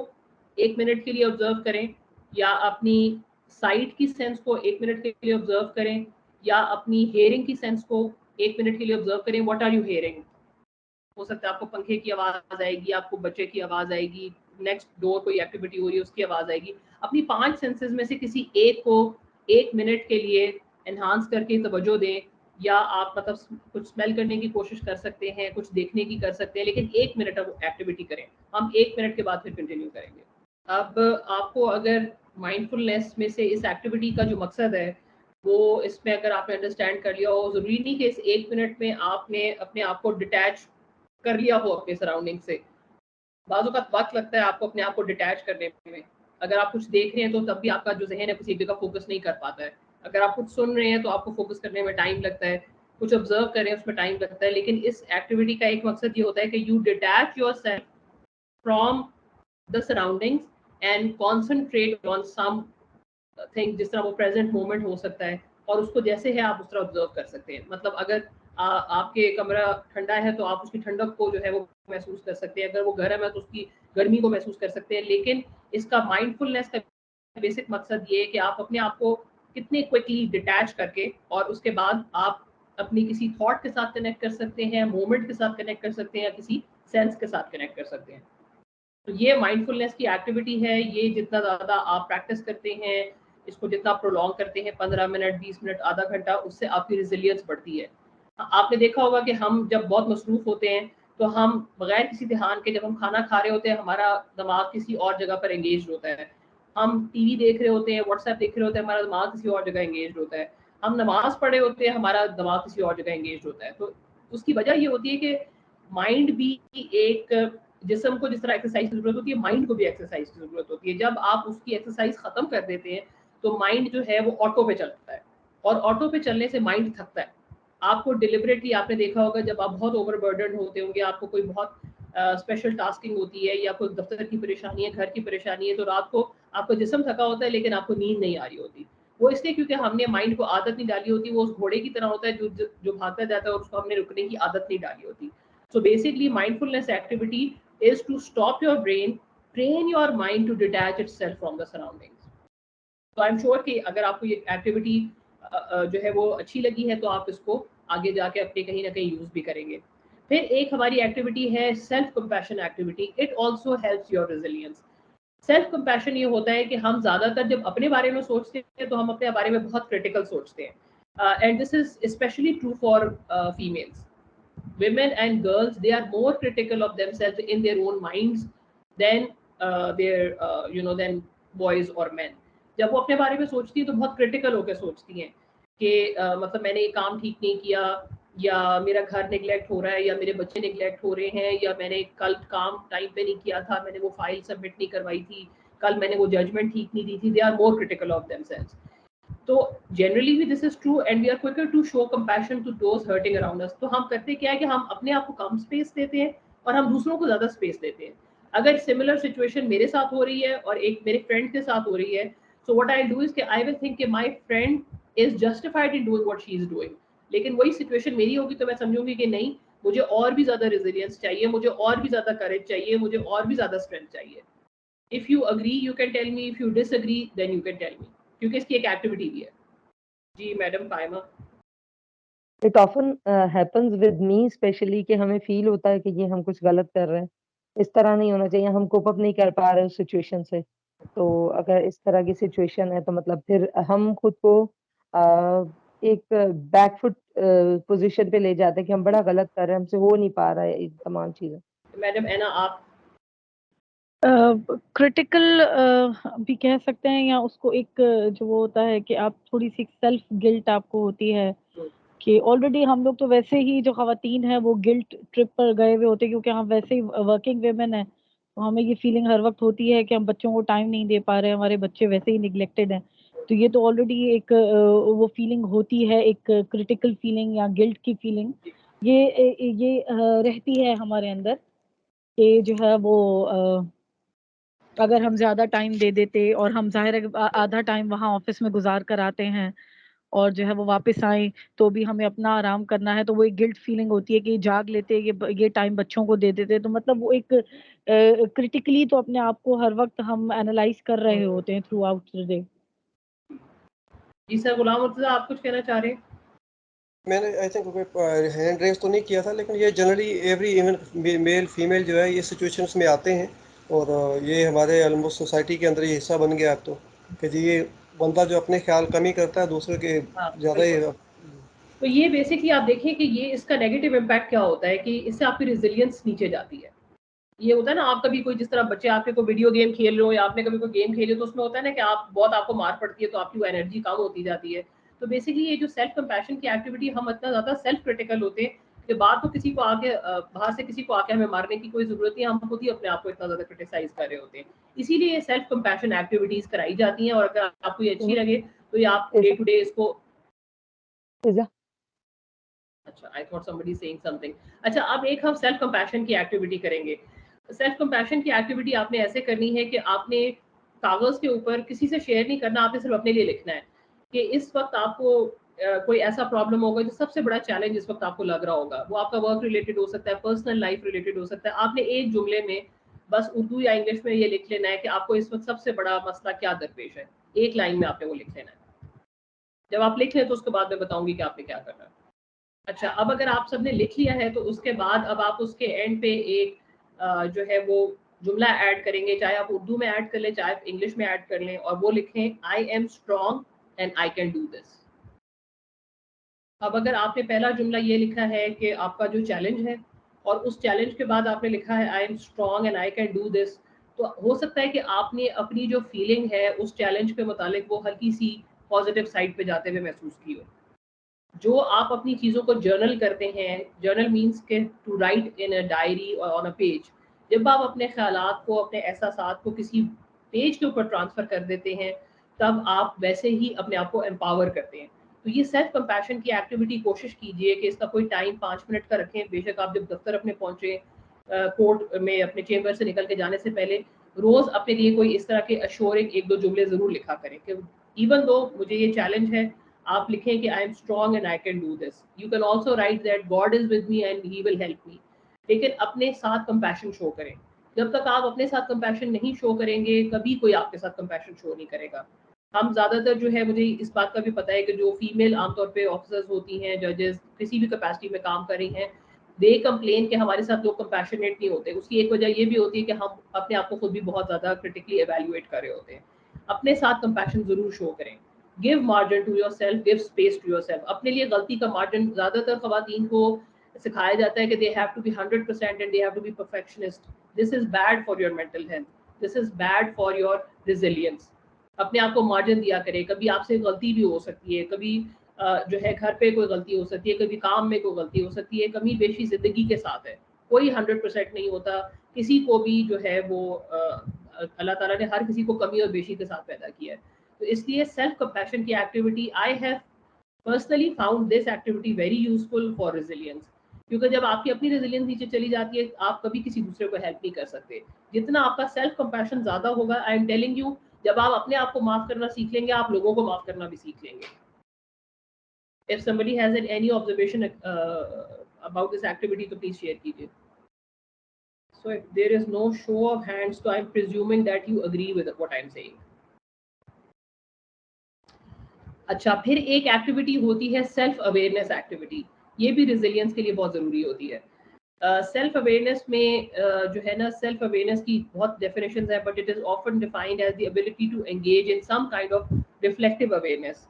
1 मिनट के लिए ऑब्जर्व करें, या अपनी साइट की सेंस को 1 मिनट के लिए ऑब्जर्व करें, या अपनी हेयरिंग की सेंस को 1 मिनट के लिए ऑब्जर्व करें। What are you hearing? हो सकता है आपको पंखे की आवाज आएगी, आपको बच्चे की आवाज आएगी, नेक्स्ट डोर कोई एक्टिविटी हो रही है उसकी आवाज आएगी। अपनी 5 सेंसेस में से किसी एक को 1 मिनट के लिए एनहांस करके तवज्जो दें। या आप मतलब कुछ स्मेल करने की कोशिश कर सकते हैं, कुछ देखने की कर सकते हैं, लेकिन 1 मिनट अब एक्टिविटी करें। हम 1 मिनट के बाद फिर कंटिन्यू करेंगे। अब आपको अगर माइंडफुलनेस में से इस एक्टिविटी का जो मकसद है वो इसमें अगर आपने अंडरस्टैंड कर लिया हो, जरूरी नहीं कि इस 1 मिनट में आपने अपने आप को डिटैच कर लिया हो अपने सराउंडिंग से। बाजू का वक्त लगता है आपको अपने आप को डिटैच करने में। अगर आप कुछ देख रहे हैं तो तब भी आपका जो जहन है किसी जगह फोकस नहीं कर पाता है। अगर आप कुछ सुन रहे हैं तो आपको फोकस करने में टाइम लगता है, कुछ ऑब्जर्व कर रहे हैं उसमें टाइम लगता है। लेकिन इस एक्टिविटी का एक मकसद ये होता है कि you detach yourself from the surroundings and concentrate on something, जिस तरह वो प्रेजेंट मोमेंट हो सकता है, और उसको जैसे है आप उस तरह ऑब्जर्व कर सकते हैं। मतलब अगर आपके कमरा ठंडा है तो आप उसकी ठंडक को जो है वो महसूस कर सकते हैं, अगर वो गर्म है तो उसकी गर्मी को महसूस कर सकते हैं। लेकिन इसका माइंडफुलनेस का बेसिक मकसद ये है कि आप अपने आप को कितने क्विकली डिटैच करके और उसके बाद आप अपनी किसी थॉट के साथ कनेक्ट कर सकते हैं, मोमेंट के साथ कनेक्ट कर सकते हैं, या किसी सेंस के साथ कनेक्ट कर सकते हैं। तो ये माइंडफुलनेस की एक्टिविटी है। ये जितना ज़्यादा आप प्रैक्टिस करते हैं, इसको जितना प्रोलॉन्ग करते हैं, 15 मिनट, 20 मिनट, आधा घंटा, उससे आपकी रिजिलियंस बढ़ती है। आपने देखा होगा कि हम जब बहुत मसरूफ होते हैं तो हम बगैर किसी ध्यान के, जब हम खाना खा रहे होते हैं, हमारा दिमाग किसी और जगह पर एंगेज होता है। हम टीवी देख रहे होते हैं, व्हाट्सएप देख रहे होते हैं, हमारा दिमाग किसी और जगह एंगेज होता है। हम नमाज पढ़े होते हैं, हमारा दिमाग किसी और जगह एंगेज होता है। तो उसकी वजह ये होती है कि माइंड भी एक जिस्म को जिस तरह एक्सरसाइज की जरूरत होती है, माइंड को भी एक्सरसाइज की जरूरत होती है। जब आप उसकी एक्सरसाइज खत्म कर देते हैं तो माइंड जो है वो ऑटो पे चलता है, और ऑटो पे चलने से माइंड थकता है। आपको डिलिबरेटली, आपने देखा होगा जब आप बहुत ओवरबर्डन होते होंगे, आपको कोई बहुत स्पेशल टास्किंग होती है या कोई दफ्तर की परेशानी है, घर की परेशानी है, तो रात को आपका जिस्म थका होता है लेकिन आपको नींद नहीं आ रही होती। वो इसलिए क्योंकि हमने माइंड को आदत नहीं डाली होती। वो उस घोड़े की तरह होता है जो भागता जाता है और उसको हमने रुकने की आदत नहीं डाली होती। So basically mindfulness activity is to stop your brain, train your mind to detach itself from the surroundings. तो I'm sure कि अगर आपको ये एक्टिविटी जो है वो अच्छी लगी है तो आप इसको आगे जाके अपने कहीं ना कहीं यूज भी करेंगे। फिर एक हमारी एक्टिविटी है self compassion activity. It also helps your resilience. Self compassion ये होता है कि हम ज्यादातर जब अपने बारे में सोचते हैं तो हम अपने बारे में बहुत क्रिटिकल सोचते हैं, and this is specially true for females. Women and girls, they are more critical of themselves in their own minds than than boys or men. जब वो अपने बारे में सोचती है तो बहुत क्रिटिकल होकर सोचती हैं कि मतलब मैंने ये काम ठीक नहीं किया, या मेरा घर निगलेक्ट हो रहा है, या मेरे बच्चे निगलेक्ट हो रहे हैं, या मैंने कल काम टाइम पे नहीं किया था, मैंने वो फाइल सबमिट नहीं करवाई थी, कल मैंने वो जजमेंट ठीक नहीं दी थी। They are more critical of themselves. तो जनरली भी this is true and we are quicker to show compassion to those hurting around us. तो हम करते क्या है कि हम अपने आप को कम स्पेस देते हैं और हम दूसरों को ज्यादा स्पेस देते हैं। अगर सिमिलर सिचुएशन मेरे साथ हो रही है और एक मेरे फ्रेंड के साथ हो रही है, सो व्हाट आई डू इज कि आई विल थिंक कि my friend is justified in doing what she is doing. लेकिन वही सिचुएशन मेरी होगी तो मैं समझूंगी कि नहीं, मुझे और भी ज्यादा रेजिलियंस चाहिए, मुझे और भी ज्यादा करेज चाहिए, मुझे और भी ज्यादा स्ट्रेंथ चाहिए। If you agree you can tell me, if you disagree then you can tell me, क्योंकि इसकी एक एक्टिविटी भी है। जी मैडम कायमा। It often happens with me specially कि हमें फील होता है कि ये हम कुछ गलत कर रहे हैं। इस तरह नहीं होना चाहिए, हम कोप अप नहीं कर पा रहे उस सिचुएशन से। तो अगर इस तरह की सिचुएशन है तो मतलब फिर हम खुद को एक बैकफुट पोजीशन पे ले जाते हैं कि हम बड़ा गलत कर रहे हैं, हमसे हो नहीं पा रहा है ये तमाम चीजें। मैडम एना आप क्रिटिकल भी कह सकते हैं, या उसको एक जो वो होता है कि आप थोड़ी सी सेल्फ गिल्ट आपको होती है कि ऑलरेडी हम लोग तो वैसे ही जो खवातीन है वो गिल्ट ट्रिप पर गए हुए होते हैं, क्योंकि हम वैसे ही वर्किंग वेमेन है। तो हमें ये फीलिंग हर वक्त होती है कि हम बच्चों को टाइम नहीं दे पा रहे हैं, हमारे बच्चे वैसे ही निगलेक्टेड हैं। तो ये तो ऑलरेडी एक वो फीलिंग होती है, एक क्रिटिकल फीलिंग या गिल्ट की फीलिंग ये रहती है हमारे अंदर कि जो है वो अगर हम ज़्यादा टाइम दे देते और हम ज़ाहिर है आधा टाइम वहाँ ऑफिस में गुजार कर आते हैं और जो है वो वापस आए तो भी हमें अपना आराम करना है, तो वो एक गिल्ट फीलिंग होती है कि जाग लेते, ये टाइम बच्चों को दे देते। तो मतलब वो एक क्रिटिकली तो अपने आप को हर वक्त हम एनालाइज कर रहे होते हैं थ्रू आउट द डे। जी सर, गुलाम मुर्तजा आप कुछ कहना चाह रहे हैं? मैंने आई थिंक हैंड रेज तो नहीं किया था, लेकिन ये generally every even male female जो है ये सिचुएशंस में आते हैं, और ये हमारे ऑलमोस्ट सोसाइटी के अंदर ये हिस्सा बन गया अब तो, कि जी ये बंदा जो अपने ख्याल कम ही करता है, दूसरे के ज़्यादा ही। तो ये बेसिकली आप देखें कि ये इसका नेगेटिव इम्पैक्ट क्या होता है कि इससे आपकी रेजिलियंस नीचे जाती है। ये होता है ना, आप कभी कोई जिस तरह बच्चे आपके कोई वीडियो गेम खेल रहे हो या आपने कभी कोई गेम खेली तो उसमें होता है ना कि आप बहुत आपको मार पड़ती है तो आपकी एनर्जी कम होती जाती है। तो बेसिकली ये जो सेल्फ कंपैशन की एक्टिविटी, हम इतना ज़्यादा सेल्फ क्रिटिकल होते हैं कि बाहर तो किसी को आके बाहर से किसी को आके हमें मारने की कोई जरूरत नहीं है, हम खुद ही अपने आप को इतना ज्यादा क्रिटिसाइज कर रहे होते हैं। इसीलिए सेल्फ कंपैशन एक्टिविटीज कराई जाती हैं, और अगर आपको ये अच्छी लगे तो ये आप डे टू डे इसको अच्छा, I thought somebody saying something. अच्छा, अब एक हम सेल्फ कंपैशन की एक्टिविटी करेंगे। सेल्फ कंपैशन की एक्टिविटी आपने ऐसे करनी है कि आपने कागज के ऊपर किसी से शेयर नहीं करना, आपने सिर्फ अपने लिए लिखना है कि इस वक्त आपको कोई ऐसा प्रॉब्लम होगा जो सबसे बड़ा चैलेंज इस वक्त आपको लग रहा होगा, वो आपका वर्क रिलेटेड हो सकता है, पर्सनल लाइफ रिलेटेड हो सकता है। आपने एक जुमले में बस उर्दू या इंग्लिश में ये लिख लेना है कि आपको इस वक्त सबसे बड़ा मसला क्या दरपेश है, एक लाइन में आपने वो लिख लेना है। जब आप लिख लें तो उसके बाद मैं बताऊंगी कि आपने क्या करना है। अच्छा, अब अगर आप सबने लिख लिया है तो उसके बाद अब आप उसके एंड पे एक जो है वो जुमला ऐड करेंगे, चाहे आप उर्दू में ऐड कर लें चाहे आप इंग्लिश में ऐड कर लें, और वो लिखें I am strong and I can do this. अब अगर आपने पहला जुमला ये लिखा है कि आपका जो चैलेंज है, और उस चैलेंज के बाद आपने लिखा है I am strong and I can do this, तो हो सकता है कि आपने अपनी जो फीलिंग है उस चैलेंज के मुतालिक वो हल्की सी पॉजिटिव साइड पे जाते हुए महसूस की हो। जो आप अपनी चीज़ों को जर्नल करते हैं, जर्नल मीन्स के to write in a diary और ऑन अ पेज, जब आप अपने ख्यालात को, अपने एहसासात को किसी पेज के ऊपर ट्रांसफ़र कर देते हैं, तब आप वैसे ही अपने आप को एम्पावर करते हैं। तो ये सेल्फ कंपैशन की एक्टिविटी कोशिश कीजिए कि इसका कोई टाइम 5 मिनट का रखें। बेशक आप जब दफ्तर अपने पहुँचे, कोर्ट में अपने चेम्बर से निकल के जाने से पहले रोज़ अपने लिए कोई इस तरह के अश्योरिंग 1-2 जुमले ज़रूर लिखा करें कि इवन दो मुझे ये चैलेंज है, आप लिखें कि I am strong and I can do this. You can also right that God is with me and he will help me. लेकिन अपने साथ कंपैशन शो करें। जब तक आप अपने साथ कंपैशन नहीं शो करेंगे, कभी कोई आपके साथ कंपैशन शो नहीं करेगा। हम ज़्यादातर जो है, मुझे इस बात का भी पता है कि जो फीमेल आमतौर पे ऑफिसर्स होती हैं, जजेस, किसी भी कैपेसिटी में काम कर रही हैं, दे कंप्लेन कि हमारे साथ लोग कंपैशनेट नहीं होते। उसकी एक वजह ये भी होती है कि हम अपने आप को खुद भी बहुत ज़्यादा क्रिटिकली एवेल्युएट कर रहे होते हैं। अपने साथ कंपैशन ज़रूर शो करें। Give margin to yourself, give space to yourself. अपने लिए गलती का मार्जिन, ज़्यादातर ख़वातीन को सिखाया जाता है कि they have to be 100% and they have to be perfectionist. This is bad for your mental health, this is bad for your resilience. अपने आप को मार्जिन दिया करें। कभी आपसे गलती भी हो सकती है, कभी जो है घर पे कोई गलती हो सकती है, कभी काम में कोई गलती हो सकती है, कमी बेशी ज़िंदगी के साथ है, कोई 100% नहीं होता। किसी को भी जो है वो अल्लाह ताला ने हर किसी को कमी और बेशी के साथ पैदा किया है। तो इसलिए सेल्फ कंपैशन की activity, I have personally found this activity very useful for resilience, क्योंकि जब आपकी अपनी रेजिलियंस नीचे चली जाती है, आप कभी किसी दूसरे को हेल्प नहीं कर सकते। जितना आपका सेल्फ कंपैशन ज़्यादा होगा, आई एम टेलिंग यू, जब आप अपने आप को माफ़ करना सीख लेंगे, आप लोगों को माफ़ करना भी सीख लेंगे। If somebody has any observation about this activity, तो please share कीजिए। So if there is no show of hands, so I'm presuming that you agree with what I'm saying. अच्छा, फिर एक एक्टिविटी होती है सेल्फ अवेयरनेस एक्टिविटी। ये भी resilience के लिए बहुत ज़रूरी होती है। सेल्फ अवेयरनेस में जो है ना, सेल्फ अवेयरनेस की बहुत डेफिनेशंस है, but it is often defined as the ability to engage in some kind of reflective awareness.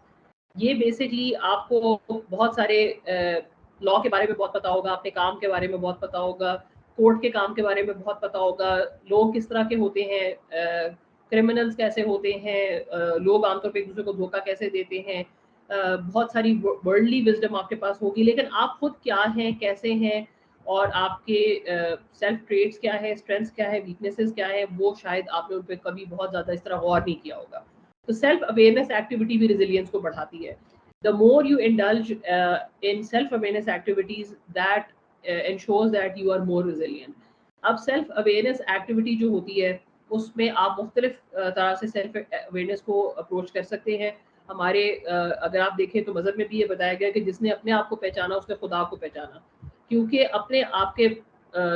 ये बेसिकली आपको बहुत सारे लॉ के बारे में बहुत पता होगा, अपने काम के बारे में बहुत पता होगा, कोर्ट के काम के बारे में बहुत पता होगा, लोग किस तरह के होते हैं, क्रिमिनल्स कैसे होते हैं, लोग आमतौर पे एक दूसरे को धोखा कैसे देते हैं, बहुत सारी वर्ल्डली विजडम आपके पास होगी। लेकिन आप खुद क्या हैं, कैसे हैं, और आपके सेल्फ ट्रेट्स क्या है, स्ट्रेंथ्स क्या है, वीकनेसेस क्या है, वो शायद आपने उन पर कभी बहुत ज़्यादा इस तरह गौर नहीं किया होगा। तो सेल्फ अवेयरनेस एक्टिविटी भी रेजिलियंस को बढ़ाती है। The more you indulge in self awareness activities, that ensures that you are more resilient. अब सेल्फ अवेयरनेस एक्टिविटी जो होती है, उसमें आप मुख्तलिफ तरह से सेल्फ अवेयरनेस को अप्रोच कर सकते हैं। हमारे अगर आप देखें तो मज़हब में भी ये बताया गया कि जिसने अपने आप को पहचाना उसने खुदा को पहचाना, क्योंकि अपने आप के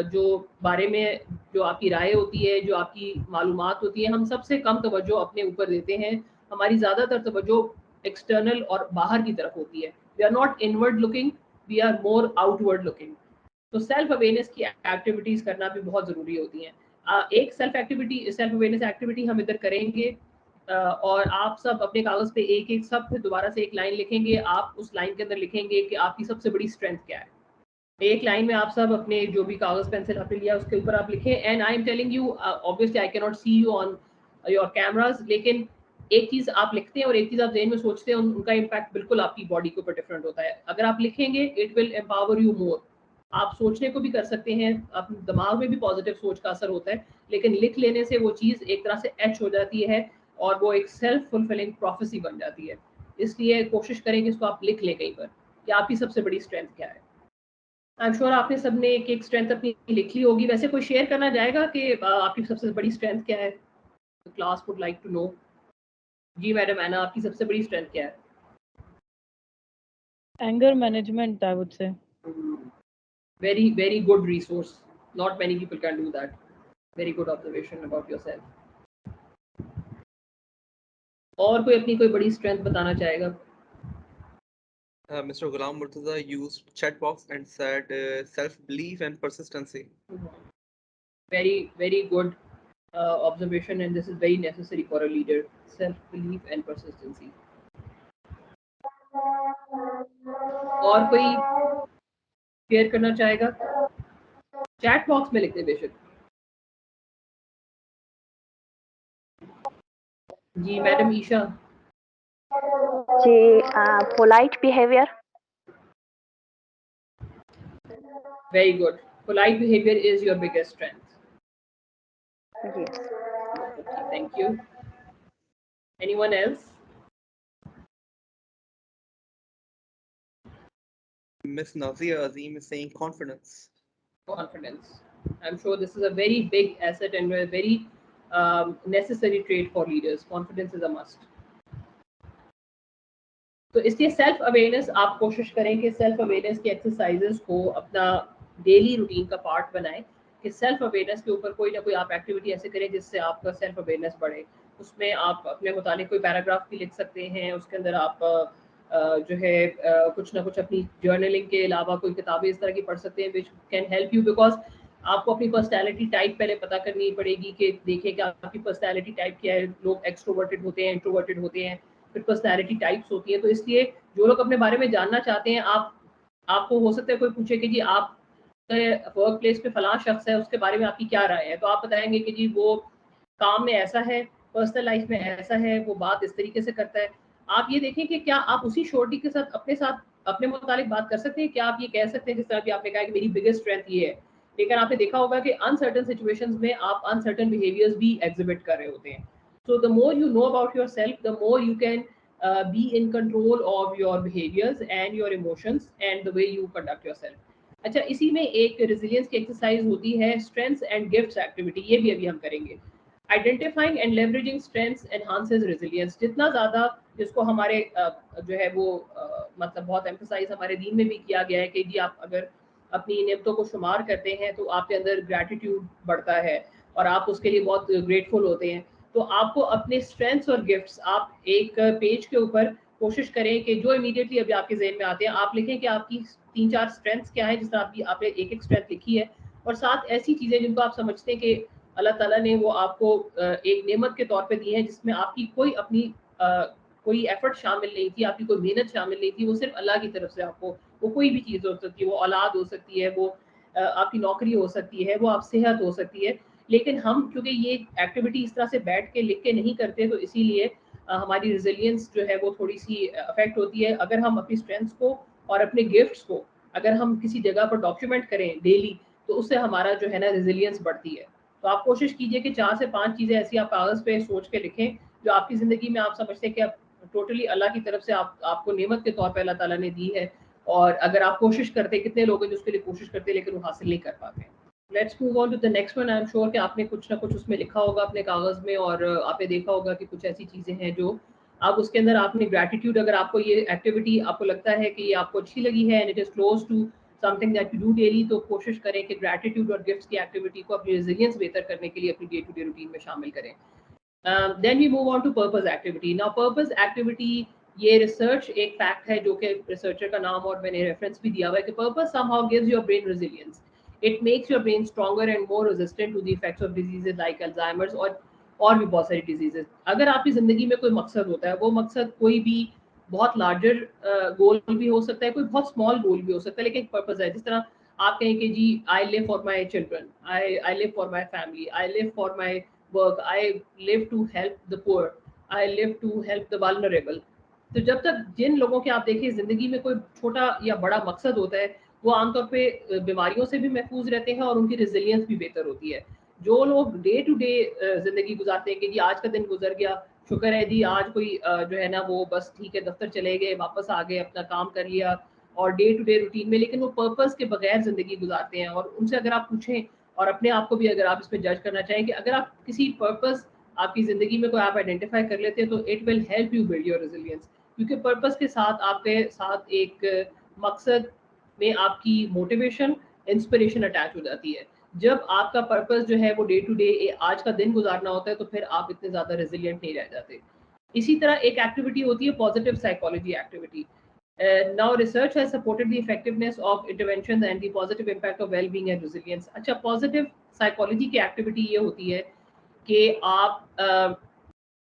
जो बारे में जो आपकी राय होती है, जो आपकी मालूमात होती है, हम सबसे कम तवज्जो अपने ऊपर देते हैं। हमारी ज़्यादातर तवज्जो एक्सटर्नल और बाहर की तरफ होती है। We are not inward looking, we are more outward looking. तो सेल्फ अवेयरनेस की एक्टिविटीज़ करना भी बहुत ज़रूरी होती हैं। एक सेल्फ अवेयरनेस एक्टिविटी हम इधर करेंगे, और आप सब अपने कागज़ पे एक एक सब फिर दोबारा से एक लाइन लिखेंगे। आप उस लाइन के अंदर लिखेंगे कि आपकी सबसे बड़ी स्ट्रेंथ क्या है। एक लाइन में आप सब अपने जो भी कागज़ पेंसिल आपने लिया उसके ऊपर आप लिखें। And I am telling you, obviously I can not see you on your cameras, लेकिन एक चीज़ आप लिखते हैं और एक चीज़ आप ज़हन में सोचते हैं, उनका इम्पैक्ट बिल्कुल आपकी बॉडी के ऊपर डिफरेंट होता है। अगर आप लिखेंगे, it will empower you more. आप सोचने को भी कर सकते हैं, अपने दिमाग में भी पॉजिटिव सोच का असर होता है, लेकिन लिख लेने से वो चीज़ एक तरह से एच हो जाती है और वो एक सेल्फ फुलफिलिंग प्रोफेसी बन जाती है। इसलिए कोशिश करें कि इसको आप लिख लें कहीं पर कि आपकी सबसे बड़ी स्ट्रेंथ क्या है। आई एम श्योर आपने सबने एक एक स्ट्रेंथ अपनी लिख ली होगी। वैसे कोई शेयर करना चाहेगा कि आपकी सबसे बड़ी स्ट्रेंथ क्या है? Class would like to know. जी मैडम ऐना, आपकी सबसे बड़ी स्ट्रेंथ क्या है? Anger management, I would say. Very good resource. Not many people can do that. Very good observation about yourself. और कोई अपनी कोई बड़ी स्ट्रेंथ बताना चाहेगा? Mr. Ghulam Murtaza used chat box and said self-belief and persistency. Very good observation, and this is very necessary for a leader. Self-belief and persistency. और कोई share करना चाहेगा? चैट बॉक्स में लिख दे बेशक। जी मैडम ईशा। जी polite behaviour. Very good. Polite behavior is your biggest strength. Yes. Okay, thank you. Anyone else? Miss Nazia Azim is saying confidence. Confidence. I'm sure this is a very big asset and a very necessary trait for leaders. Confidence is a must. तो इसलिए self awareness आप कोशिश करें कि self awareness की exercises को अपना daily routine का पार्ट बनाएं कि सेल्फ अवेयरनेस के ऊपर कोई ना कोई आप एक्टिविटी ऐसे करें जिससे आपका सेल्फ अवेयरनेस बढ़े। उसमें आप अपने मुतालिक कोई पैराग्राफ भी लिख सकते हैं, उसके अंदर आप जो है कुछ ना कुछ अपनी जर्नलिंग के अलावा कोई किताबें इस तरह की पढ़ सकते हैं which can help you, because आपको अपनी पर्सनैलिटी टाइप पहले पता करनी पड़ेगी कि देखें कि आपकी पर्सनैलिटी टाइप क्या है। लोग एक्सट्रोवर्टेड होते हैं, इंट्रोवर्टेड होते हैं, फिर पर्सनैलिटी टाइप्स होती है। तो इसलिए जो लोग अपने बारे में जानना चाहते हैं, आपको हो सकता है कोई पूछे कि जी आप वर्क प्लेस पे फलां शख्स है, उसके बारे में आपकी क्या राय है, तो आप बताएंगे कि जी वो काम में ऐसा है, पर्सनल लाइफ में ऐसा है, वो बात इस तरीके से करता है। आप ये देखें कि क्या आप उसी श्योरिटी के साथ अपने मुतालिक बात कर सकते हैं। क्या आप ये कह सकते हैं जिस तरह भी आपने कहा कि मेरी बिगेस्ट स्ट्रेंथ ये है, लेकिन आपने देखा होगा कि अनसर्टन सिचुएशंस में आप अनसर्टन बिहेवियर्स भी एग्जिबिट कर रहे होते हैं। So the more you know about yourself, the more you can be in control of your behaviors and your emotions and the way you conduct yourself. अच्छा, इसी में एक resilience की exercise होती है strengths and gifts activity, ये भी अभी हम करेंगे। Identifying and leveraging strengths enhances resilience. जितना ज़्यादा जिसको हमारे जो है वो मतलब बहुत emphasize हमारे दीन में भी किया गया है कि जी आप अगर अपनी नियमतों को शुमार करते हैं तो आपके अंदर gratitude बढ़ता है और आप उसके लिए बहुत grateful होते हैं। तो आपको अपने स्ट्रेंथ्स और गिफ्ट्स आप एक पेज के ऊपर कोशिश करें कि जो इमीडिएटली अभी आपके जहन में आते हैं आप लिखें कि आपकी 3-4 स्ट्रेंथ्स क्या है, जिस तरह आपने एक स्ट्रेंथ लिखी है, और साथ ऐसी चीज़ें जिनको आप समझते हैं कि अल्लाह ताला ने वो आपको एक नेमत के तौर पे दी है, जिसमें आपकी कोई अपनी कोई एफर्ट शामिल नहीं थी, आपकी कोई मेहनत शामिल नहीं थी, वो सिर्फ अल्लाह की तरफ से आपको वो कोई भी चीज़ हो सकती है, वो औलाद हो सकती है, वो आपकी नौकरी हो सकती है, वो आप सेहत हो सकती है। लेकिन हम क्योंकि ये एक्टिविटी इस तरह से बैठ के लिख के नहीं करते, तो इसीलिए हमारी रिजिलियंस जो है वो थोड़ी सी अफेक्ट होती है। अगर हम अपनी स्ट्रेंथ्स को और अपने गिफ्ट्स को अगर हम किसी जगह पर डॉक्यूमेंट करें डेली, तो उससे हमारा जो है ना रिजिलियंस बढ़ती है। तो आप कोशिश कीजिए कि 4 से 5 चीज़ें ऐसी आप कागज़ पे सोच के लिखें जो आपकी ज़िंदगी में आप समझते हैं कि आप टोटली अल्लाह की तरफ से आपको नेमत के तौर पर अल्लाह ताला ने दी है, और अगर आप कोशिश करते, कितने लोग हैं जो उसके लिए कोशिश करते हैं लेकिन वो हासिल नहीं कर पाते। Let's move on to the next one. I am sure कि आपने कुछ ना कुछ उसमें लिखा होगा अपने कागज़ में, और आपने देखा होगा कि कुछ ऐसी चीज़ें हैं जो आप उसके अंदर आपने ग्रैटिट्यूड, अगर आपको ये एक्टिविटी आपको लगता है कि ये आपको अच्छी लगी है and it is close to something that you do daily, तो कोशिश करें कि ग्रैटिट्यूड और गिफ्ट्स की एक्टिविटी को अपनी रेजिलियंस बेहतर करने के लिए अपनी डे टू डे रूटीन में शामिल करें। Then we move on to purpose activity. Now purpose activity, ये रिसर्च एक फैक्ट है जो कि रिसर्चर का नाम और मैंने रेफरेंस भी दिया हुआ है कि purpose somehow gives your brain resilience. It makes your brain stronger and more resistant to the effects of diseases like Alzheimer's और भी बहुत सारी डिजीजेस। अगर आपकी ज़िंदगी में कोई मकसद होता है, वो मकसद कोई भी बहुत लार्जर गोल भी हो सकता है, कोई बहुत स्मॉल गोल भी हो सकता है, लेकिन एक पर्पस है। जिस तरह आप कहें कि जी I live for my children, I live for my family, I live for my work, I live to help the poor, I live to help the vulnerable. तो जब तक जिन लोगों के आप देखिए ज़िंदगी में कोई छोटा या बड़ा मकसद होता है, वो आमतौर पे बीमारियों से भी महफूज रहते हैं और उनकी रेजिलियंस भी बेहतर होती है। जो लोग डे टू डे जिंदगी गुजारते हैं कि जी आज का दिन गुजर गया, शुक्र है जी, आज कोई जो है ना वो बस ठीक है दफ्तर चले गए, वापस आ गए, अपना काम कर लिया और डे टू डे रूटीन में, लेकिन वो पर्पस के बगैर जिंदगी गुजारते हैं। और उनसे अगर आप पूछें और अपने आप को भी अगर आप इस पर जज करना चाहें कि अगर आप किसी पर्पस आपकी जिंदगी में कोई आप आइडेंटिफाई कर लेते हैं तो it will help you build your resilience, क्योंकि पर्पस के साथ आपके साथ एक मकसद में आपकी मोटिवेशन, इंस्पिरेशन अटैच हो जाती है। जब आपका पर्पस जो है वो डे टू डे आज का दिन गुजारना होता है तो फिर आप इतने ज़्यादा रेजिलियंट नहीं रह जाते। इसी तरह एक एक्टिविटी होती है positive psychology activity. Now research has supported the effectiveness of interventions and the positive impact of well-being and resilience. अच्छा, पॉजिटिव साइकोलॉजी की एक्टिविटी ये होती है कि आप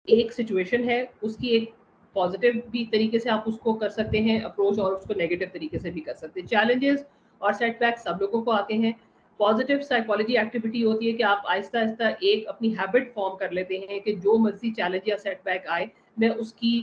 एक सिचुएशन है उसकी एक पॉजिटिव भी तरीके से आप उसको कर सकते हैं अप्रोच, और उसको नेगेटिव तरीके से भी कर सकते हैं। चैलेंजेस और सेटबैक सब लोगों को आते हैं। पॉजिटिव साइकोलॉजी एक्टिविटी होती है कि आप आहिस्ता आहिस्ता एक अपनी हैबिट फॉर्म कर लेते हैं कि जो मर्जी चैलेंज या सेटबैक आए मैं उसकी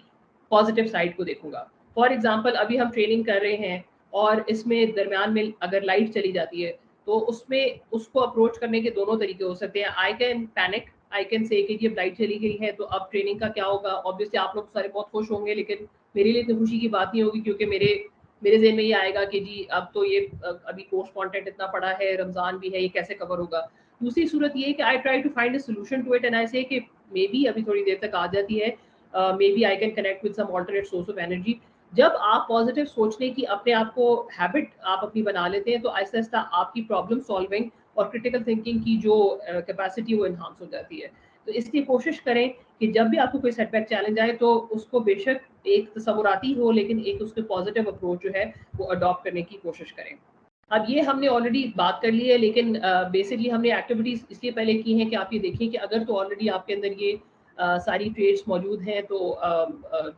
पॉजिटिव साइड को देखूंगा। फॉर एग्जाम्पल अभी हम ट्रेनिंग कर रहे हैं और इसमें दरमियान में अगर लाइट चली जाती है तो उसमें उसको अप्रोच करने के दोनों तरीके हो सकते हैं। I can panic, I can say कि अब लाइट चली गई है तो अब ट्रेनिंग का क्या होगा। ऑब्वियसली आप लोग सारे बहुत खुश होंगे, लेकिन मेरे लिए इतनी खुशी की बात नहीं होगी, क्योंकि मेरे ज़हन में ये आएगा कि जी अब तो ये अभी कोर्स कंटेंट इतना पड़ा है, रमज़ान भी है, ये कैसे कवर होगा। दूसरी सूरत ये है कि I try to find a solution to it and I say कि मे बी अभी थोड़ी देर तक आ जाती है, maybe I can connect with some alternate source of energy. जब आप पॉजिटिव सोचने की अपने आप को हैबिट आप अपनी बना लेते हैं तो आहिस्ता आहिस्ता आपकी प्रॉब्लम सॉल्विंग और क्रिटिकल थिंकिंग की जो कैपेसिटी वो इन्हांस हो जाती है। तो इसलिए कोशिश करें कि जब भी आपको कोई सेटबैक चैलेंज आए तो उसको बेशक एक तसव्वुराती हो, लेकिन एक उसके पॉजिटिव अप्रोच जो है वो अडॉप्ट करने की कोशिश करें। अब ये हमने ऑलरेडी बात कर ली है, लेकिन बेसिकली हमने एक्टिविटीज़ इसलिए पहले की हैं कि आप ये देखें कि अगर तो ऑलरेडी आपके अंदर ये सारी ट्रेड्स मौजूद हैं तो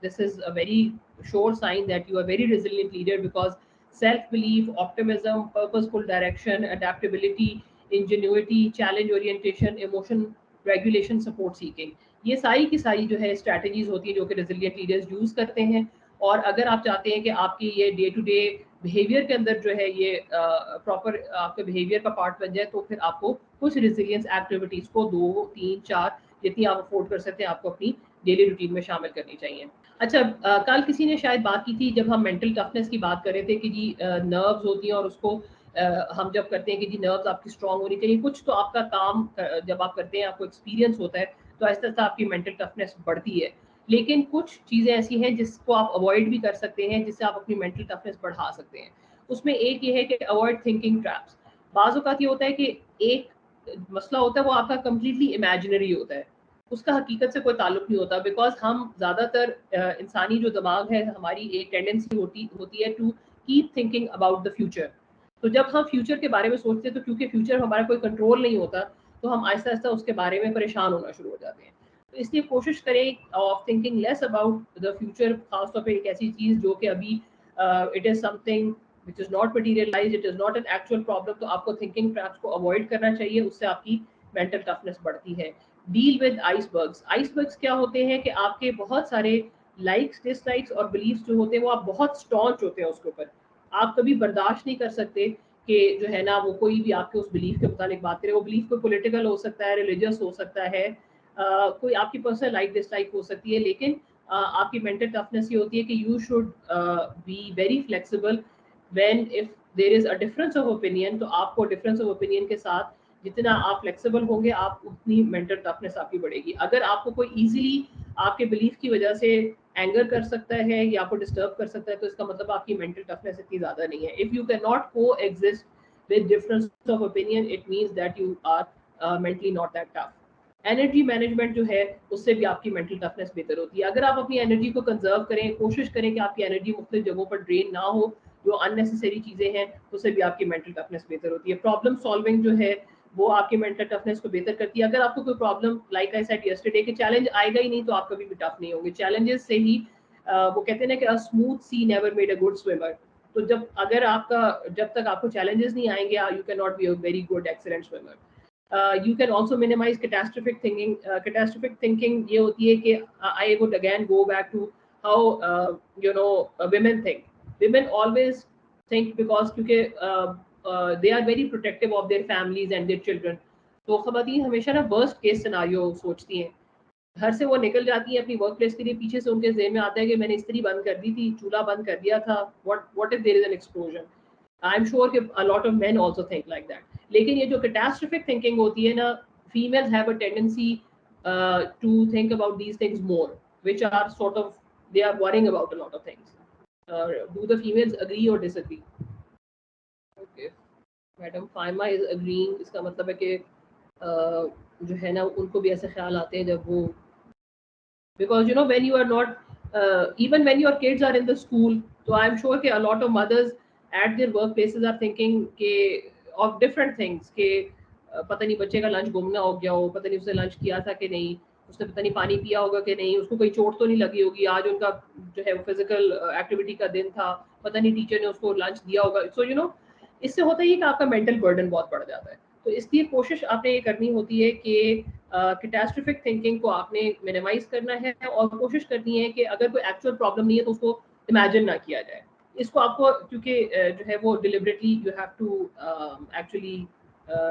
this is a very sure sign that you are very resilient leader, because self-belief, optimism, purposeful direction, adaptability, ingenuity, challenge orientation, emotion regulation, support seeking, ये सारी की सारी जो है स्ट्रैटेजीज होती है जो कि रेजिलिएंट लीडर्स यूज करते हैं। और अगर आप चाहते हैं कि आपकी ये डे टू डे बिहेवियर के अंदर जो है ये प्रॉपर आपके बिहेवियर का पार्ट बन जाए तो फिर आपको कुछ रेजिलियंस एक्टिविटीज को 2, 3, 4 जितनी आप अफोर्ड कर सकते हैं आपको अपनी डेली रूटीन में शामिल करनी चाहिए। अच्छा, कल किसी ने शायद बात की थी जब हम मेंटल टफनेस की बात कर रहे थे कि जी नर्व्स होती हैं और उसको हम जब करते हैं कि जी नर्व्स आपकी स्ट्रांग होनी चाहिए, कुछ तो आपका काम जब आप करते हैं आपको एक्सपीरियंस होता है तो आहिस्ता आहिस्ता आपकी मेंटल टफनेस बढ़ती है। लेकिन कुछ चीज़ें ऐसी हैं जिसको आप अवॉइड भी कर सकते हैं, जिससे आप अपनी मेंटल टफनेस बढ़ा सकते हैं। उसमें एक ये है कि अवॉइड थिंकिंग ट्रैप्स। बाज़ औक़ात ये होता है कि एक मसला होता है वो आपका कम्प्लीटली इमेजिनरी होता है, उसका हकीकत से कोई ताल्लुक नहीं होता, बिकॉज हम ज़्यादातर इंसानी जो दिमाग है हमारी एक टेंडेंसी होती है to keep thinking about the future. तो जब हम फ्यूचर के बारे में सोचते हैं तो क्योंकि फ्यूचर हमारा कोई कंट्रोल नहीं होता तो हम आहिस्ता आहिस्ता उसके बारे में परेशान होना शुरू हो जाते हैं। तो इसलिए कोशिश करें of thinking less about the future, खासतौर पर एक ऐसी चीज़ जो कि अभी it is something which is not materialise, it is not an actual problem, तो आपको थिंकिंग ट्रैप्स को अवॉइड करना चाहिए, उससे आपकी मेंटल टफनेस बढ़ती है। Deal with icebergs. आइसबर्ग्स क्या होते हैं कि आपके बहुत सारे लाइक्स, डिसलाइक्स और बिलीव्स जो होते हैं वो आप बहुत स्टॉन्च होते हैं उसके ऊपर, आप कभी बर्दाश्त नहीं कर सकते कि जो है ना वो कोई भी आपके उस बिलीफ के मुताबिक बात करे। वो बिलीफ कोई पॉलिटिकल हो सकता है, रिलीजियस हो सकता है, कोई आपकी पर्सनल लाइक डिसलाइक हो सकती है, लेकिन आपकी मेंटल टफनेस ये होती है कि you should be very flexible when if there is a difference of opinion. तो आपको डिफरेंस ऑफ ओपिनियन के साथ जितना आप फ्लेक्सिबल होंगे आप उतनी मेंटल टफनेस आपकी बढ़ेगी। अगर आपको कोई इजीली आपके बिलीफ की वजह से एंगर कर सकता है या आपको डिस्टर्ब कर सकता है तो इसका मतलब आपकी मेंटल टफनेस इतनी ज़्यादा नहीं है। If you can not coexist with difference of opinion it means that you are mentally not that tough. Energy management जो है उससे भी आपकी मेंटल टफनेस बेहतर होती है। अगर आप अपनी एनर्जी को कंजर्व करें, कोशिश करें कि आपकी एनर्जी मुख्तलिफ जगहों पर ड्रेन ना हो, जो अननेसेसरी चीज़ें हैं उससे भी आपकी मेंटल टफनेस बेहतर होती है। प्रॉब्लम सॉल्विंग जो है वो आपकी मेंटल टफनेस को बेहतर करती है। अगर आपको कोई problem, like I said yesterday, कि चैलेंज आएगा ही नहीं तो आप कभी भी टफ नहीं होंगे। चैलेंजेस से ही वो कहते हैं ना कि a smooth sea never made a good swimmer. तो जब तक आपको चैलेंजेस नहीं आएंगे you can not be a very good excellent swimmer. You can also minimise catastrophic thinking. Catastrophic thinking ये होती है कि I would again go back to how you know women think. Women always think because क्योंकि they are very protective of their families and their children. तो ख़वातीन हमेशा ना worst case scenario सोचती हैं, घर से वो निकल जाती हैं अपनी वर्क प्लेस के लिए, पीछे से उनके ज़हन में आता है कि मैंने इस्त्री बंद कर दी थी, चूल्हा बंद कर दिया था, what if there is an explosion. I am sure कि a lot of men also think like that. लेकिन ये जो catastrophic thinking होती है ना, females have a tendency to think about these things more, which are sort of they are worrying about a lot of things. Do the females agree or disagree? Okay, madam Faima is agreeing. इसका मतलब है कि जो है ना उनको भी ऐसे ख्याल आते हैं जब वो, because you know when you are not even when your kids are in the school, so I am sure कि a lot of mothers at their workplaces are thinking के of different things के पता नहीं बच्चे का lunch गुम ना हो गया हो, पता नहीं उसने लंच किया था कि नहीं, उसने पता नहीं पानी पिया होगा कि नहीं, उसको कोई चोट तो नहीं लगी होगी, आज उनका जो है फिजिकल एक्टिविटी का दिन था, पता नहीं टीचर ने उसको लंच दिया होगा. सो यू नो इससे होता ही कि आपका मेंटल बर्डन बहुत बढ़ जाता है. तो इसलिए कोशिश आपने ये करनी होती है कि कैटास्ट्रोफिक थिंकिंग को आपने मिनिमाइज करना है और कोशिश करनी है कि अगर कोई एक्चुअल प्रॉब्लम नहीं है तो उसको इमेजिन ना किया जाए. इसको आपको क्योंकि जो है वो deliberately you have to actually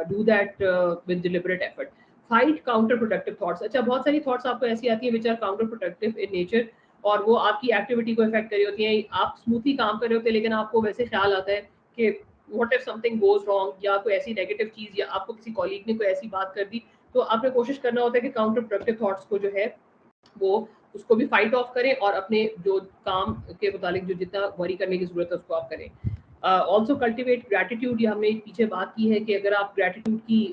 do that with deliberate effort. Fight counterproductive thoughts. अच्छा, बहुत सारी थॉट्स आपको ऐसी आती है which are counterproductive in nature और वो आपकी एक्टिविटी को इफेक्ट कर रही होती हैं. आप स्मूथली काम कर रहे होते हैं लेकिन आपको वैसे ख्याल आता है कि what if something goes wrong, या कोई ऐसी नेगेटिव चीज़ या आपको किसी कॉलीग ने कोई ऐसी बात कर दी, तो आपने कोशिश करना होता है कि काउंटर प्रोडक्टिव थॉट्स को जो है वो उसको भी फाइट ऑफ करें और अपने जो काम के मुतालिक जो जितना वरी करने की जरूरत है उसको आप करें. Also cultivate gratitude. ये हमने पीछे बात की है कि अगर आप ग्रैटिट्यूड की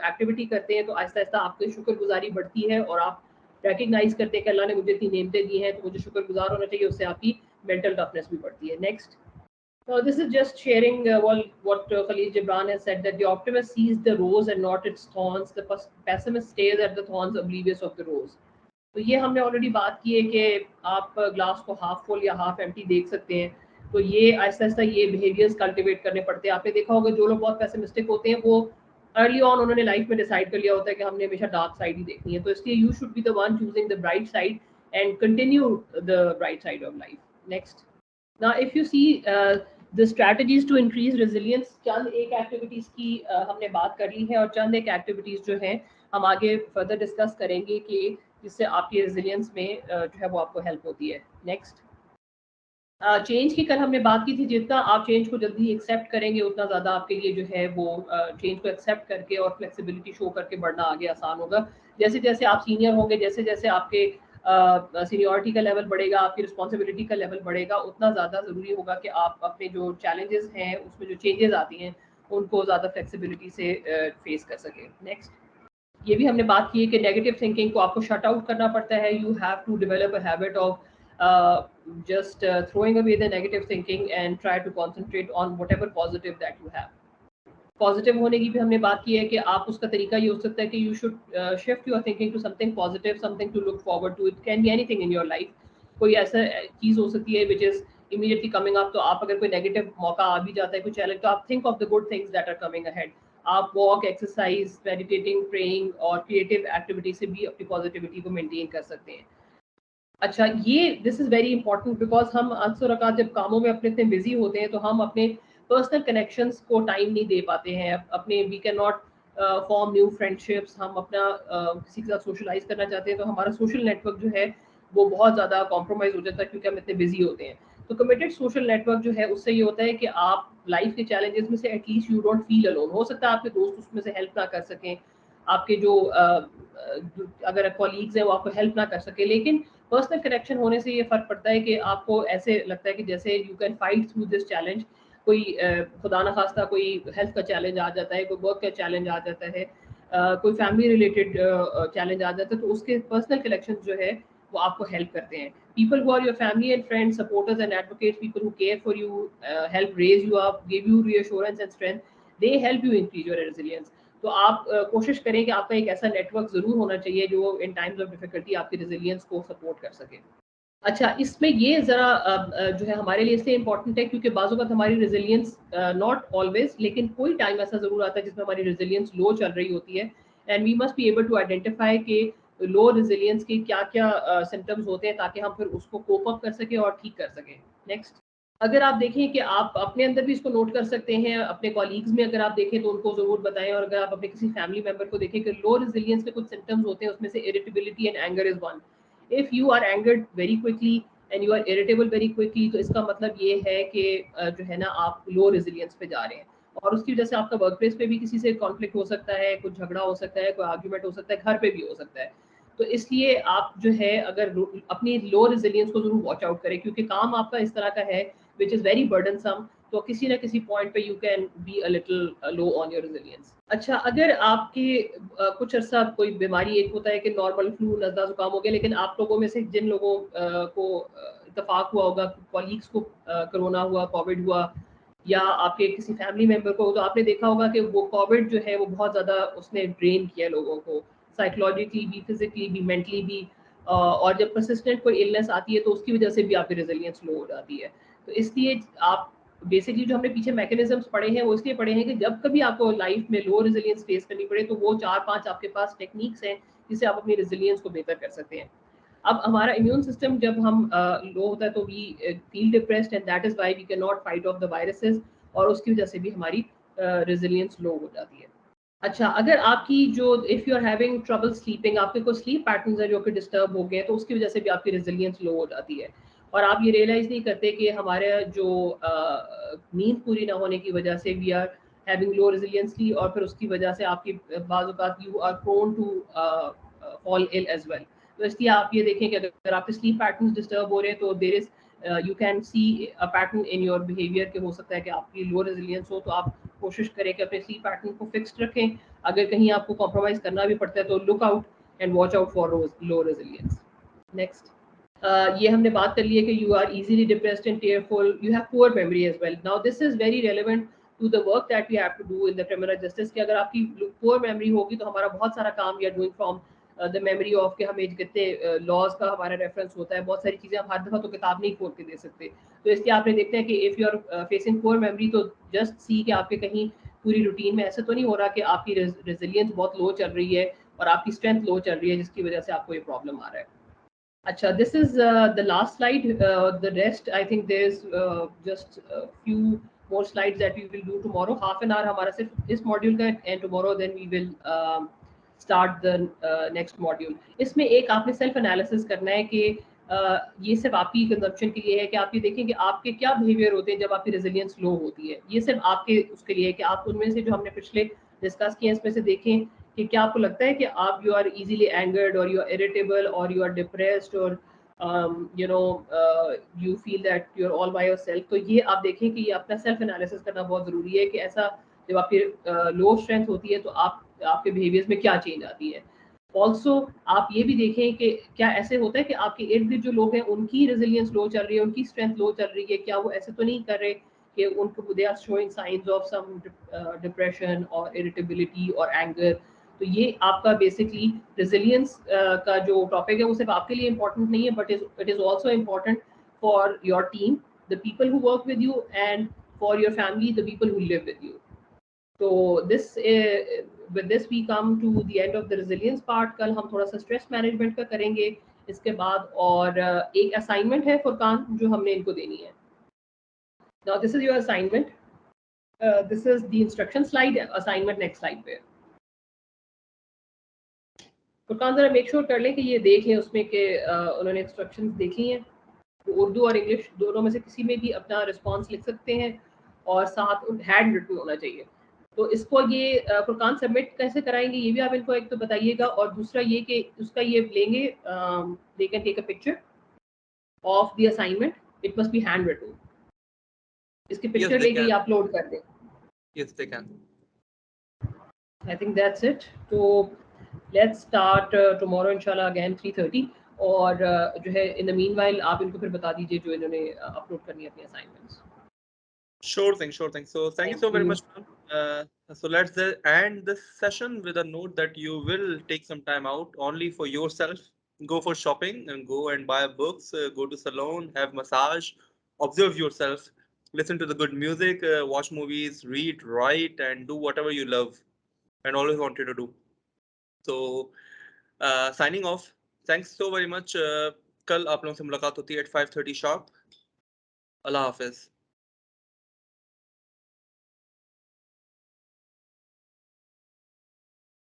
एक्टिविटी करते हैं तो आहिस्ता आहिस्ता आपकी शुक्रगुजारी बढ़ती है और आप रिकग्नाइज करते हैं कि अल्लाह ने मुझे इतनी नेमतें दी हैं तो मुझे शुक्रगुजार होना चाहिए, उससे आपकी मेंटल टफनेस भी बढ़ती है. Next, this is just sharing what Khalil Gibran has said, that the optimist sees the rose and not its thorns, the pessimist stares at the thorns oblivious of the rose. तो ये हमने already बात की है कि आप glass को half full या हाफ एम्प्टी देख सकते हैं. तो ये आहिस्ता आहिस्ता ये बिहेवियर्स कल्टिवेट करने पड़ते हैं. आपने देखा होगा जो लोग बहुत पेसिमिस्टिक होते हैं वो अर्ली ऑन उन्होंने लाइफ में डिसाइड कर लिया होता है कि हमने हमेशा डार्क साइड ही देखनी है. तो इसलिए you should be the one choosing the bright side and continue the bright side of life. Next, now if you see the strategies to increase resilience. चंद एक एक्टिविटीज़ की हमने बात कर ली है और चंद एक एक्टिविटीज़ जो हैं हम आगे फर्दर डिस्कस करेंगे कि जिससे आपकी रेजिलियंस में जो है वो आपको हेल्प होती है. नेक्स्ट, चेंज की कल हमने बात की थी. जितना आप चेंज को जल्दी एक्सेप्ट करेंगे उतना ज़्यादा आपके लिए जो है वो चेंज को एक्सेप्ट करके और फ्लेक्सिबिलिटी शो करके बढ़ना आगे आसान होगा. जैसे जैसे आप सीनियर होंगे, जैसे जैसे आपके सीनियरिटी का लेवल बढ़ेगा, आपकी रिस्पॉन्सिबिलिटी का लेवल बढ़ेगा, उतना ज़्यादा ज़रूरी होगा कि आप अपने जो चैलेंजेस हैं उसमें जो चेंजेस आती हैं उनको ज़्यादा फ्लेक्सिबिलिटी से फेस कर सकें. नेक्स्ट, ये भी हमने बात की है कि नेगेटिव थिंकिंग को आपको शट आउट करना पड़ता है. You have to develop a habit of just throwing away the negative thinking and try to concentrate on whatever positive that you have. Positive होने की भी हमने बात की है कि आप उसका तरीका ये हो सकता है कि you should shift your thinking to something positive, something to look forward to. It can be anything in your life. कोई ऐसा चीज़ हो सकती है which is immediately coming up. तो आप अगर कोई नेगेटिव मौका आ भी जाता है, कोई चैलेंज, तो आप think of the good things that are coming ahead. आप वॉक, एक्सरसाइज, मेडिटेटिंग, प्रेइंग और क्रिएटिव एक्टिविटी से भी अपनी पॉजिटिविटी को मेंटेन कर सकते हैं. अच्छा, ये this is very important because हम अक्सर औक़ात जब कामों में अपने इतने बिजी होते हैं तो हम अपने पर्सनल कनेक्शंस को टाइम नहीं दे पाते हैं. अपने we can not form new friendships. हम अपना किसी के साथ सोशलाइज करना चाहते हैं तो हमारा सोशल नेटवर्क जो है वो बहुत ज़्यादा कॉम्प्रोमाइज़ हो जाता है क्योंकि हम इतने बिजी होते हैं. तो कमिटेड सोशल नेटवर्क जो है उससे ये होता है कि आप लाइफ के चैलेंजेस में से at least you don't feel alone. हो सकता है आपके दोस्त उसमें से हेल्प ना कर सकें, आपके जो अगर कॉलीग्स हैं वो आपको हेल्प ना कर सके, लेकिन पर्सनल कनेक्शन होने से ये फ़र्क पड़ता है कि आपको ऐसे लगता है कि जैसे you can fight through this challenge. कोई खुदा न खास्ता कोई हेल्थ का चैलेंज आ जाता है, कोई वर्क का चैलेंज आ जाता है, कोई फैमिली रिलेटेड चैलेंज आ जाता है, तो उसके पर्सनल कनेक्शन जो है वो आपको हेल्प करते हैं. People who are your family and friends, supporters and advocates, people who care for you, help raise you up, give you reassurance and strength, they help you increase your resilience. तो आप कोशिश करें कि आपका एक ऐसा नेटवर्क ज़रूर होना चाहिए जो इन टाइम्स ऑफ डिफिकल्टी आपकी रेजिलियंस को सपोर्ट कर सके. अच्छा, इसमें ये ज़रा जो है हमारे लिए इसलिए इंपॉर्टेंट है क्योंकि बाज़ औक़ात हमारी रेजिलियंस नॉट ऑलवेज, लेकिन कोई टाइम ऐसा ज़रूर आता है जिसमें हमारी रेजिलियंस लो चल रही होती है and we must be able to identify कि लो रेजिलियंस के क्या क्या सिम्टम्स होते हैं ताकि हम फिर उसको कोप अप कर सकें और ठीक कर सकें. नेक्स्ट, अगर आप देखें कि आप अपने अंदर भी इसको नोट कर सकते हैं, अपने कॉलीग्स में अगर आप देखें तो उनको ज़रूर बताएं, और अगर आप अपने किसी फैमिली मेंबर को देखें कि लो रेजिलियंस के कुछ सिम्टम्स होते हैं, उसमें से irritability and anger is one. If you are angered very quickly and you are irritable very quickly, तो इसका मतलब ये है कि जो है ना आप लो रेजिलियंस पे जा रहे हैं, और उसकी वजह से आपका वर्क प्लेस पे भी किसी से कॉन्फ्लिक्ट हो सकता है, कुछ झगड़ा हो सकता है, कोई आर्ग्यूमेंट हो सकता है, घर पे भी हो सकता है. तो इसलिए आप जो है अगर अपनी लो रेजिलियंस को जरूर वॉच आउट करें, क्योंकि काम आपका इस तरह का है which is very burdensome, तो किसी ना किसी पॉइंट पे you can be a little low on your resilience. अच्छा, अगर आपकी कुछ अर्सा कोई बीमारी, एक होता है कि नॉर्मल फ्लू, नज़ला जुकाम हो गया, लेकिन आप लोगों में से जिन लोगों को इत्तेफाक हुआ होगा, कॉलीग्स को कोरोना हुआ, कोविड हुआ, या आपके किसी फैमिली मेंबर को, तो आपने देखा होगा कि वो कोविड जो है वो बहुत ज़्यादा उसने ड्रेन किया लोगों को, साइकोलॉजिकली भी, फिजिकली भी, मेंटली भी. और जब परसिस्टेंट कोई इलनेस आती है तो उसकी वजह से भी आपकी रेजिलियंस लो हो जाती है. तो इसलिए आप बेसिकली जो हमने पीछे मैकेनिज्म्स पढ़े हैं वो इसलिए पढ़े हैं कि जब कभी आपको लाइफ में लो रेजिलियंस फेस करनी पड़े तो वो 4-5 आपके पास टेक्निक्स हैं जिससे आप अपनी रेजिलियंस को बेहतर कर सकते हैं. अब हमारा इम्यून सिस्टम जब हम लो होता है तो we feel depressed, and that is why we can not fight off the viruses, और उसकी वजह से भी हमारी रेजिलियंस लो हो जाती है. अच्छा, अगर आपकी जो if you are having trouble sleeping, आपके कोई स्लीप पैटर्न्स है जो कि डिस्टर्ब हो गए, तो उसकी वजह से भी आपकी रेजिलियंस लो हो जाती है. और आप ये रियलाइज़ नहीं करते कि हमारे जो नींद पूरी ना होने की वजह से we are having low resiliency, और फिर उसकी वजह से आपकी बाज़ औक़ात you are prone to fall ill as well. तो इसलिए आप ये देखें कि अगर आपके स्लीप पैटर्न्स डिस्टर्ब हो रहे हैं तो there is you can see a pattern in your behaviour कि हो सकता है कि आपकी लो रेजिलियंस हो, तो आप कोशिश करें कि अपने स्लीप पैटर्न को फिक्स्ड रखें. अगर कहीं आपको कॉम्प्रोमाइज़ करना भी पड़ता है तो look out and watch out for low resilience. Next, ये हमने बात कर ली है कि you are easily depressed and tearful, you have poor memory as well. Now this is very relevant to the work that we have to do in the criminal justice, कि अगर आपकी पुअर मेमोरी होगी तो हमारा बहुत सारा काम we are doing from the memory of के हमें कितने लॉज का हमारा रेफरेंस होता है, बहुत सारी चीज़ें हम हर दफ़ा तो किताब नहीं खोल के दे सकते. तो इसलिए आपने देखते हैं कि if you are facing poor memory तो जस्ट सी कि आपके कहीं पूरी रूटीन में ऐसा तो नहीं हो रहा कि आपकी रेजिलियंस बहुत लो चल रही है और आपकी स्ट्रेंथ लो चल रही है जिसकी वजह से आपको ये प्रॉब्लम आ रहा है. अच्छा, this is the last slide. The rest I think there is just few more slides that we will do tomorrow. Half an hour हमारा सिर्फ इस मॉड्यूल का, and tomorrow then we will start the next module. इसमें एक आपने self analysis करना है कि ये सिर्फ आपकी कंजप्शन के लिए है कि आप ये देखें कि आपके क्या बिहेवियर होते हैं जब आपकी रेजिलियंस लो होती है. ये सिर्फ आपके उसके लिए है कि आप उनमें से जो हमने पिछले डिस्कस किए इसमें से देखें कि क्या आपको लगता है कि आप यू आर इजीली एंगर्ड, और यू आर इरिटेबल, और यू आर डिप्रेस्ड, और you feel that you're all by yourself. तो ये आप देखें कि ये अपना सेल्फ एनालिसिस करना बहुत ज़रूरी है कि ऐसा जब आपकी लो स्ट्रेंथ होती है तो आपके बिहेवियर्स में क्या चेंज आती है. ऑल्सो आप ये भी देखें कि क्या ऐसे होता है कि आपके इर्द गिर्द जो लोग हैं उनकी रेजिलियंस लो चल रही है, उनकी स्ट्रेंथ लो चल रही है, क्या वो ऐसे तो नहीं कर रहे कि उनको they are showing signs of some depression और इरिटेबिलिटी और एंगर. तो ये आपका बेसिकली रेजिलियंस का जो टॉपिक है वो सिर्फ आपके लिए इम्पोर्टेंट नहीं है, but it is also important for your team, the people who work with you, and for your family, the people who live with you. तो with this we come to the end of the resilience part. कल हम थोड़ा सा stress management का करेंगे इसके बाद, और एक असाइनमेंट है फुरकान जो हमने इनको देनी है. Now this is your assignment. This is the instruction slide. Assignment next slide पे. फुरकान जरा मेक श्योर कर लें कि ये देख लें उसमें कि उन्होंने इंस्ट्रक्शंस देखी हैं. तो उर्दू और इंग्लिश दोनों में से किसी में भी अपना रिस्पॉन्स लिख सकते हैं, और साथ हैंड रिटन होना चाहिए. तो इसको ये फुरकान सबमिट कैसे कराएंगे ये भी आप इनको एक तो बताइएगा, और दूसरा ये कि उसका ये लेंगे, they can take a picture of the assignment. It must be handwritten. इसकी पिक्चर लेके ये अपलोड कर दें. Yes, they can. I think that's it. तो let's start tomorrow inshallah again 3:30. और जो है in the meanwhile आप इनको फिर बता दीजिए जो इन्होंने अपलोड करनी है अपनी assignments. Sure thing. So thank you so very much, ma'am. So let's end this session with a note that you will take some time out only for yourself. Go for shopping and go and buy books, go to salon, have massage, observe yourself, listen to the good music, watch movies, read, write, and do whatever you love and always wanted to do. So signing off. Thanks so very much. कल आप लोगों से मुलाकात होती है at 5:30 sharp. अल्लाह हाफिज़।